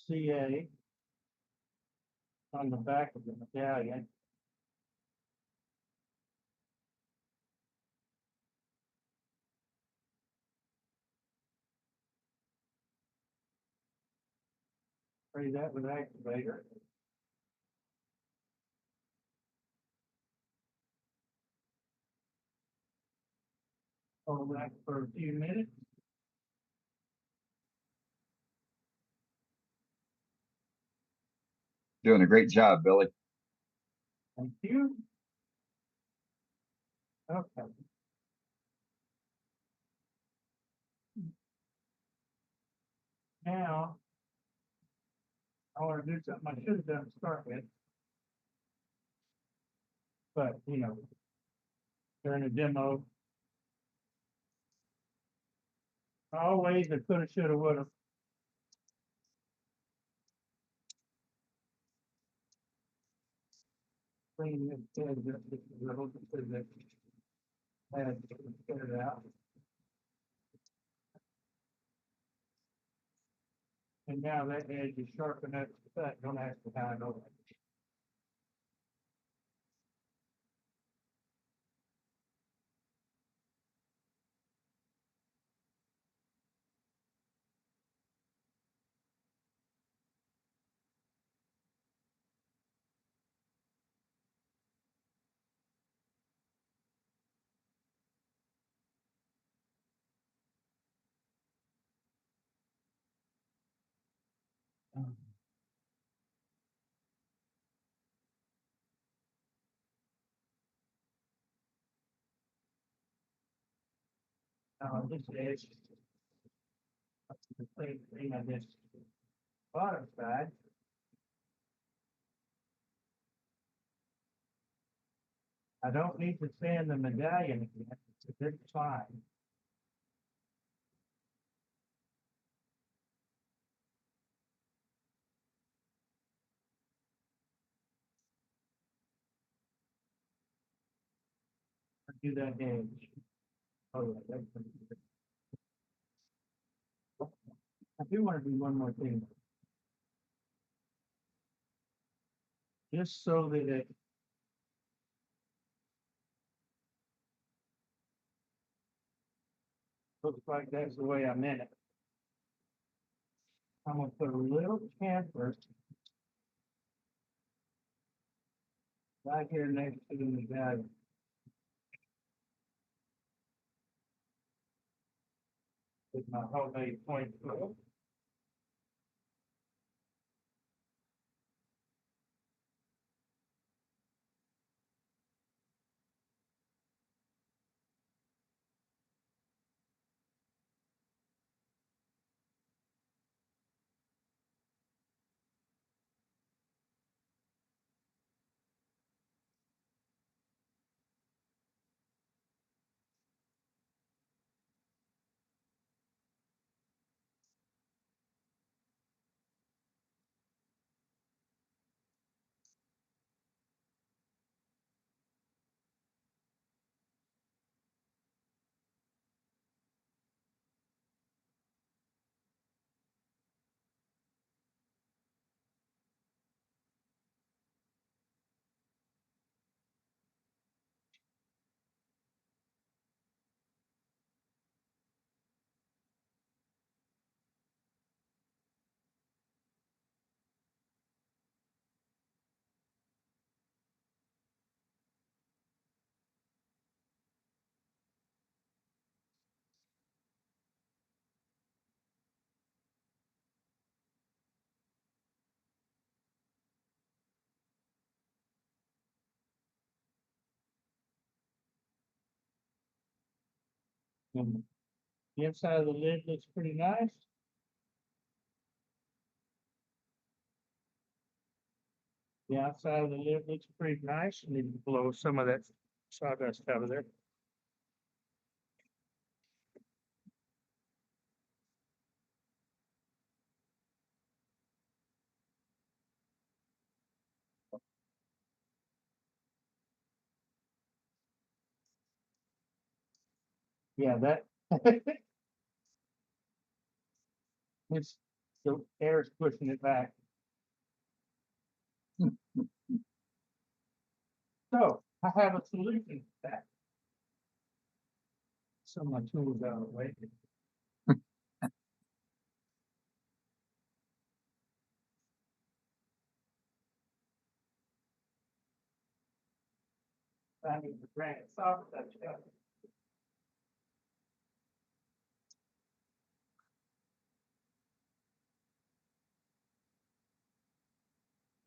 Speaker 8: CA on the back of the medallion. Spray that with activator. Hold that for a few minutes.
Speaker 1: Doing a great job, Billy.
Speaker 8: Thank you. Okay. Now, I want to do something I should have done to start with. But, you know, during a demo, always I coulda, shoulda, woulda. Clean this head just a little because it had to get it out. And now that edge is sharp enough to cut, don't have to hide over. Now this edge, the same thing on this bottom side. I don't need to sand the medallion again, it's fine. Do that damage. Oh, yeah, that's pretty good. I do want to do one more thing. Just so that it looks like that's the way I meant it. I'm gonna put a little camper right here next to the medallion. With my homemade point tool. The inside of the lid looks pretty nice. The outside of the lid looks pretty nice. Need to blow some of that sawdust out of there. Yeah, that. It's the air is pushing it back. So I have a solution to that. So my tools out of the way. I need to bring it soft touch up.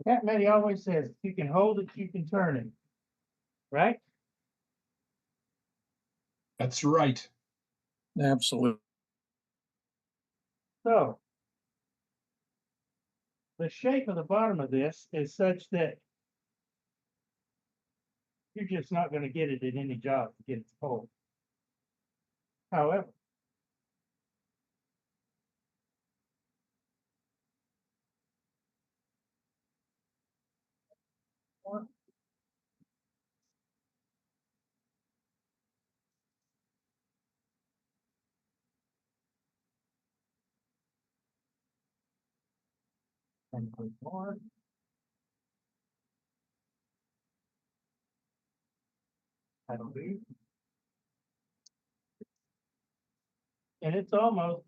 Speaker 8: Cat Matty always says, if you can hold it, you can turn it. Right?
Speaker 6: That's right.
Speaker 7: Absolutely.
Speaker 8: So the shape of the bottom of this is such that you're just not going to get it at any job to get it to hold. However, and more. I believe. And it's almost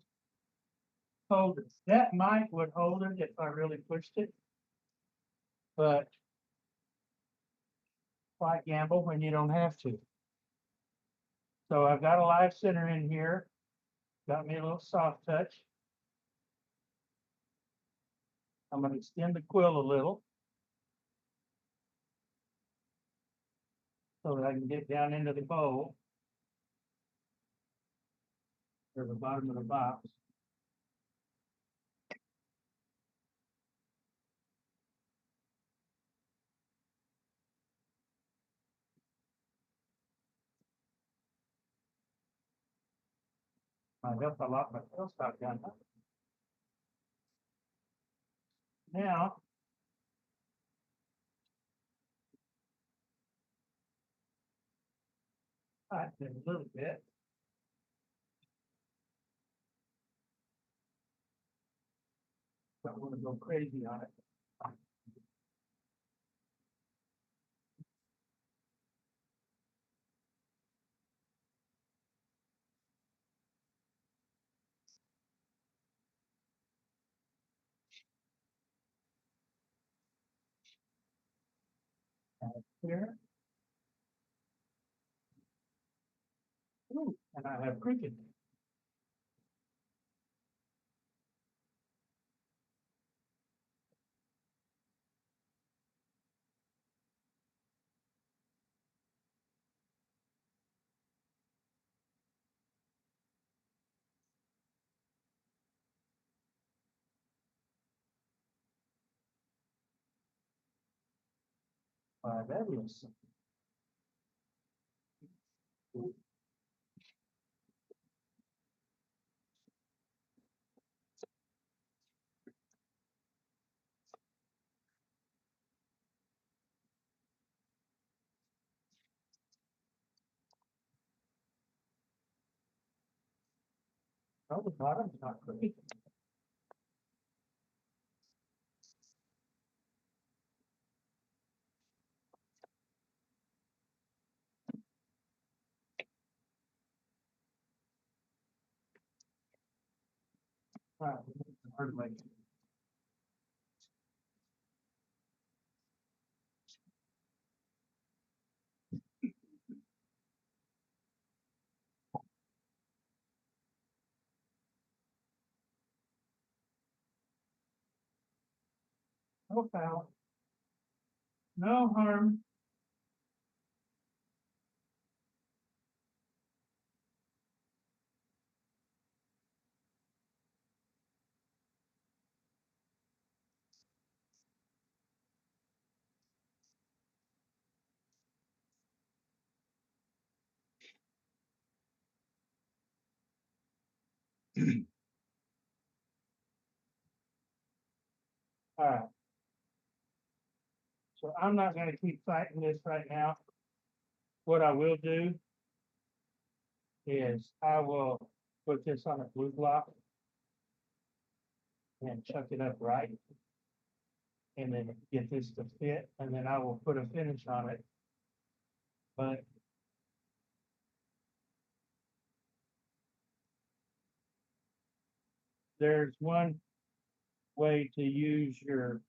Speaker 8: hold it. That mic would hold it if I really pushed it. But why gamble when you don't have to? So I've got a live center in here. Got me a little soft touch. I'm going to extend the quill a little so that I can get down into the bowl or the bottom of the box. I help a lot my quill stock down. Now, A little bit. Don't want to go crazy on it. Here. Ooh, and I have cricket. That is. Oh, the bottom's not great. Wow, hard to make. No foul. No harm. All right. So I'm not going to keep fighting this right now. What I will do is I will put this on a blue block and chuck it up right. And then get this to fit, and then I will put a finish on it. But there's one way to use your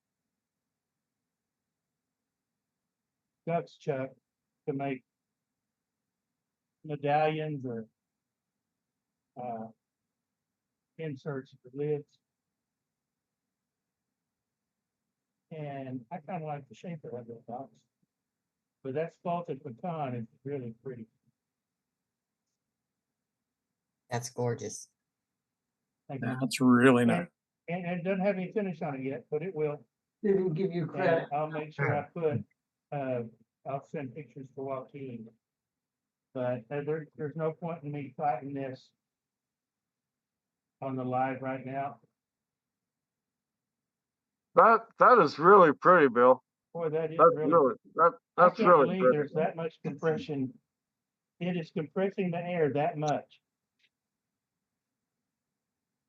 Speaker 8: guts chuck to make medallions or inserts for lids. And I kind of like the shape of that box. But that salted pecan is really pretty.
Speaker 5: That's gorgeous.
Speaker 8: Thank you.
Speaker 7: That's really nice.
Speaker 8: And it doesn't have any finish on it yet, but it will.
Speaker 14: Didn't give you
Speaker 8: And
Speaker 14: credit.
Speaker 8: I'll make sure I put, I'll send pictures to Joaquin. But there's no point in me fighting this on the live right now.
Speaker 2: That is really pretty, Bill.
Speaker 8: Boy, that is
Speaker 2: That's
Speaker 8: really,
Speaker 2: that's
Speaker 8: I can't
Speaker 2: really
Speaker 8: believe
Speaker 2: pretty.
Speaker 8: there's that much compression. It is compressing the air that much.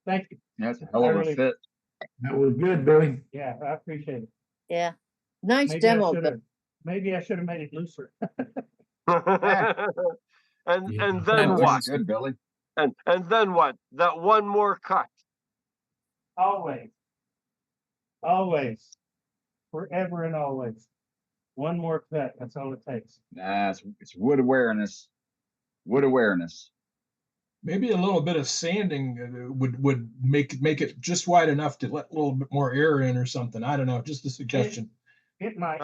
Speaker 8: Thank you.
Speaker 1: That's a hell of a fit.
Speaker 12: That was good, Billy.
Speaker 8: Yeah, I appreciate it.
Speaker 14: Yeah. Nice
Speaker 8: Maybe
Speaker 14: demo.
Speaker 8: maybe I should have made it looser.
Speaker 2: And then what?
Speaker 1: Good, Billy.
Speaker 2: And then what? That one more cut.
Speaker 8: Always. Always. Forever and always. One more cut. That's all it takes.
Speaker 1: Nah, it's wood awareness. Wood awareness.
Speaker 6: Maybe a little bit of sanding would make it just wide enough to let a little bit more air in or something. I don't know. Just a suggestion.
Speaker 8: It might.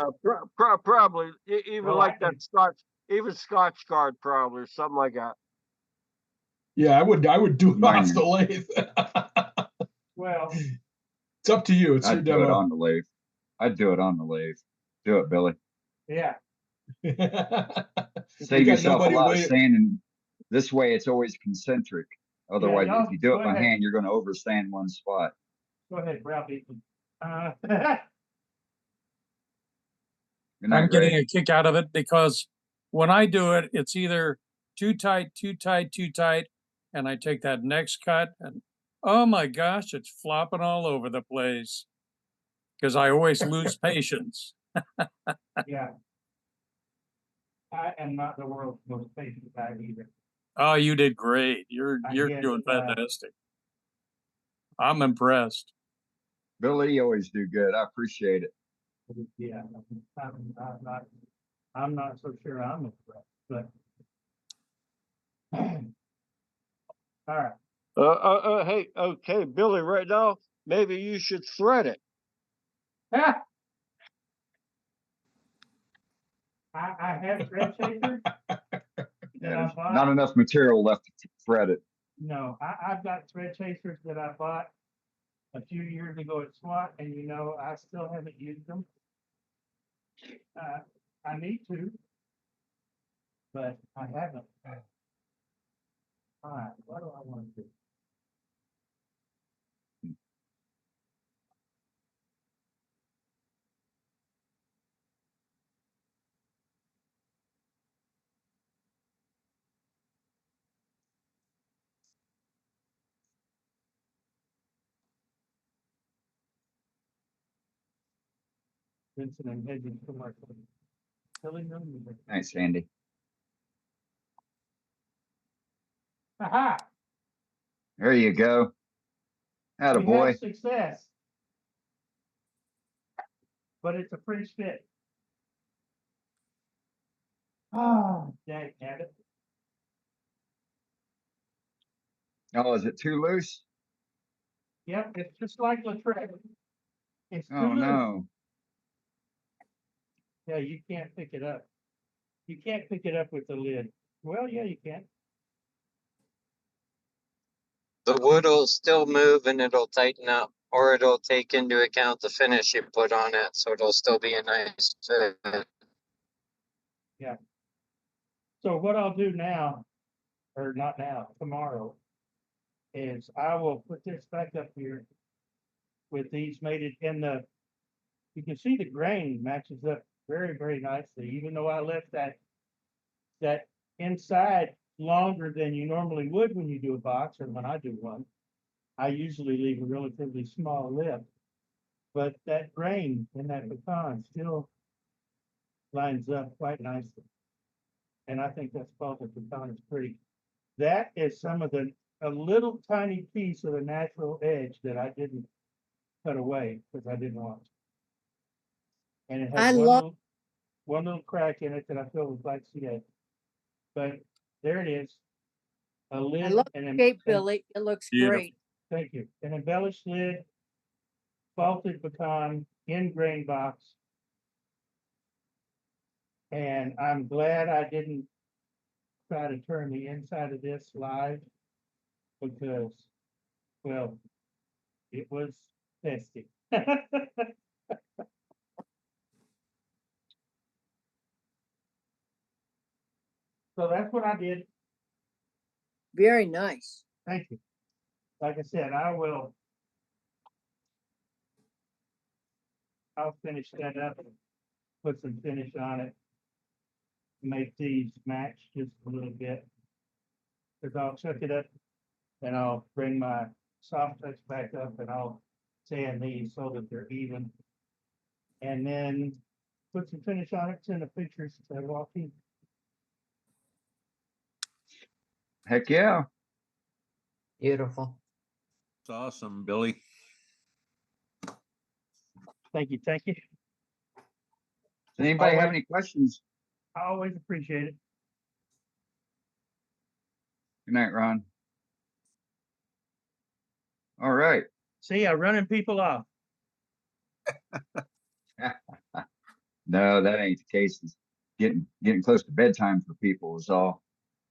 Speaker 2: Probably even
Speaker 8: Well,
Speaker 2: like that Scotch guard probably or something like that.
Speaker 6: Yeah, I would do it off the lathe.
Speaker 8: Well,
Speaker 6: it's up to you. It's your
Speaker 1: I'd do it
Speaker 6: demo.
Speaker 1: on the lathe. I'd do it on the lathe. Do it, Billy.
Speaker 8: yeah.
Speaker 1: Save yourself a
Speaker 6: nobody
Speaker 1: lot of
Speaker 6: waiting.
Speaker 1: sanding. This way, it's always concentric. Otherwise,
Speaker 8: y'all
Speaker 1: if you do it
Speaker 8: go
Speaker 1: by
Speaker 8: ahead.
Speaker 1: hand, you're going to overstand one spot.
Speaker 8: Go ahead, Ralphie.
Speaker 1: Good night,
Speaker 7: I'm getting
Speaker 1: Ray.
Speaker 7: a kick out of it because when I do it, it's either too tight, too tight, too tight. And I take that next cut and oh my gosh, it's flopping all over the place. Because I always lose patience.
Speaker 8: Yeah. I am not the world's most patient guy either.
Speaker 7: Oh, you did great. You're
Speaker 8: I
Speaker 7: you're
Speaker 8: get,
Speaker 7: doing fantastic. I'm impressed.
Speaker 1: Billy, you always do good. I appreciate it.
Speaker 8: Yeah, I'm not so sure I'm impressed, but. All right.
Speaker 2: Hey, okay, Billy, right now, maybe you should thread it.
Speaker 8: I have thread chasers.
Speaker 1: There's not enough material left to thread it.
Speaker 8: No, I've got thread chasers that I bought a few years ago at SWAT, and you know, I still haven't used them. I need to, but I haven't. All right, what do I want to do? Vincent and Hedges commercial. Killing them.
Speaker 1: Thanks, Andy.
Speaker 8: Aha!
Speaker 1: There you go.
Speaker 8: We have
Speaker 1: Attaboy.
Speaker 8: success. But it's a pretty fit. Oh, dang it.
Speaker 1: Oh, is it too loose?
Speaker 8: Yep, it's just like Latrell. It's too
Speaker 1: Oh,
Speaker 8: loose.
Speaker 1: no.
Speaker 8: Yeah, you can't pick it up. You can't pick it up with the lid. Well, yeah, you can.
Speaker 20: The wood will still move and it'll tighten up, or it'll take into account the finish you put on it, so it'll still be a nice fit.
Speaker 8: Yeah. So what I'll do now, or not now, tomorrow, is I will put this back up here with these mated in the, you can see the grain matches up very, very nicely, even though I left that inside longer than you normally would when you do a box or when I do one. I usually leave a relatively small lip, but that grain in that pecan still lines up quite nicely. And I think that's called the pecan is pretty. That is some of a little tiny piece of the natural edge that I didn't cut away because I didn't want to. And it
Speaker 14: I
Speaker 8: has
Speaker 14: love
Speaker 8: one little crack in it that I feel was like CA. But there it is. A lid.
Speaker 14: I love
Speaker 8: and
Speaker 14: the
Speaker 8: an-
Speaker 14: shape,
Speaker 8: and-
Speaker 14: Billy. It looks
Speaker 8: Beautiful.
Speaker 14: great.
Speaker 8: Thank you. An embellished lid, vaulted pecan, in grain box. And I'm glad I didn't try to turn the inside of this live because, well, it was testy. So that's what I did.
Speaker 14: Very nice.
Speaker 8: Thank you. Like I said, I'll finish that up and put some finish on it. Make these match just a little bit. Cause I'll chuck it up and I'll bring my soft touch back up and I'll sand these so that they're even. And then put some finish on it, send the pictures to Walkie.
Speaker 1: Heck yeah.
Speaker 5: Beautiful.
Speaker 21: It's awesome, Billy.
Speaker 8: Thank you, thank you.
Speaker 1: Does anybody have
Speaker 8: Always-
Speaker 1: any questions?
Speaker 8: I always appreciate it.
Speaker 1: Good night, Ron. All right.
Speaker 8: See, I'm running people off.
Speaker 1: No, that ain't the case. It's getting close to bedtime for people is all.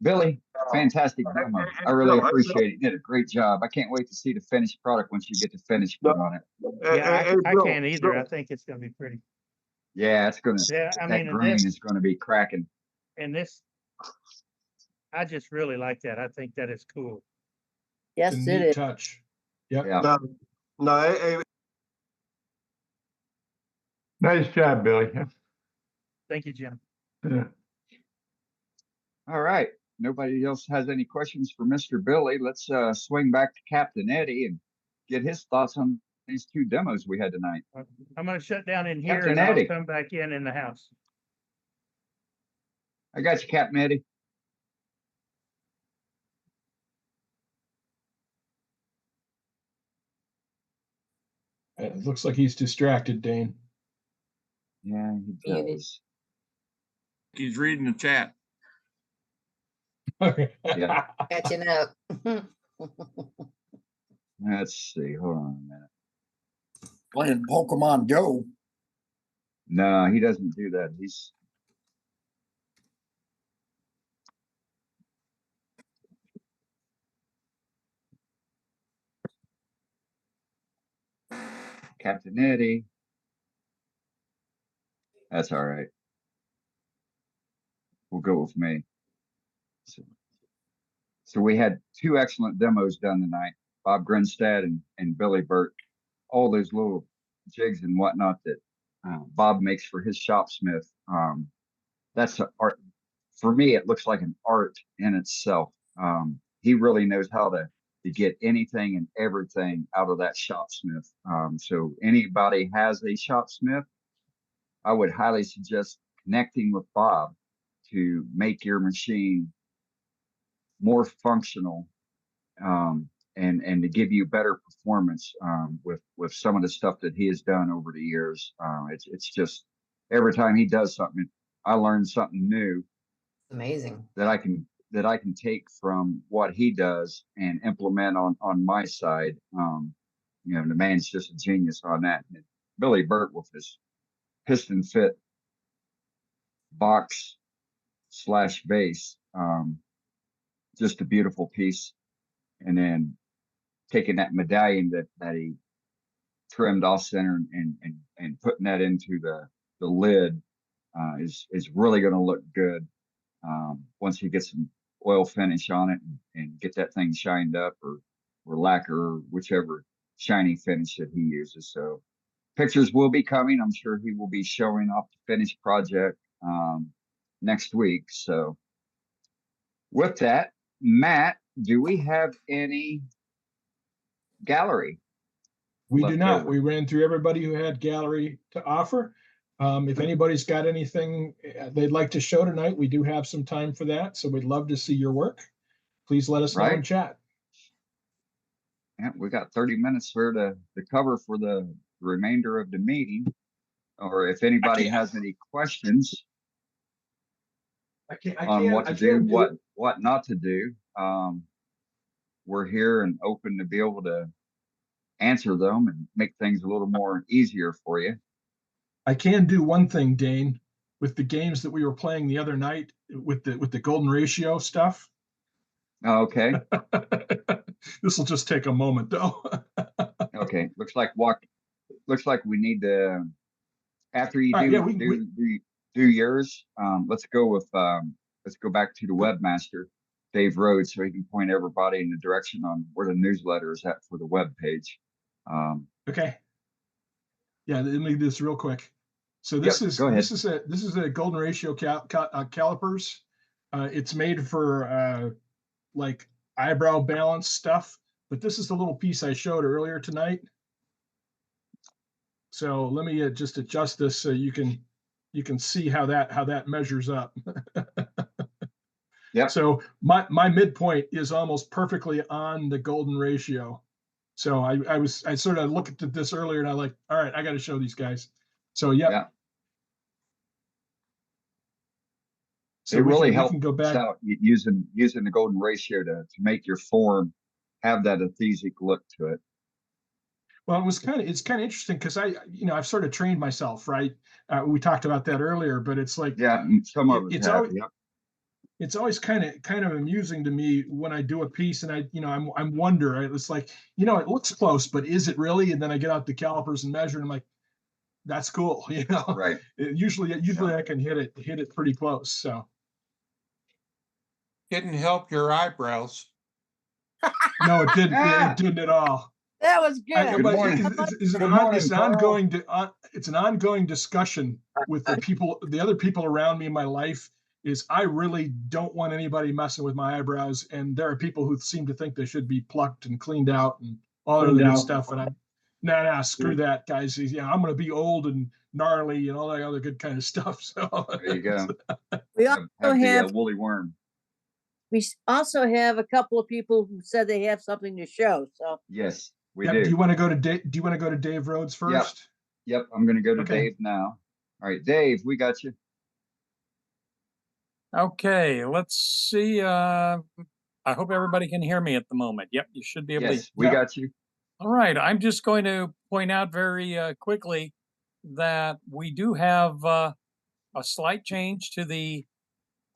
Speaker 1: Billy, fantastic demo. I really appreciate it. You did a great job. I can't wait to see the finished product once you get the finish put on it.
Speaker 8: Yeah, I can't either. I think it's gonna be pretty.
Speaker 1: Yeah, it's gonna.
Speaker 8: Yeah, I
Speaker 1: that
Speaker 8: mean, and
Speaker 1: grain
Speaker 8: this-
Speaker 1: is gonna be cracking.
Speaker 8: And this, I just really like that. I think that is cool.
Speaker 14: Yes,
Speaker 6: It's a
Speaker 14: it
Speaker 6: neat
Speaker 14: is.
Speaker 6: touch. Yep.
Speaker 1: Yeah.
Speaker 2: No,
Speaker 13: Nice job, Billy.
Speaker 8: Thank you, Jim.
Speaker 13: Yeah.
Speaker 1: All right. nobody else has any questions for Mr. Billy, let's swing back to Captain Eddie and get his thoughts on these two demos we had tonight.
Speaker 8: I'm gonna shut down in here
Speaker 1: Captain
Speaker 8: and I'll
Speaker 1: Eddie.
Speaker 8: come back in the house.
Speaker 1: I got you, Captain Eddie.
Speaker 6: It looks like he's distracted, Dane.
Speaker 1: Yeah, he does.
Speaker 18: He's reading the chat.
Speaker 1: Yeah.
Speaker 5: Catching up.
Speaker 1: Let's see. Hold on a minute.
Speaker 3: Playing Pokemon Go.
Speaker 1: No, he doesn't do that. He's Captain Eddie. That's all right. We'll go with me. So we had two excellent demos done tonight. Bob Grinstead and Billy Burt. All those little jigs and whatnot that Bob makes for his shopsmith. That's an art. For me, it looks like an art in itself. He really knows how to get anything and everything out of that shopsmith. So anybody has a shopsmith, I would highly suggest connecting with Bob to make your machine more functional and to give you better performance with some of the stuff that he has done over the years. It's just every time he does something, I learn something new.
Speaker 5: Amazing.
Speaker 1: That I can take from what he does and implement on my side. You know, the man's just a genius on that. And Billy Burt with his piston fit box / base, just a beautiful piece. And then taking that medallion that he trimmed off center and putting that into the lid is really going to look good once he gets some oil finish on it and get that thing shined up or lacquer or whichever shiny finish that he uses. So pictures will be coming. I'm sure he will be showing off the finished project next week. So with that, Matt, do we have any gallery?
Speaker 6: We do not.
Speaker 1: over?
Speaker 6: We ran through everybody who had gallery to offer. If anybody's got anything they'd like to show tonight, we do have some time for that. So we'd love to see your work. Please let us know in chat.
Speaker 1: Yeah, we got 30 minutes here to cover for the remainder of the meeting. Or if anybody has any questions on what to do, what not to do, we're here and open to be able to answer them and make things a little more easier for you.
Speaker 6: I can do one thing, Dane, with the games that we were playing the other night with the golden ratio stuff.
Speaker 1: Okay.
Speaker 6: This will just take a moment though.
Speaker 1: Okay. Looks like we need to, after you do yours, let's go back to the webmaster, Dave Rhodes, so he can point everybody in the direction on where the newsletter is at for the web page.
Speaker 6: Okay. Yeah, let me do this real quick. So this is a golden ratio calipers. It's made for like eyebrow balance stuff, but this is the little piece I showed earlier tonight. So let me just adjust this so you can see how that measures up.
Speaker 1: Yeah.
Speaker 6: So my midpoint is almost perfectly on the golden ratio. So I sort of looked at this earlier and I like, all right, I got to show these guys. So yeah.
Speaker 1: So it really helps out using the golden ratio to make your form have that adhesive look to it.
Speaker 6: Well, it's kind of interesting because I've sort of trained myself, right? We talked about that earlier, but it's like
Speaker 1: some of us have.
Speaker 6: It's always kind of amusing to me when I do a piece and I'm wonder. It's like, it looks close, but is it really? And then I get out the calipers and measure, and I'm like, that's cool,
Speaker 1: Right.
Speaker 6: Usually I can hit it pretty close. So
Speaker 3: didn't help your eyebrows.
Speaker 6: No, it didn't. It didn't at all.
Speaker 14: That was good.
Speaker 6: It's an ongoing discussion with the other people around me in my life. is I really don't want anybody messing with my eyebrows. And there are people who seem to think they should be plucked and cleaned out and all that other good stuff. And I'm, nah, screw that, guys. Yeah, I'm going to be old and gnarly and all that other good kind of stuff. So
Speaker 1: there you go.
Speaker 14: We
Speaker 1: Have
Speaker 14: also
Speaker 1: the
Speaker 14: have,
Speaker 1: woolly worm.
Speaker 14: also have a couple of people who said they have something to show, so.
Speaker 1: Yes, we
Speaker 6: Yep.
Speaker 1: do.
Speaker 6: Do you want to go to Dave? Do you want to go to Dave Rhodes first?
Speaker 1: Yep. I'm going to go to
Speaker 6: Okay.
Speaker 1: Dave now. All right, Dave, we got you.
Speaker 7: Okay, let's see. I hope everybody can hear me at the moment. Yep, you should be able to.
Speaker 1: Yes, we got you.
Speaker 7: All right, I'm just going to point out very quickly that we do have a slight change to the,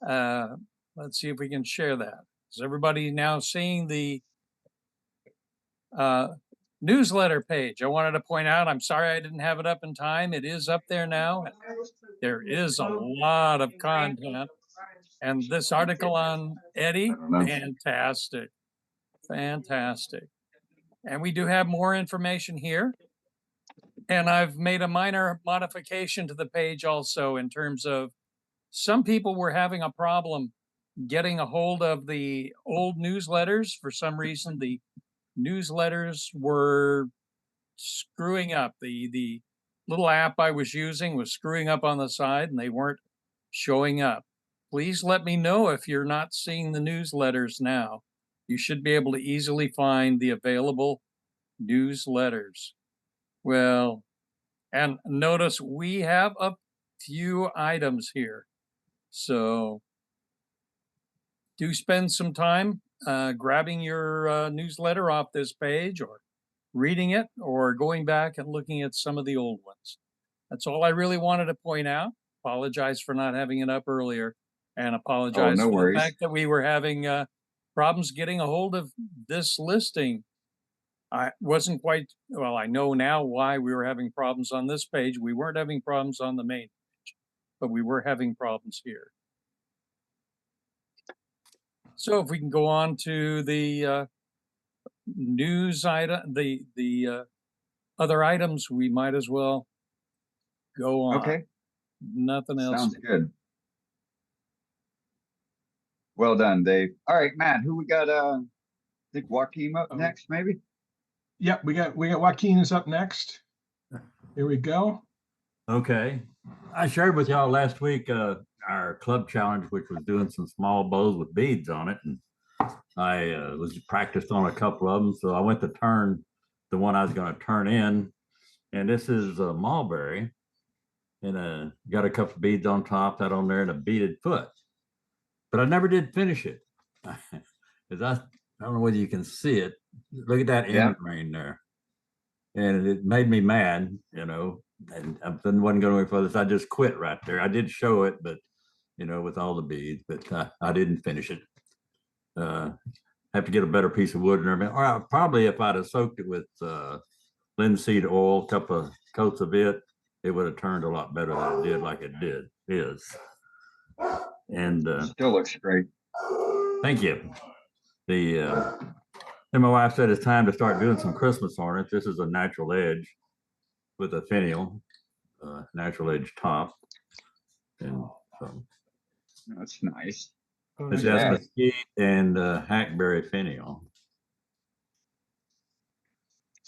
Speaker 7: let's see if we can share that. Is everybody now seeing the newsletter page? I wanted to point out, I'm sorry I didn't have it up in time. It is up there now. There is a lot of content. And this article on Eddie, fantastic, fantastic. And we do have more information here. And I've made a minor modification to the page also in terms of some people were having a problem getting a hold of the old newsletters. For some reason, the newsletters were screwing up. The little app I was using was screwing up on the side and they weren't showing up. Please let me know if you're not seeing the newsletters now. You should be able to easily find the available newsletters. Well, and notice we have a few items here. So do spend some time grabbing your newsletter off this page or reading it or going back and looking at some of the old ones. That's all I really wanted to point out. Apologize for not having it up earlier and apologize
Speaker 1: no
Speaker 7: for
Speaker 1: worries.
Speaker 7: the fact that we were having problems getting a hold of this listing. I wasn't quite, well, I know now why we were having problems on this page. We weren't having problems on the main page, but we were having problems here. So if we can go on to the news item, the other items, we might as well go on.
Speaker 1: Okay.
Speaker 7: Nothing else.
Speaker 1: Sounds good. Well done, Dave. All right, Matt, who we got? I think Joaquin up next, maybe?
Speaker 6: Yep, we got Joaquin is up next. Here we go.
Speaker 10: Okay. I shared with y'all last week our club challenge, which was doing some small bows with beads on it. And I was practiced on a couple of them. So I went to turn the one I was going to turn in. And this is a mulberry. And got a couple of beads on top, that on there, and a beaded foot. But I never did finish it. Because I don't know whether you can see it. Look at that end grain there. And it made me mad, you know, and I wasn't going any further. So I just quit right there. I did show it, but, you know, with all the beads, but I didn't finish it. Have to get a better piece of wood and everything. Or probably if I'd have soaked it with linseed oil, a couple of coats of it, it would have turned a lot better than it did, like it is. And
Speaker 1: still looks great.
Speaker 10: Thank you. And my wife said it's time to start doing some Christmas ornaments. This is a natural edge with a finial, natural edge top. And so
Speaker 1: that's nice.
Speaker 10: This has mesquite and hackberry finial.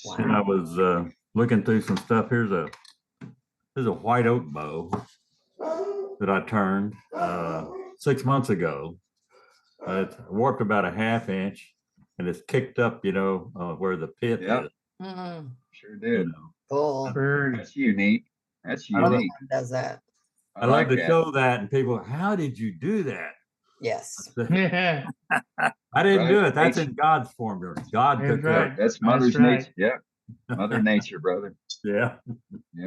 Speaker 10: Wow. And I was looking through some stuff. Here's a white oak bow that I turned 6 months ago. It's warped about a ½ inch, and it's kicked up, you know, where the pit is.
Speaker 5: Mm-hmm.
Speaker 1: Sure did.
Speaker 10: You know.
Speaker 5: Cool.
Speaker 1: That's unique. That's unique.
Speaker 5: Does that?
Speaker 10: I love to show that, and people, how did you do that?
Speaker 5: Yes.
Speaker 10: I didn't do it. That's in God's formula. God took
Speaker 1: right. That's Mother's nature. Yeah. Mother nature, brother.
Speaker 10: Yeah.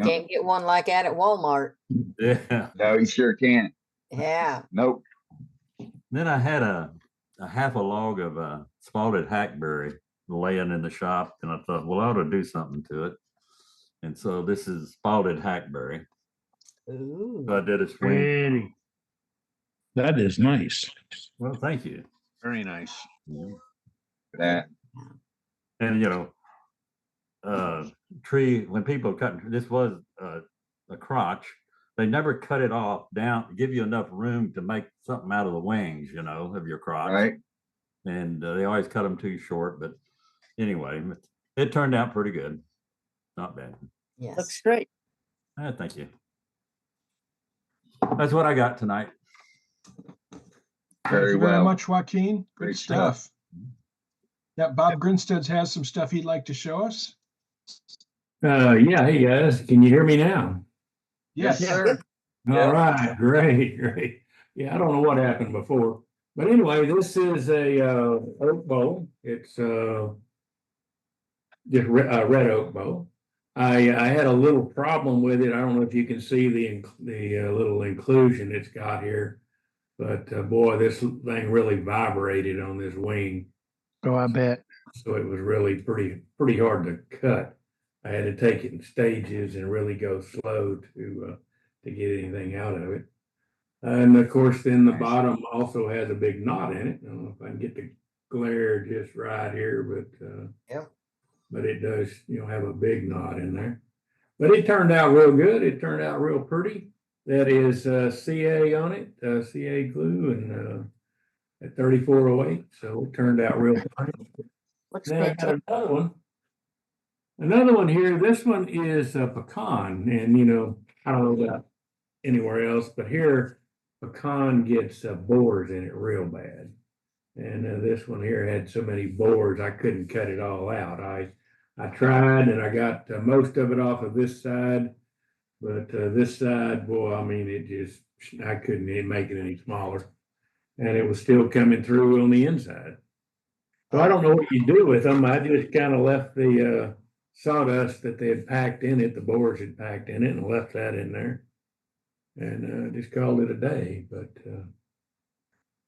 Speaker 5: Can't get one like that at Walmart.
Speaker 10: Yeah.
Speaker 1: No, you sure can't.
Speaker 5: Yeah.
Speaker 1: Nope.
Speaker 10: Then I had a half a log of spalted hackberry laying in the shop, and I thought, well, I ought to do something to it. And so this is spalted hackberry.
Speaker 5: Ooh.
Speaker 10: So I did a swing.
Speaker 4: Pretty. That is nice.
Speaker 10: Well, thank you.
Speaker 21: Very nice.
Speaker 1: That.
Speaker 10: And you know, tree, when people cut, this was a crotch, they never cut it off down, give you enough room to make something out of the wings, you know, of your crotch.
Speaker 1: Right.
Speaker 10: And they always cut them too short. But anyway, it turned out pretty good. Not bad.
Speaker 5: Yes.
Speaker 14: Looks great.
Speaker 10: Thank you. That's what I got tonight.
Speaker 6: Thank you very
Speaker 1: well.
Speaker 6: much, Joaquin. Good
Speaker 1: Great
Speaker 6: stuff.
Speaker 1: stuff.
Speaker 6: Yeah, Bob Grinstead has some stuff he'd like to show us.
Speaker 12: Yeah, hey guys, can you hear me now?
Speaker 6: Yes,
Speaker 1: Yes,
Speaker 6: sir.
Speaker 12: All right, great, great. Yeah, I don't know what happened before, but anyway, this is a oak bowl. It's just red oak bowl. I had a little problem with it. I don't know if you can see the little inclusion it's got here, but boy, this thing really vibrated on this wing.
Speaker 8: Oh, I bet.
Speaker 12: So it was really pretty hard to cut. I had to take it in stages and really go slow to get anything out of it. And of course, then the bottom also has a big knot in it. I don't know if I can get the glare just right here, but it does, you know, have a big knot in there. But it turned out real good. It turned out real pretty. That is CA on it, CA glue, and at 3408. So it turned out real pretty.
Speaker 14: Looks
Speaker 12: Then I
Speaker 14: fantastic.
Speaker 12: got another one here. This one is a pecan, and you know, I don't know about anywhere else, but here pecan gets boars in it real bad. And this one here had so many boars, I couldn't cut it all out. I tried, and I got most of it off of this side, but this side, boy, I mean, I couldn't make it any smaller, and it was still coming through on the inside. So I don't know what you do with them. I just kind of left the sawdust that they had packed in it, the boars had packed in it, and left that in there, and just called it a day.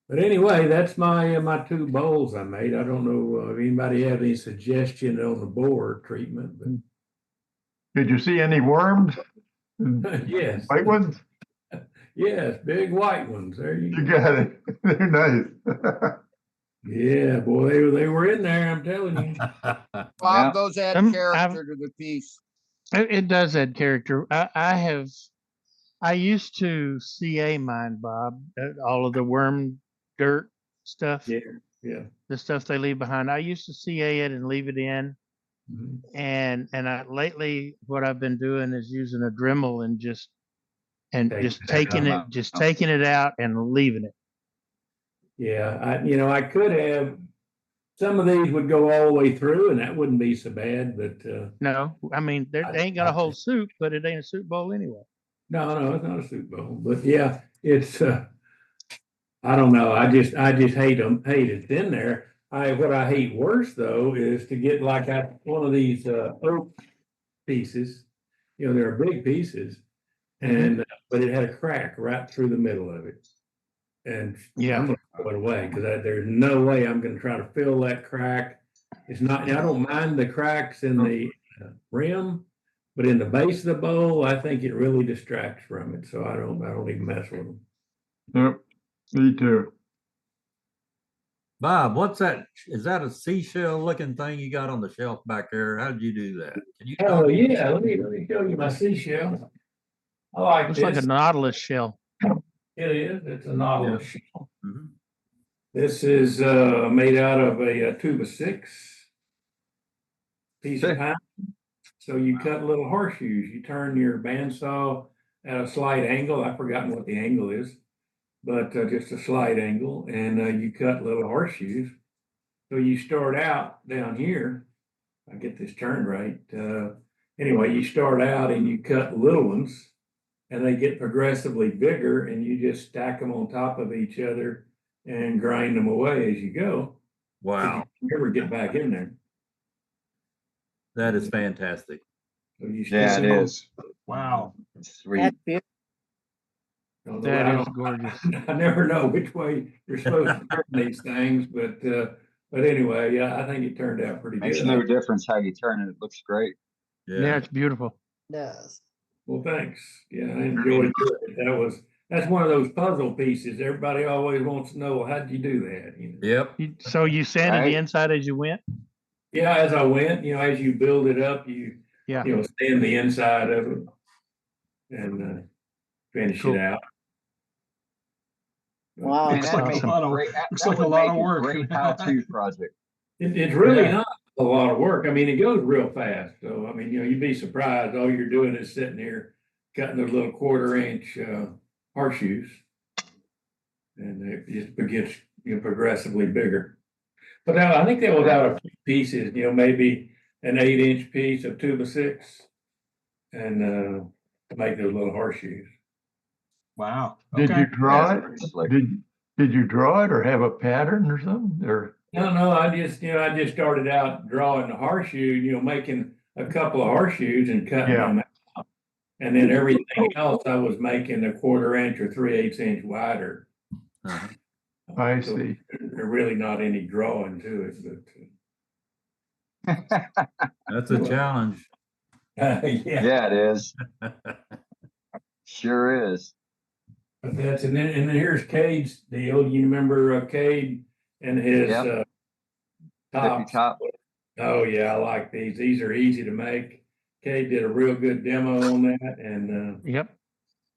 Speaker 12: But anyway, that's my two bowls I made. I don't know if anybody have any suggestion on the boar treatment, but
Speaker 13: Did you see any worms?
Speaker 12: yes,
Speaker 13: White ones?
Speaker 12: yes, big white ones. There you
Speaker 13: You
Speaker 12: go.
Speaker 13: got it. They're nice.
Speaker 12: Yeah, boy, they were in there. I'm telling you.
Speaker 17: Bob,
Speaker 1: Yeah.
Speaker 17: those add character to the piece.
Speaker 8: It does add character. I used to CA mine, Bob, all of the worm dirt stuff,
Speaker 12: Yeah.
Speaker 8: the stuff they leave behind. I used to CA it and leave it in.
Speaker 12: Mhm.
Speaker 8: And lately what I've been doing is using a Dremel and just taking it out and leaving it.
Speaker 12: Yeah, I could have, some of these would go all the way through and that wouldn't be so bad, but
Speaker 8: No, I mean, they ain't got a whole soup, but it ain't a soup bowl anyway.
Speaker 12: no, it's not a soup bowl. But yeah, it's I don't know. I just hate it's in there. What I hate worse though is to get like one of these oak pieces. You know, they're big pieces, and but it had a crack right through the middle of it. And
Speaker 8: Yeah.
Speaker 12: I'm gonna throw it away because there's no way I'm gonna try to fill that crack. It's not. I don't mind the cracks in the rim, but in the base of the bowl, I think it really distracts from it. So I don't even mess with them.
Speaker 13: Yep, me too.
Speaker 10: Bob, what's that? Is that a seashell looking thing you got on the shelf back there? How did you do that? Can you
Speaker 12: Oh yeah, let me show you my seashell. I like
Speaker 8: Looks
Speaker 12: this.
Speaker 8: like a Nautilus shell.
Speaker 12: It is. It's a Nautilus
Speaker 10: Yeah.
Speaker 12: shell.
Speaker 10: Mhm.
Speaker 12: This is made out of a 2x6 piece of pine. So you cut little horseshoes. You turn your bandsaw at a slight angle. I've forgotten what the angle is, but just a slight angle, and you cut little horseshoes. So you start out down here. I get this turned right. Anyway, you start out and you cut little ones, and they get progressively bigger, and you just stack them on top of each other and grind them away as you go.
Speaker 10: Wow.
Speaker 12: You never get back in there.
Speaker 10: That is fantastic.
Speaker 12: So you
Speaker 1: Yeah, it is.
Speaker 6: Wow.
Speaker 1: Sweet.
Speaker 8: That is gorgeous.
Speaker 12: I never know which way you're supposed to turn these things, but anyway, yeah, I think it turned out pretty
Speaker 1: Makes
Speaker 12: good.
Speaker 1: no difference how you turn it. It looks great.
Speaker 8: Yeah, it's beautiful.
Speaker 5: Does.
Speaker 12: Well, thanks. Yeah, I enjoyed it. That's one of those puzzle pieces. Everybody always wants to know, how did you do that? You know?
Speaker 10: Yep.
Speaker 8: So you sanded
Speaker 12: Right.
Speaker 8: the inside as you went?
Speaker 12: Yeah, as I went, as you build it up, you sand the inside of it. And finish
Speaker 6: Cool.
Speaker 12: it out.
Speaker 14: Wow.
Speaker 1: Man,
Speaker 6: Looks
Speaker 1: that'd
Speaker 6: like
Speaker 1: make
Speaker 6: a lot of,
Speaker 1: great,
Speaker 6: looks
Speaker 1: that
Speaker 6: like a
Speaker 1: would
Speaker 6: lot
Speaker 1: make
Speaker 6: of
Speaker 1: a
Speaker 6: work.
Speaker 1: great how-to project.
Speaker 12: It's really
Speaker 6: Yeah.
Speaker 12: not a lot of work. I mean, it goes real fast. So, I mean, you'd be surprised. All you're doing is sitting here cutting those little 1/4 inch horseshoes. And it just gets progressively bigger. But now I think that was out of pieces, maybe an 8-inch piece of 2x6 and to make those little horseshoes.
Speaker 6: Wow.
Speaker 13: Did
Speaker 6: Okay.
Speaker 13: you draw
Speaker 1: Yeah,
Speaker 13: it?
Speaker 1: it's pretty slick.
Speaker 13: Did you draw it or have a pattern or something? Or
Speaker 12: No, I just started out drawing the horseshoe, making a couple of horseshoes and cutting
Speaker 13: Yeah.
Speaker 12: them out. And then everything else I was making a 1/4 inch or 3/8 inch wider.
Speaker 13: I
Speaker 12: So
Speaker 13: see.
Speaker 12: there's really not any drawing to it, but
Speaker 10: That's a challenge.
Speaker 12: yeah.
Speaker 1: Yeah, it is. Sure is.
Speaker 12: But that's and then here's Cade's deal. You remember Cade and his
Speaker 1: Yep. Tippy
Speaker 12: tops?
Speaker 1: top.
Speaker 12: Oh yeah, I like these. These are easy to make. Cade did a real good demo on that, and
Speaker 8: Yep.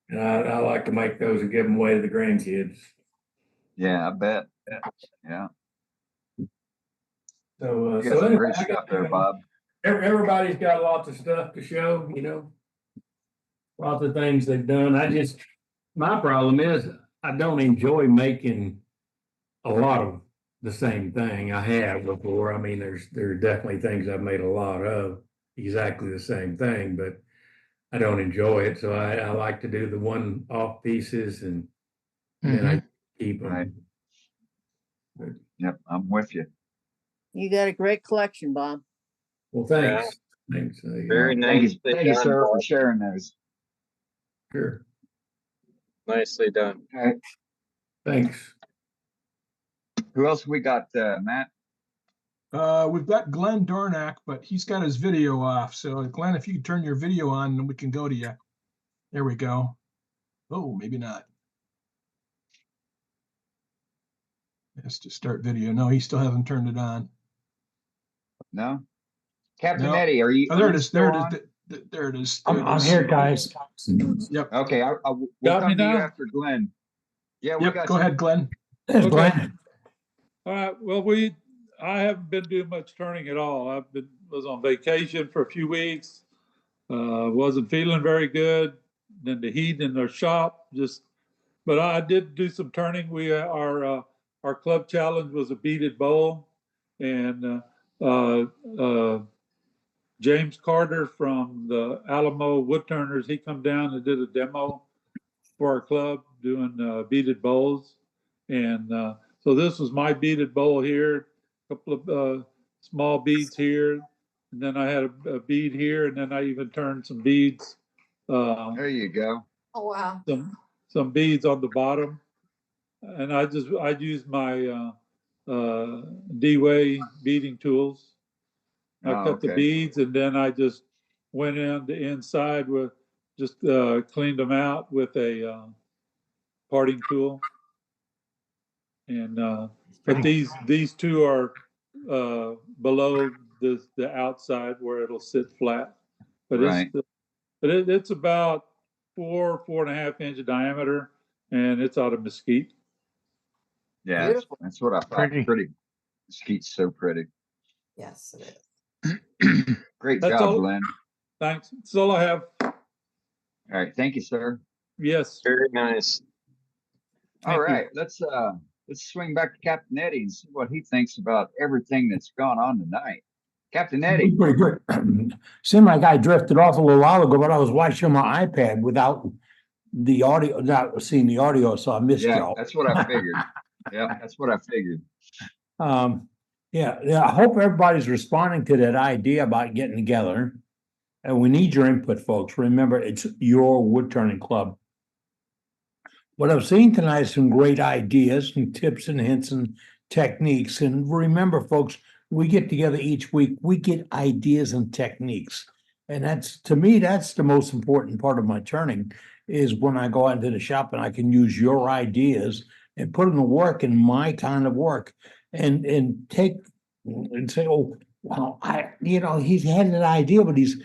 Speaker 12: and I like to make those and give them away to the grandkids.
Speaker 1: Yeah, I bet. Yeah.
Speaker 12: So
Speaker 1: You got
Speaker 12: so
Speaker 1: some
Speaker 12: anyway,
Speaker 1: great stuff there, Bob.
Speaker 12: Everybody's got lots of stuff to show, lots of things they've done. My problem is I don't enjoy making a lot of the same thing I have before. I mean, there are definitely things I've made a lot of exactly the same thing, but I don't enjoy it. So I like to do the one-off pieces and then I keep them.
Speaker 1: Right. Yep, I'm with you.
Speaker 14: You got a great collection, Bob.
Speaker 12: Well, thanks. Thanks.
Speaker 20: Very
Speaker 1: Thank you,
Speaker 20: nicely
Speaker 1: thank you,
Speaker 20: done,
Speaker 1: sir,
Speaker 20: Bob.
Speaker 1: for sharing those.
Speaker 12: Sure.
Speaker 20: Nicely done.
Speaker 1: All right.
Speaker 12: Thanks.
Speaker 1: Who else we got, Matt?
Speaker 6: We've got Glenn Dornack, but he's got his video off. So Glenn, if you could turn your video on, then we can go to you. There we go. Oh, maybe not. Has to start video. No, he still hasn't turned it on.
Speaker 1: No? Captain
Speaker 6: No.
Speaker 1: Eddie, are you?
Speaker 6: Oh, there
Speaker 1: are
Speaker 6: it
Speaker 1: you
Speaker 6: is. There it
Speaker 1: still
Speaker 6: is.
Speaker 1: on?
Speaker 6: There it is.
Speaker 4: I'm here, guys.
Speaker 6: Yep.
Speaker 1: Okay, we'll
Speaker 8: Got me
Speaker 1: come to you
Speaker 8: now?
Speaker 1: after Glenn. Yeah, we
Speaker 6: Yep.
Speaker 1: got
Speaker 6: Go
Speaker 1: you.
Speaker 6: ahead, Glenn.
Speaker 4: There's
Speaker 8: Okay.
Speaker 4: Glenn.
Speaker 8: All right. Well, I haven't been doing much turning at all. Was on vacation for a few weeks. Wasn't feeling very good. Then the heat in our shop but I did do some turning. Our club challenge was a beaded bowl, and James Carter from the Alamo Woodturners, he come down and did a demo for our club doing beaded bowls. And so this was my beaded bowl here, a couple of small beads here. And then I had a bead here, and then I even turned some beads.
Speaker 1: There you go.
Speaker 5: Oh, wow.
Speaker 8: Some beads on the bottom. And I used my D-Way beading tools. I cut the beads, and then I just went in the inside with just cleaned them out with a parting tool. And but these two are below the outside where it'll sit flat. But
Speaker 1: Right.
Speaker 8: it's about 4.5 inch diameter, and it's out of mesquite.
Speaker 1: Yeah, that's what I thought. Pretty. Mesquite's so pretty.
Speaker 5: Yes, it is.
Speaker 1: Great
Speaker 8: That's
Speaker 1: job,
Speaker 8: all.
Speaker 1: Glenn.
Speaker 8: Thanks. That's all I have.
Speaker 1: All right, thank you, sir.
Speaker 8: Yes.
Speaker 20: Very nice.
Speaker 1: All right, let's swing back to Captain Eddie and see what he thinks about everything that's gone on tonight. Captain Eddie.
Speaker 4: Pretty good. Seemed like I drifted off a little while ago, but I was watching my iPad without the audio, not seeing the audio, so I missed y'all.
Speaker 1: That's what I figured. Yeah, that's what I figured.
Speaker 4: Yeah, I hope everybody's responding to that idea about getting together. And we need your input, folks. Remember, it's your wood turning club. What I've seen tonight is some great ideas and tips and hints and techniques. And remember, folks, we get together each week, we get ideas and techniques. And to me, that's the most important part of my turning, is when I go out into the shop and I can use your ideas and put them to work in my kind of work and take and say, oh, well, he's had an idea, but he's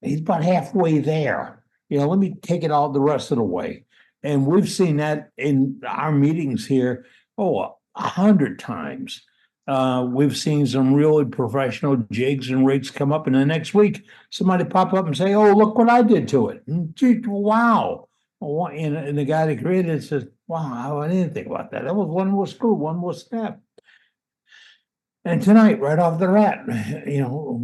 Speaker 4: about halfway there. Let me take it all the rest of the way. And we've seen that in our meetings here, 100 times. We've seen some really professional jigs and rigs come up, and the next week somebody pop up and say, "Oh, look what I did to it!" And, gee, wow! And the guy that created it says, "Wow, I didn't think about that. That was one was screw, one was snap." And tonight, right off the rat,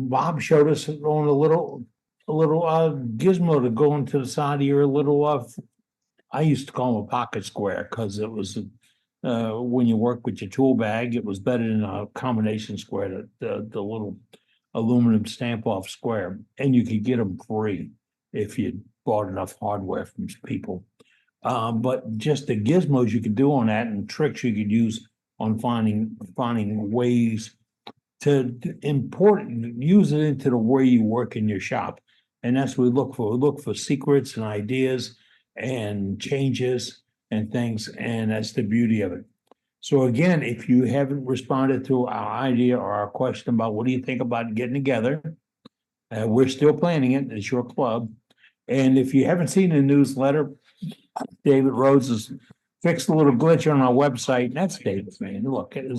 Speaker 4: Bob showed us on a little gizmo to go into the side of your little I used to call them a pocket square because it was when you work with your tool bag, it was better than a combination square, the little aluminum stamp off square, and you could get them free if you bought enough hardware from people. But just the gizmos you could do on that and tricks you could use on finding ways to use it into the way you work in your shop. And that's what we look for. We look for secrets and ideas and changes and things, and that's the beauty of it. So again, if you haven't responded to our idea or our question about what do you think about getting together, we're still planning it. It's your club. And if you haven't seen the newsletter, David Rhodes has fixed a little glitch on our website. And that's David's, man. Look, it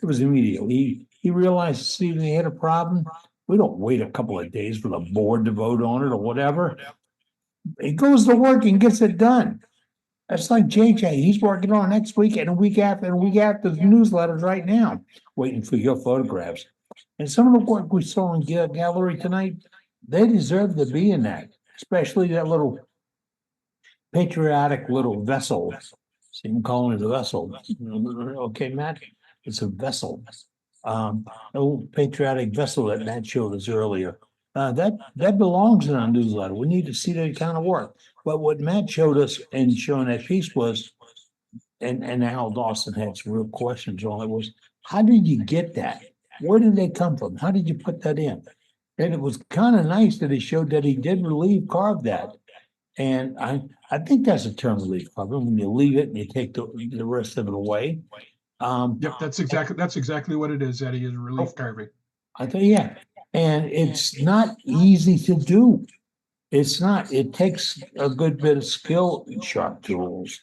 Speaker 4: was immediate. He realized Stephen he had a problem. We don't wait a couple of days for the board to vote on it or whatever. He goes to work and gets it done. That's like JJ. He's working on next week and a week after the newsletters right now, waiting for your photographs. And some of the work we saw in gallery tonight, they deserve to be in that, especially that little patriotic little vessel. See him calling it a vessel. Okay, Matt, it's a vessel. A little patriotic vessel that Matt showed us earlier. That belongs in our newsletter. We need to see that kind of work. But what Matt showed us and showing that piece was, and Al Dawson had some real questions on it, was how did you get that? Where did they come from? How did you put that in? And it was kind of nice that he showed that he did relieve carve that. And I think that's a term, relief carving, when you leave it and you take the rest of it away.
Speaker 6: Yep, that's exactly what it is, Eddie, is relief carving.
Speaker 4: I think, yeah. And it's not easy to do. It's not. It takes a good bit of skill in sharp tools.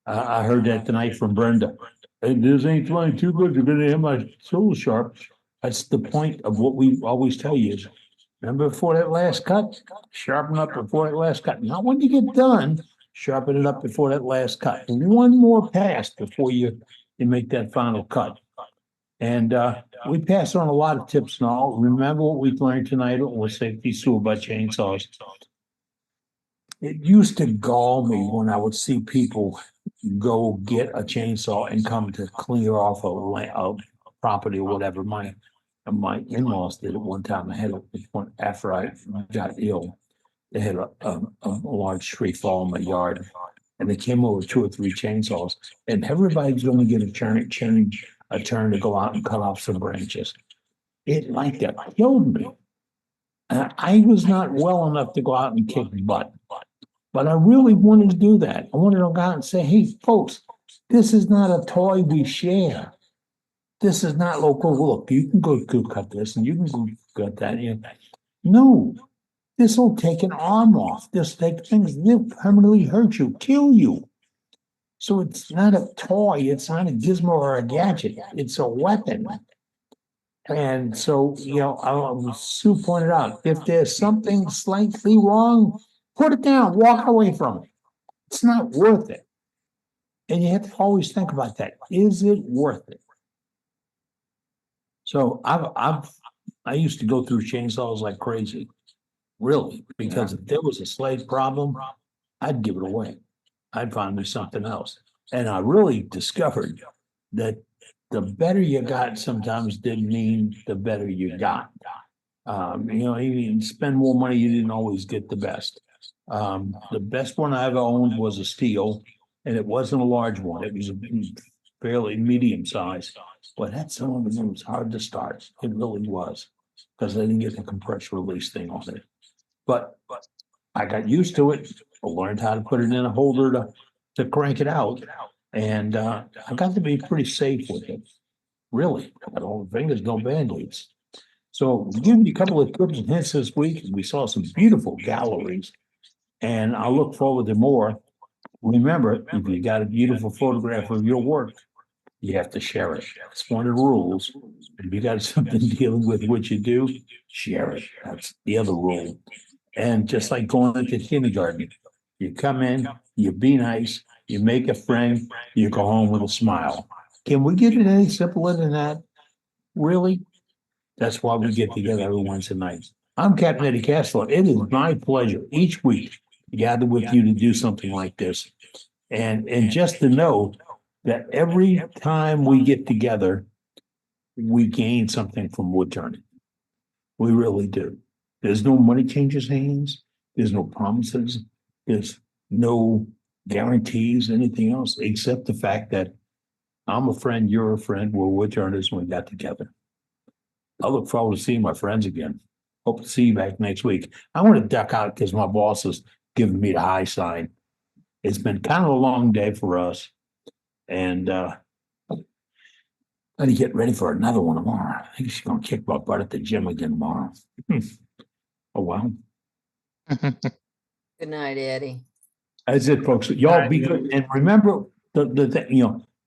Speaker 4: I heard that tonight from Brenda. Hey, this ain't flying too good. You're gonna have my tools sharp. That's the point of what we always tell you is, remember before that last cut, sharpen up before that last cut. Not when you get done, sharpen it up before that last cut. One more pass before you make that final cut. And we pass on a lot of tips now. Remember what we learned tonight with safety tool by chainsaws. It used to gall me when I would see people go get a chainsaw and come to clear off a property or whatever. My in-laws did it one time. I had one after I got ill. They had a large tree fall in my yard, and they came over 2 or 3 chainsaws, and everybody's going to get a turn to go out and cut off some branches. It like that killed me. I was not well enough to go out and kick butt, but I really wanted to do that. I wanted to go out and say, "Hey, folks, this is not a toy we share. This is not local. Look, you can go cut this, and you can go cut that." No, this will take an arm off. This take things that permanently hurt you, kill you. So it's not a toy. It's not a gizmo or a gadget. It's a weapon. And so, Sue pointed out, if there's something slightly wrong, put it down, walk away from it. It's not worth it. And you have to always think about that. Is it worth it? So I used to go through chainsaws like crazy, really, because if there was a slave problem, I'd give it away. I'd find me something else. And I really discovered that the better you got sometimes didn't mean the better you got. You spend more money, you didn't always get the best. The best one I ever owned was a steel, and it wasn't a large one. It was a fairly medium size, but that cylinder was hard to start. It really was, because I didn't get the compressor release thing on it. But I got used to it. I learned how to put it in a holder to crank it out. And I got to be pretty safe with it. Really. I got all the fingers, no band-aids. So giving you a couple of tips and hints this week. We saw some beautiful galleries, and I look forward to more. remember, if you got a beautiful photograph of your work, you have to share it. That's one of the rules. If you got something dealing with what you do, share it. That's the other rule. And just like going into kindergarten, you come in, you be nice, you make a friend, you go home with a smile. Can we get it any simpler than that? Really? That's why we get together every Wednesday night. I'm Captain Eddie Castro. It is my pleasure each week to gather with you to do something like this. And just to know that every time we get together, we gain something from wood turning. We really do. There's no money changes hands. There's no promises. There's no guarantees, anything else, except the fact that I'm a friend, you're a friend, we're wood turners, and we got together. I look forward to seeing my friends again. Hope to see you back next week. I want to duck out because my boss is giving me the high sign. It's been kind of a long day for us. And gotta get ready for another one tomorrow. I think she's gonna kick my butt at the gym again tomorrow. Oh well.
Speaker 5: Good night, Eddie.
Speaker 4: That's it, folks. Y'all be good. And remember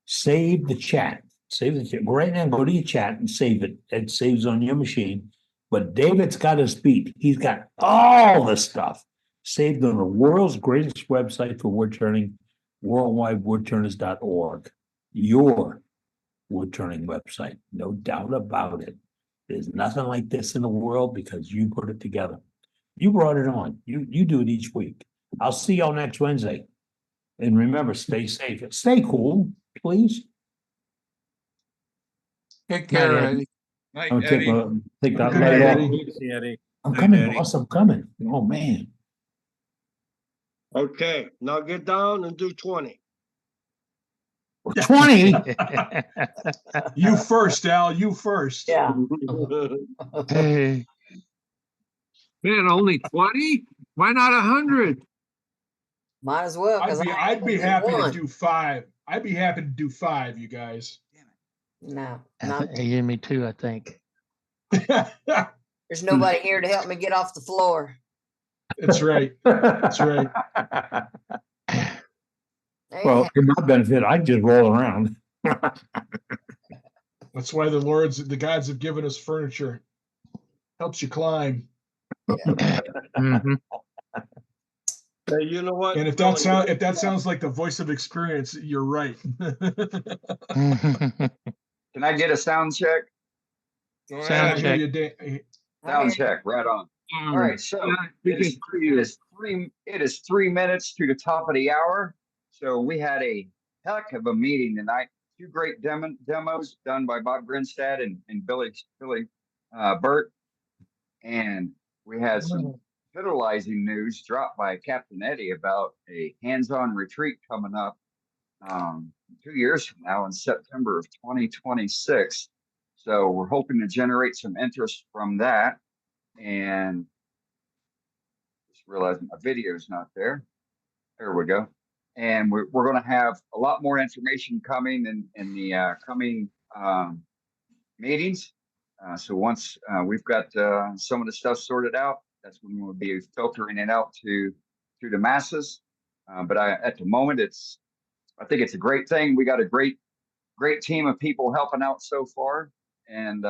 Speaker 4: save the chat. Save the chat. Go right now, go to your chat and save it. It saves on your machine. But David's got his beat. He's got all the stuff saved on the world's greatest website for wood turning, worldwidewoodturners.org. Your wood turning website. No doubt about it. There's nothing like this in the world because you put it together. You brought it on. You do it each week. I'll see y'all next Wednesday. And remember, stay safe. Stay cool, please.
Speaker 3: Take care,
Speaker 4: Night,
Speaker 3: Eddie.
Speaker 18: Night,
Speaker 4: I'll take
Speaker 18: Eddie.
Speaker 4: take that
Speaker 6: Good
Speaker 4: light
Speaker 6: night,
Speaker 4: off.
Speaker 6: Eddie.
Speaker 7: See Eddie.
Speaker 4: I'm
Speaker 18: Night,
Speaker 4: coming,
Speaker 18: Eddie.
Speaker 4: boss. I'm coming. Oh man.
Speaker 2: Okay, now get down and do 20.
Speaker 4: 20.
Speaker 6: You first, Al. You first.
Speaker 5: Yeah.
Speaker 3: Hey. Man, only 20? Why not 100?
Speaker 5: Might as well, because
Speaker 6: I'd be happy to do 5. I'd be happy to do 5, you guys.
Speaker 5: No,
Speaker 8: You and me too, I think.
Speaker 5: there's nobody here to help me get off the floor.
Speaker 6: That's right. That's right.
Speaker 4: Well, for my benefit, I just roll around.
Speaker 6: That's why the gods have given us furniture. Helps you climb.
Speaker 3: Mm-hmm.
Speaker 2: Hey, you know what?
Speaker 6: And if that sounds like the voice of experience, you're right.
Speaker 1: Can I get a sound check?
Speaker 6: Sound check.
Speaker 1: Sound check, right on. All right, so it is 3 minutes to the top of the hour. So we had a heck of a meeting tonight. 2 great demos done by Bob Grinstad and Billy Burt. And we had some titillizing news dropped by Captain Eddie about a hands-on retreat coming up 2 years from now in September of 2026. So we're hoping to generate some interest from that. And just realizing my video is not there. There we go. And we're going to have a lot more information coming in the coming meetings. So once we've got some of the stuff sorted out, that's when we'll be filtering it out to the masses. But at the moment, I think it's a great thing. We got a great team of people helping out so far, and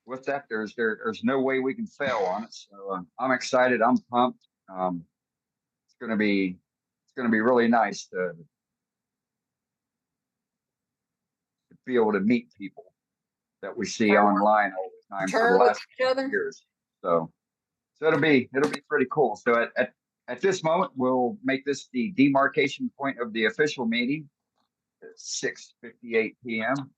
Speaker 1: with that, there's no way we can fail on it. So I'm excited. I'm pumped. It's gonna be really nice to be able to meet people that we see online all the time for the last years. So it'll be pretty cool. So at this moment, we'll make this the demarcation point of the official meeting at 6:58 p.m.